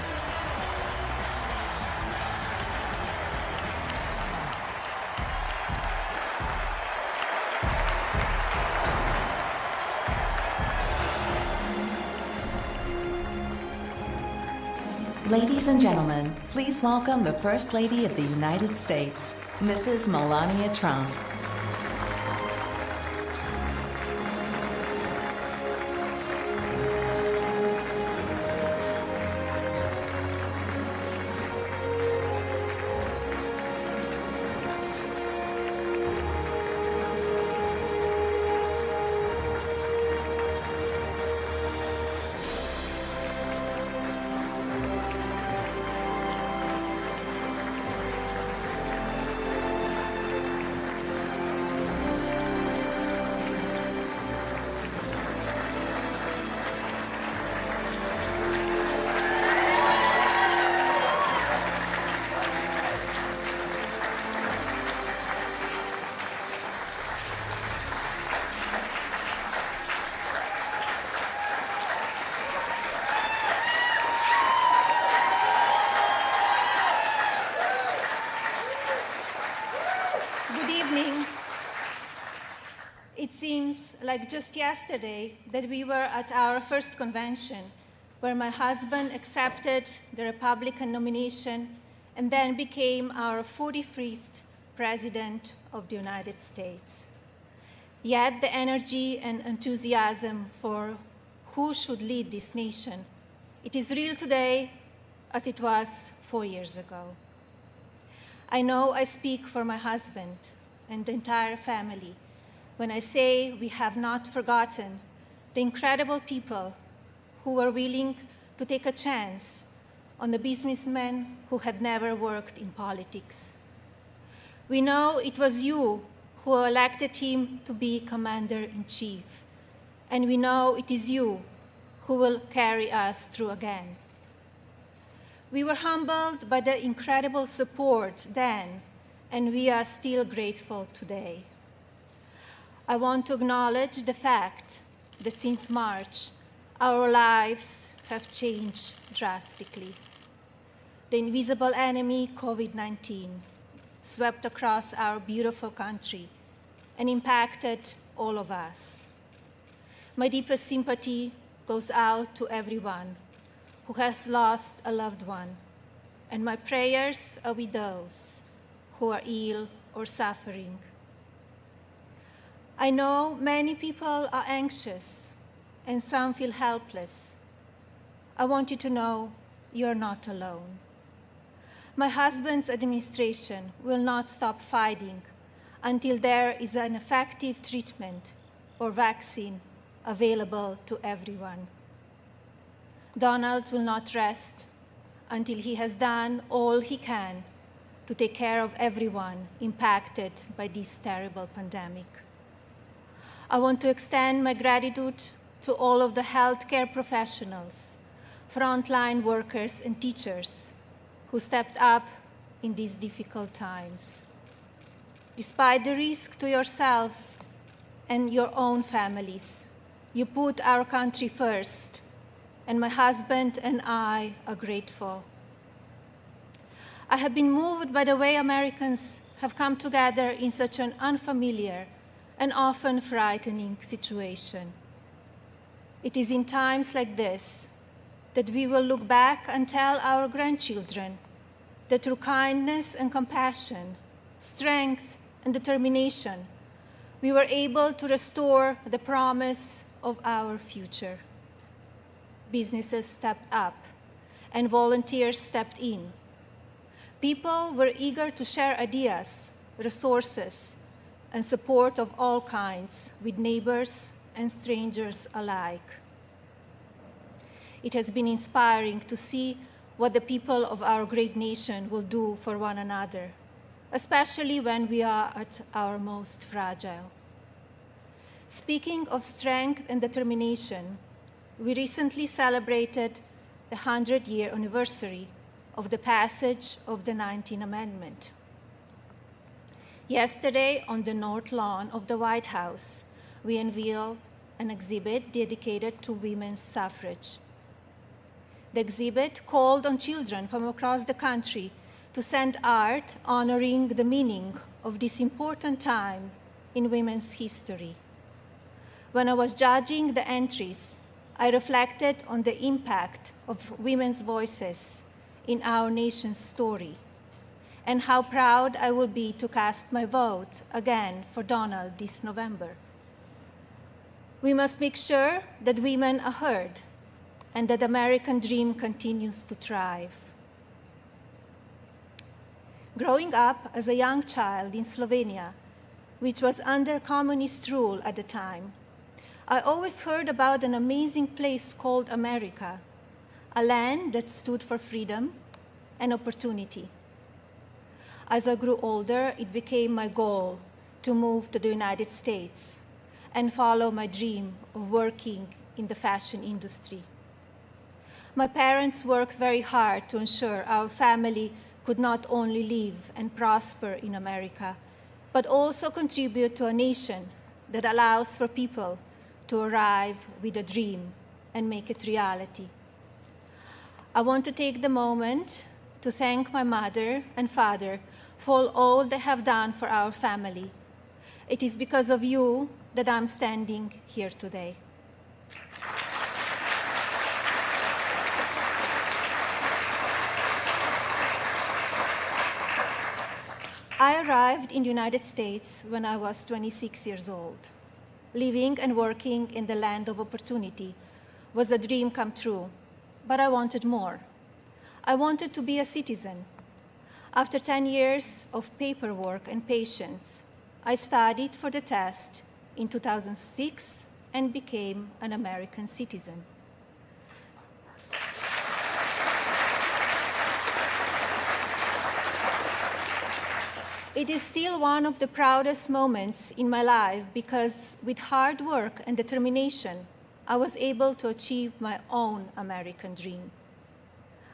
Ladies and gentlemen, please welcome the First Lady of the United States, Mrs. Melania Trump. It seems like just yesterday that we were at our first convention, where my husband accepted the Republican nomination and then became our 45th President of the United States. Yet the energy and enthusiasm for who should lead this nation, it is real today as it was 4 years ago. I know I speak for my husband and the entire family when I say we have not forgotten the incredible people who were willing to take a chance on the businessmen who had never worked in politics. We know it was you who elected him to be Commander-in-Chief, and we know it is you who will carry us through again. We were humbled by the incredible support then, and we are still grateful today. I want to acknowledge the fact that since March, our lives have changed drastically. The invisible enemy, COVID-19, swept across our beautiful country and impacted all of us. My deepest sympathy goes out to everyone who has lost a loved one, and my prayers are with those who are ill or suffering. I know many people are anxious and some feel helpless. I want you to know you're not alone. My husband's administration will not stop fighting until there is an effective treatment or vaccine available to everyone. Donald will not rest until he has done all he can to take care of everyone impacted by this terrible pandemic. I want to extend my gratitude to all of the healthcare professionals, frontline workers and teachers who stepped up in these difficult times. Despite the risk to yourselves and your own families, you put our country first, and my husband and I are grateful. I have been moved by the way Americans have come together in such an unfamiliar and often frightening situation. It is in times like this that we will look back and tell our grandchildren that through kindness and compassion, strength and determination, we were able to restore the promise of our future. Businesses stepped up and volunteers stepped in. People were eager to share ideas, resources, and support of all kinds with neighbors and strangers alike. It has been inspiring to see what the people of our great nation will do for one another, especially when we are at our most fragile. Speaking of strength and determination, we recently celebrated the 100-year anniversary of the passage of the 19th Amendment. Yesterday, on the North Lawn of the White House, we unveiled an exhibit dedicated to women's suffrage. The exhibit called on children from across the country to send art honoring the meaning of this important time in women's history. When I was judging the entries, I reflected on the impact of women's voices in our nation's story, and how proud I will be to cast my vote again for Donald this November. We must make sure that women are heard and that the American dream continues to thrive. Growing up as a young child in Slovenia, which was under communist rule at the time, I always heard about an amazing place called America, a land that stood for freedom and opportunity. As I grew older, it became my goal to move to the United States and follow my dream of working in the fashion industry. My parents worked very hard to ensure our family could not only live and prosper in America, but also contribute to a nation that allows for people to arrive with a dream and make it reality. I want to take the moment to thank my mother and father for all they have done for our family. It is because of you that I'm standing here today. I arrived in the United States when I was 26 years old. Living and working in the land of opportunity was a dream come true, but I wanted more. I wanted to be a citizen. After 10 years of paperwork and patience, I studied for the test in 2006 and became an American citizen. It is still one of the proudest moments in my life because with hard work and determination, I was able to achieve my own American dream.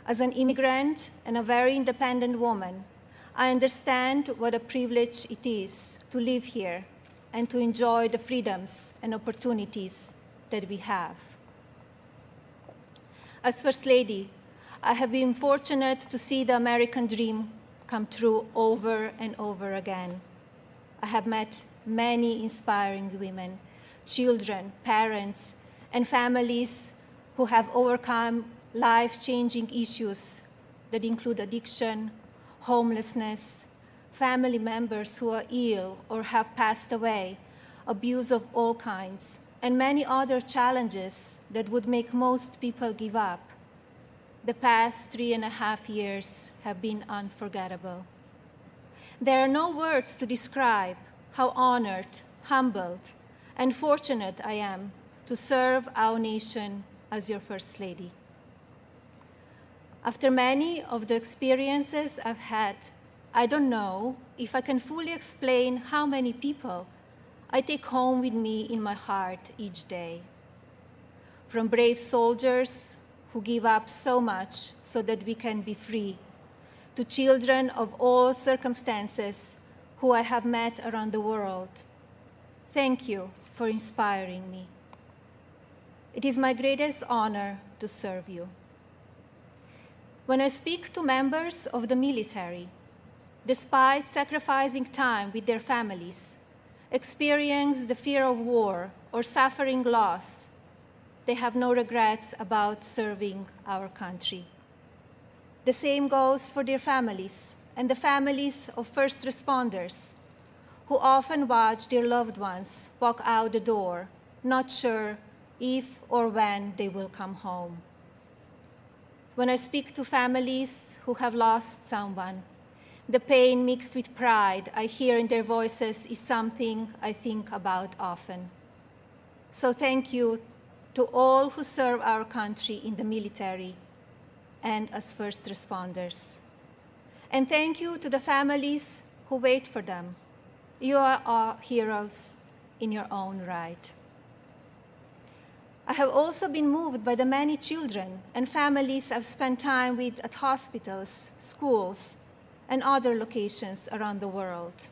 As an immigrant and a very independent woman, I understand what a privilege it is to live here and to enjoy the freedoms and opportunities that we have. As First Lady, I have been fortunate to see the American dream come true over and over again. I have met many inspiring women, children, parents, and families who have overcome life-changing issues that include addiction, homelessness, family members who are ill or have passed away, abuse of all kinds, and many other challenges that would make most people give up. The past 3.5 years have been unforgettable. There are no words to describe how honored, humbled, and fortunate I am to serve our nation as your First Lady. After many of the experiences I've had, I don't know if I can fully explain how many people I take home with me in my heart each day. From brave soldiers who give up so much so that we can be free, to children of all circumstances who I have met around the world. Thank you for inspiring me. It is my greatest honor to serve you. When I speak to members of the military, despite sacrificing time with their families, experience the fear of war or suffering loss, they have no regrets about serving our country. The same goes for their families and the families of first responders who often watch their loved ones walk out the door, not sure if or when they will come home. When I speak to families who have lost someone, the pain mixed with pride I hear in their voices is something I think about often. So thank you to all who serve our country in the military and as first responders. And thank you to the families who wait for them. You are all heroes in your own right. I have also been moved by the many children and families I've spent time with at hospitals, schools, and other locations around the world.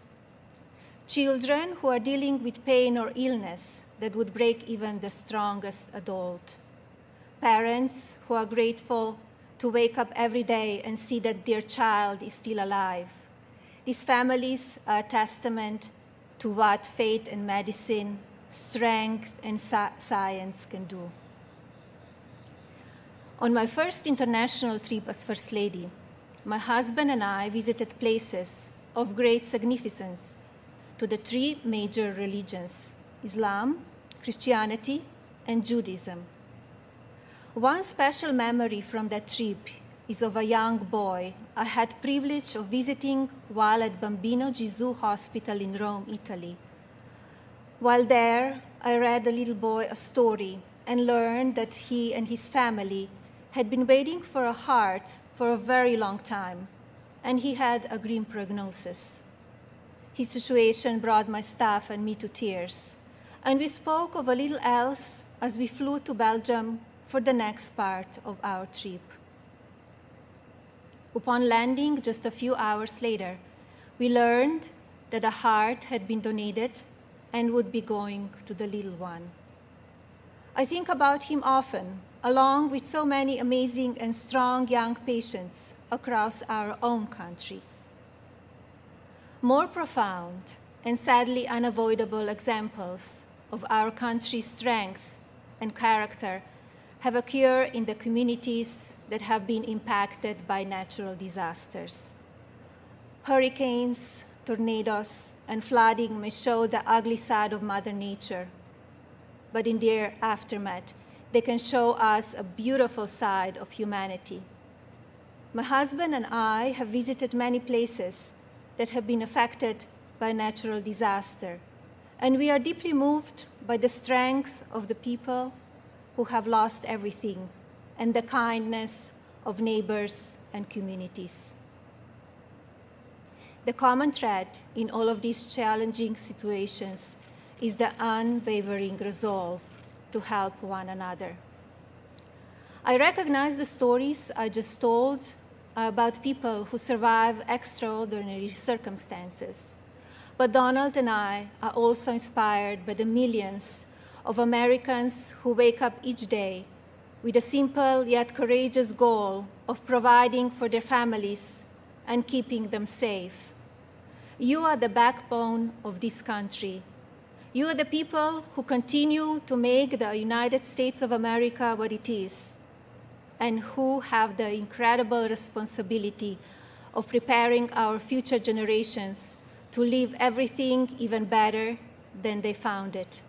Children who are dealing with pain or illness that would break even the strongest adult. Parents who are grateful to wake up every day and see that their child is still alive. These families are a testament to what faith and medicine, strength and science can do. On my first international trip as First Lady, my husband and I visited places of great significance to the three major religions: Islam, Christianity, and Judaism. One special memory from that trip is of a young boy I had privilege of visiting while at Bambino Gesù Hospital in Rome, Italy. While there, I read the little boy a story and learned that he and his family had been waiting for a heart for a very long time, and he had a grim prognosis. His situation brought my staff and me to tears, and we spoke of a little else as we flew to Belgium for the next part of our trip. Upon landing just a few hours later, we learned that a heart had been donated and would be going to the little one. I think about him often, along with so many amazing and strong young patients across our own country. More profound and sadly unavoidable examples of our country's strength and character have occurred in the communities that have been impacted by natural disasters. Hurricanes, tornadoes, and flooding may show the ugly side of Mother Nature, but in their aftermath, they can show us a beautiful side of humanity. My husband and I have visited many places that have been affected by natural disaster, and we are deeply moved by the strength of the people who have lost everything and the kindness of neighbors and communities. The common thread in all of these challenging situations is the unwavering resolve to help one another. I recognize the stories I just told about people who survive extraordinary circumstances. But Donald and I are also inspired by the millions of Americans who wake up each day with a simple yet courageous goal of providing for their families and keeping them safe. You are the backbone of this country. You are the people who continue to make the United States of America what it is, and who have the incredible responsibility of preparing our future generations to leave everything even better than they found it.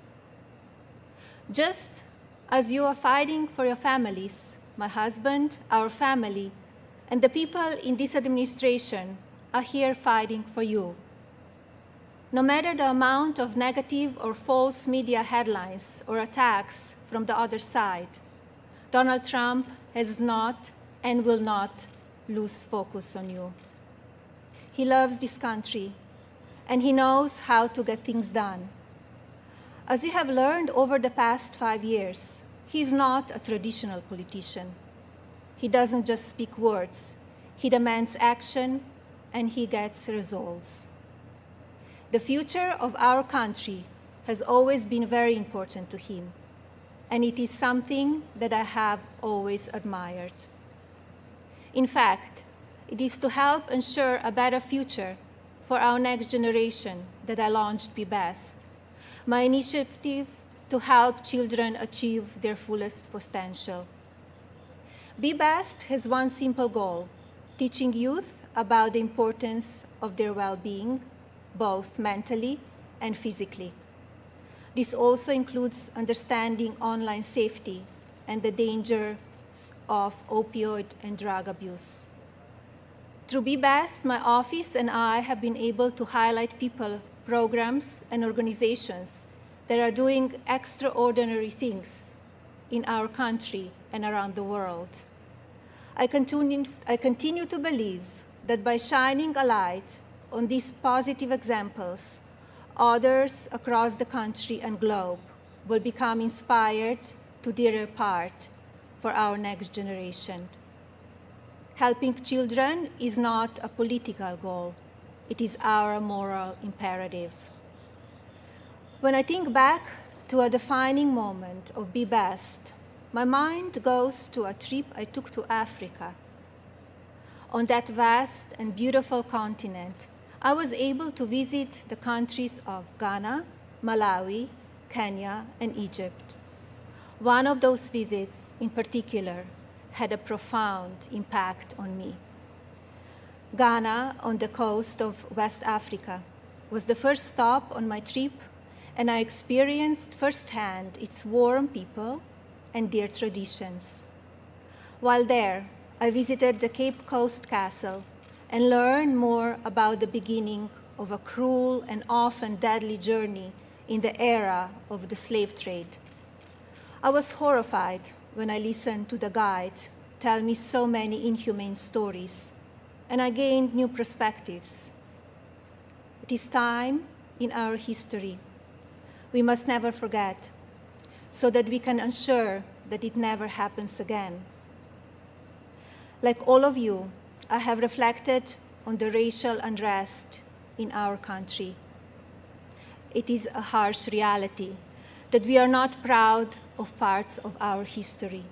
Just as you are fighting for your families, my husband, our family, and the people in this administration are here fighting for you. No matter the amount of negative or false media headlines or attacks from the other side, Donald Trump has not and will not lose focus on you. He loves this country, and he knows how to get things done. As you have learned over the past 5 years, he is not a traditional politician. He doesn't just speak words. He demands action, and he gets results. The future of our country has always been very important to him, and it is something that I have always admired. In fact, it is to help ensure a better future for our next generation that I launched Be Best, my initiative to help children achieve their fullest potential. Be Best has one simple goal: teaching youth about the importance of their well-being, both mentally and physically. This also includes understanding online safety and the dangers of opioid and drug abuse. Through Be Best, my office and I have been able to highlight people, programs, and organizations that are doing extraordinary things in our country and around the world. I continue to believe that by shining a light on these positive examples, others across the country and globe will become inspired to do their part for our next generation. Helping children is not a political goal. It is our moral imperative. When I think back to a defining moment of Be Best, my mind goes to a trip I took to Africa. On that vast and beautiful continent, I was able to visit the countries of Ghana, Malawi, Kenya, and Egypt. One of those visits, in particular, had a profound impact on me. Ghana, on the coast of West Africa, was the first stop on my trip, and I experienced firsthand its warm people and their traditions. While there, I visited the Cape Coast Castle and learned more about the beginning of a cruel and often deadly journey in the era of the slave trade. I was horrified when I listened to the guide tell me so many inhumane stories, and I gained new perspectives. It is time in our history we must never forget, so that we can ensure that it never happens again. Like all of you, I have reflected on the racial unrest in our country. It is a harsh reality that we are not proud of parts of our history.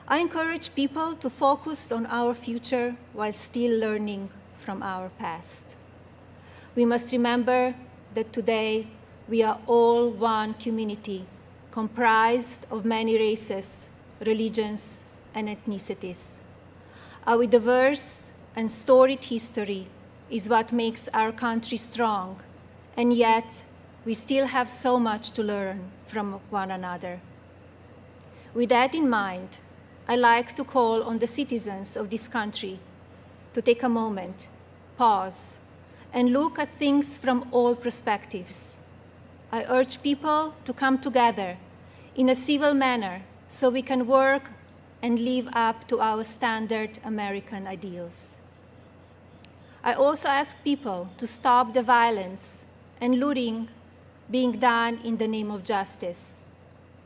I encourage people to focus on our future while still learning from our past. We must remember that today we are all one community comprised of many races, religions, and ethnicities. Our diverse and storied history is what makes our country strong, and yet we still have so much to learn from one another. With that in mind, I like to call on the citizens of this country to take a moment, pause, and look at things from all perspectives. I urge people to come together in a civil manner so we can work and live up to our standard American ideals. I also ask people to stop the violence and looting being done in the name of justice,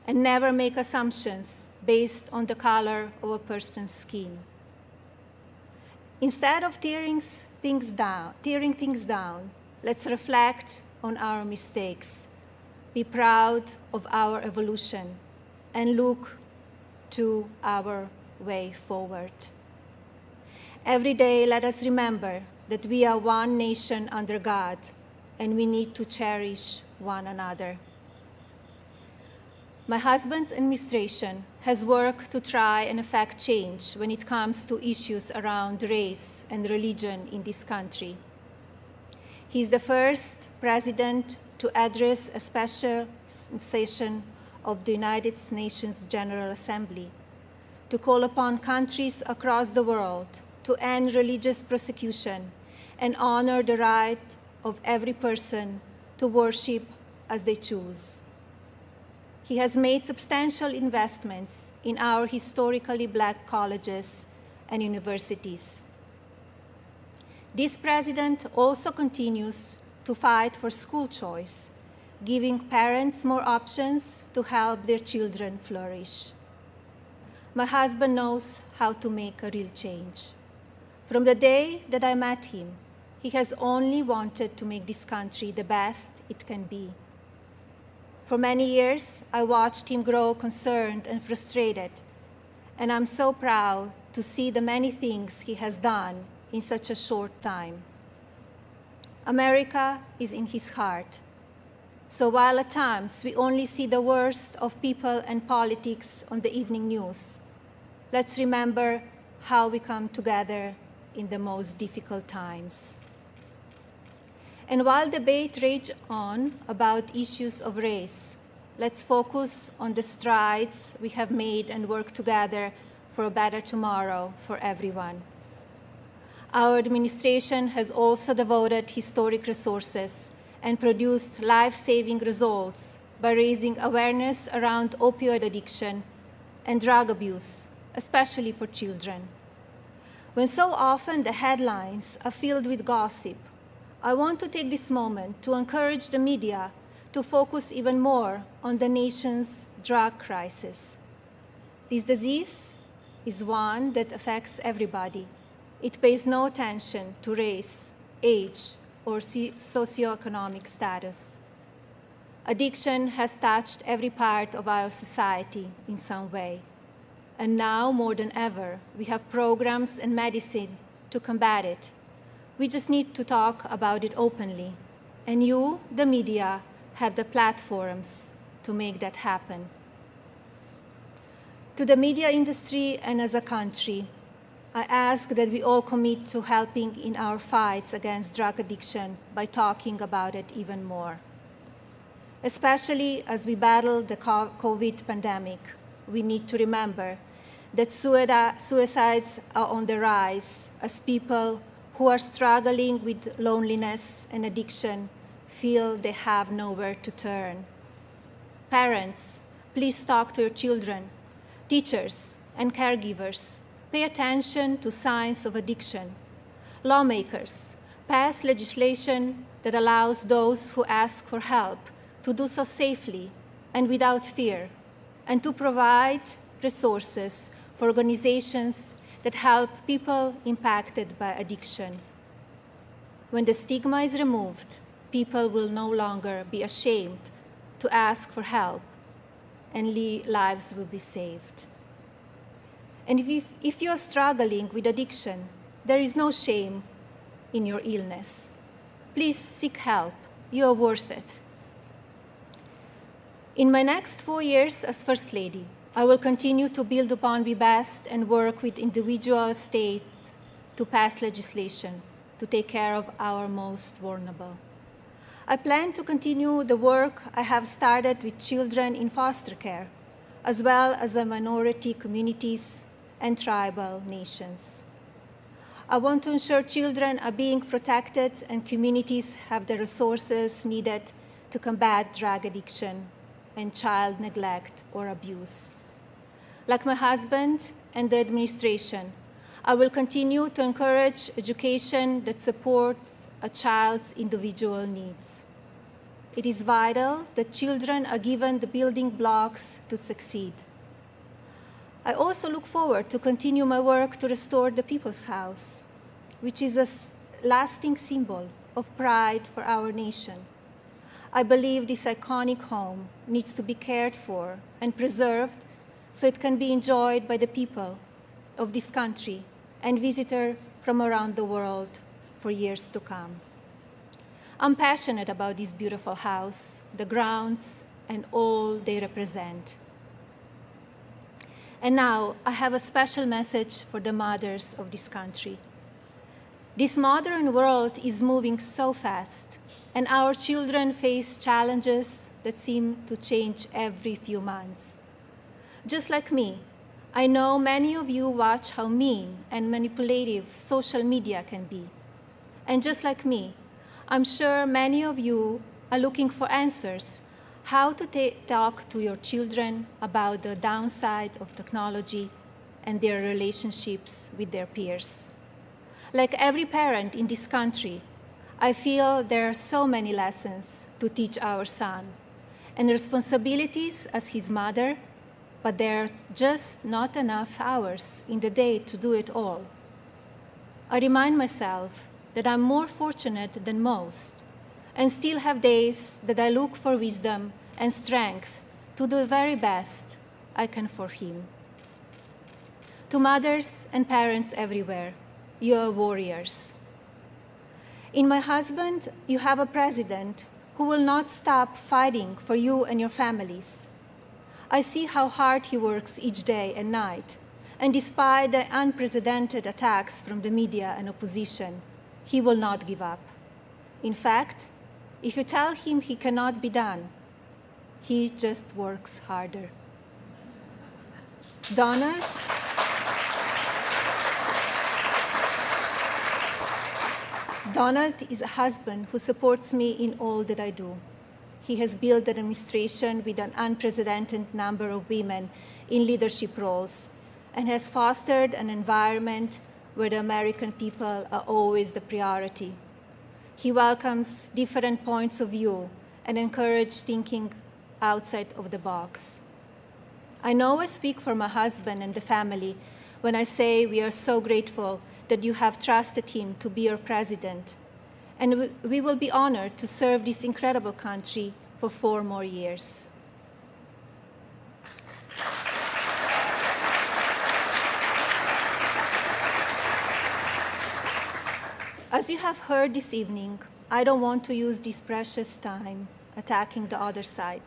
and never make assumptions based on the color of a person's skin. Instead of tearing things down, let's reflect on our mistakes, be proud of our evolution, and look to our way forward. Every day, let us remember that we are one nation under God, and we need to cherish one another. My husband's administration has worked to try and effect change when it comes to issues around race and religion in this country. He is the first president to address a special session of the United Nations General Assembly to call upon countries across the world to end religious persecution and honor the right of every person to worship as they choose. He has made substantial investments in our historically Black colleges and universities. This president also continues to fight for school choice, giving parents more options to help their children flourish. My husband knows how to make a real change. From the day that I met him, he has only wanted to make this country the best it can be. For many years, I watched him grow concerned and frustrated, and I'm so proud to see the many things he has done in such a short time. America is in his heart. So while at times we only see the worst of people and politics on the evening news, let's remember how we come together in the most difficult times. And while debate rages on about issues of race, let's focus on the strides we have made and work together for a better tomorrow for everyone. Our administration has also devoted historic resources and produced life-saving results by raising awareness around opioid addiction and drug abuse, especially for children. When so often the headlines are filled with gossip, I want to take this moment to encourage the media to focus even more on the nation's drug crisis. This disease is one that affects everybody. It pays no attention to race, age, or socioeconomic status. Addiction has touched every part of our society in some way. And now, more than ever, we have programs and medicine to combat it. We just need to talk about it openly. And you, the media, have the platforms to make that happen. To the media industry and as a country, I ask that we all commit to helping in our fights against drug addiction by talking about it even more. Especially as we battle the COVID pandemic, we need to remember that suicides are on the rise as people who are struggling with loneliness and addiction feel they have nowhere to turn. Parents, please talk to your children. Teachers and caregivers, pay attention to signs of addiction. Lawmakers, pass legislation that allows those who ask for help to do so safely and without fear, and to provide resources for organizations that help people impacted by addiction. When the stigma is removed, people will no longer be ashamed to ask for help, and lives will be saved. And if you are struggling with addiction, there is no shame in your illness. Please seek help. You are worth it. In my next 4 years as First Lady, I will continue to build upon Be Best and work with individual states to pass legislation to take care of our most vulnerable. I plan to continue the work I have started with children in foster care, as well as the minority communities and tribal nations. I want to ensure children are being protected and communities have the resources needed to combat drug addiction and child neglect or abuse. Like my husband and the administration, I will continue to encourage education that supports a child's individual needs. It is vital that children are given the building blocks to succeed. I also look forward to continue my work to restore the People's House, which is a lasting symbol of pride for our nation. I believe this iconic home needs to be cared for and preserved so it can be enjoyed by the people of this country and visitors from around the world for years to come. I'm passionate about this beautiful house, the grounds, and all they represent. And now, I have a special message for the mothers of this country. This modern world is moving so fast, and our children face challenges that seem to change every few months. Just like me, I know many of you watch how mean and manipulative social media can be. And just like me, I'm sure many of you are looking for answers how to talk to your children about the downside of technology and their relationships with their peers. Like every parent in this country, I feel there are so many lessons to teach our son and responsibilities as his mother, but there are just not enough hours in the day to do it all. I remind myself that I'm more fortunate than most and still have days that I look for wisdom and strength to do the very best I can for him. To mothers and parents everywhere, you are warriors. In my husband, you have a president who will not stop fighting for you and your families. I see how hard he works each day and night, and despite the unprecedented attacks from the media and opposition, he will not give up. In fact, if you tell him he cannot be done, he just works harder. Donald is a husband who supports me in all that I do. He has built an administration with an unprecedented number of women in leadership roles and has fostered an environment where the American people are always the priority. He welcomes different points of view and encourages thinking outside of the box. I know I speak for my husband and the family when I say we are so grateful that you have trusted him to be your president, and we will be honored to serve this incredible country for 4 more years. As you have heard this evening, I don't want to use this precious time attacking the other side,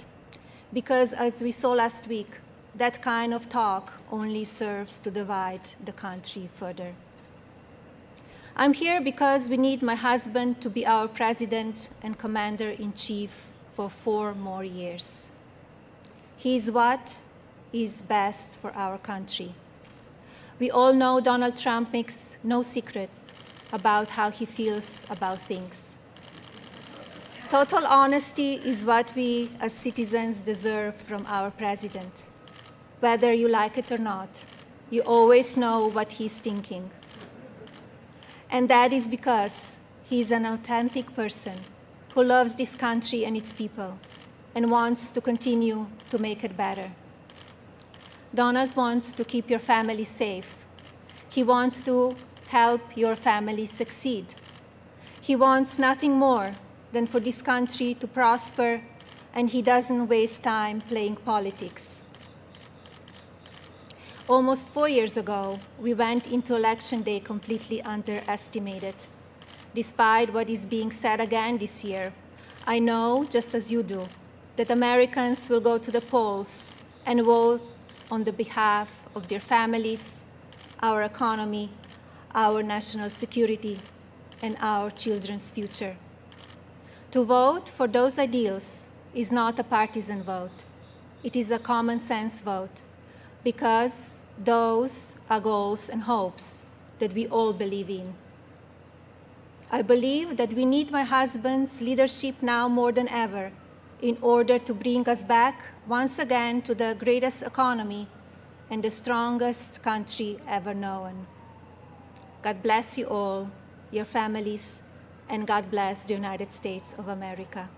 because as we saw last week, That kind of talk only serves to divide the country further. I'm here because we need my husband to be our president and commander-in-chief for 4 more years. He is what is best for our country. We all know Donald Trump makes no secrets about how he feels about things. Total honesty is what we as citizens deserve from our president. Whether you like it or not, you always know what he's thinking. And that is because he's an authentic person who loves this country and its people and wants to continue to make it better. Donald wants to keep your family safe. He wants to help your family succeed. He wants nothing more than for this country to prosper, and he doesn't waste time playing politics. Almost 4 years ago, we went into Election Day completely underestimated. Despite what is being said again this year, I know, just as you do, that Americans will go to the polls and vote on the behalf of their families, our economy, our national security, and our children's future. To vote for those ideals is not a partisan vote. It is a common sense vote, because those are goals and hopes that we all believe in. I believe that we need my husband's leadership now more than ever in order to bring us back once again to the greatest economy and the strongest country ever known. God bless you all, your families, and God bless the United States of America.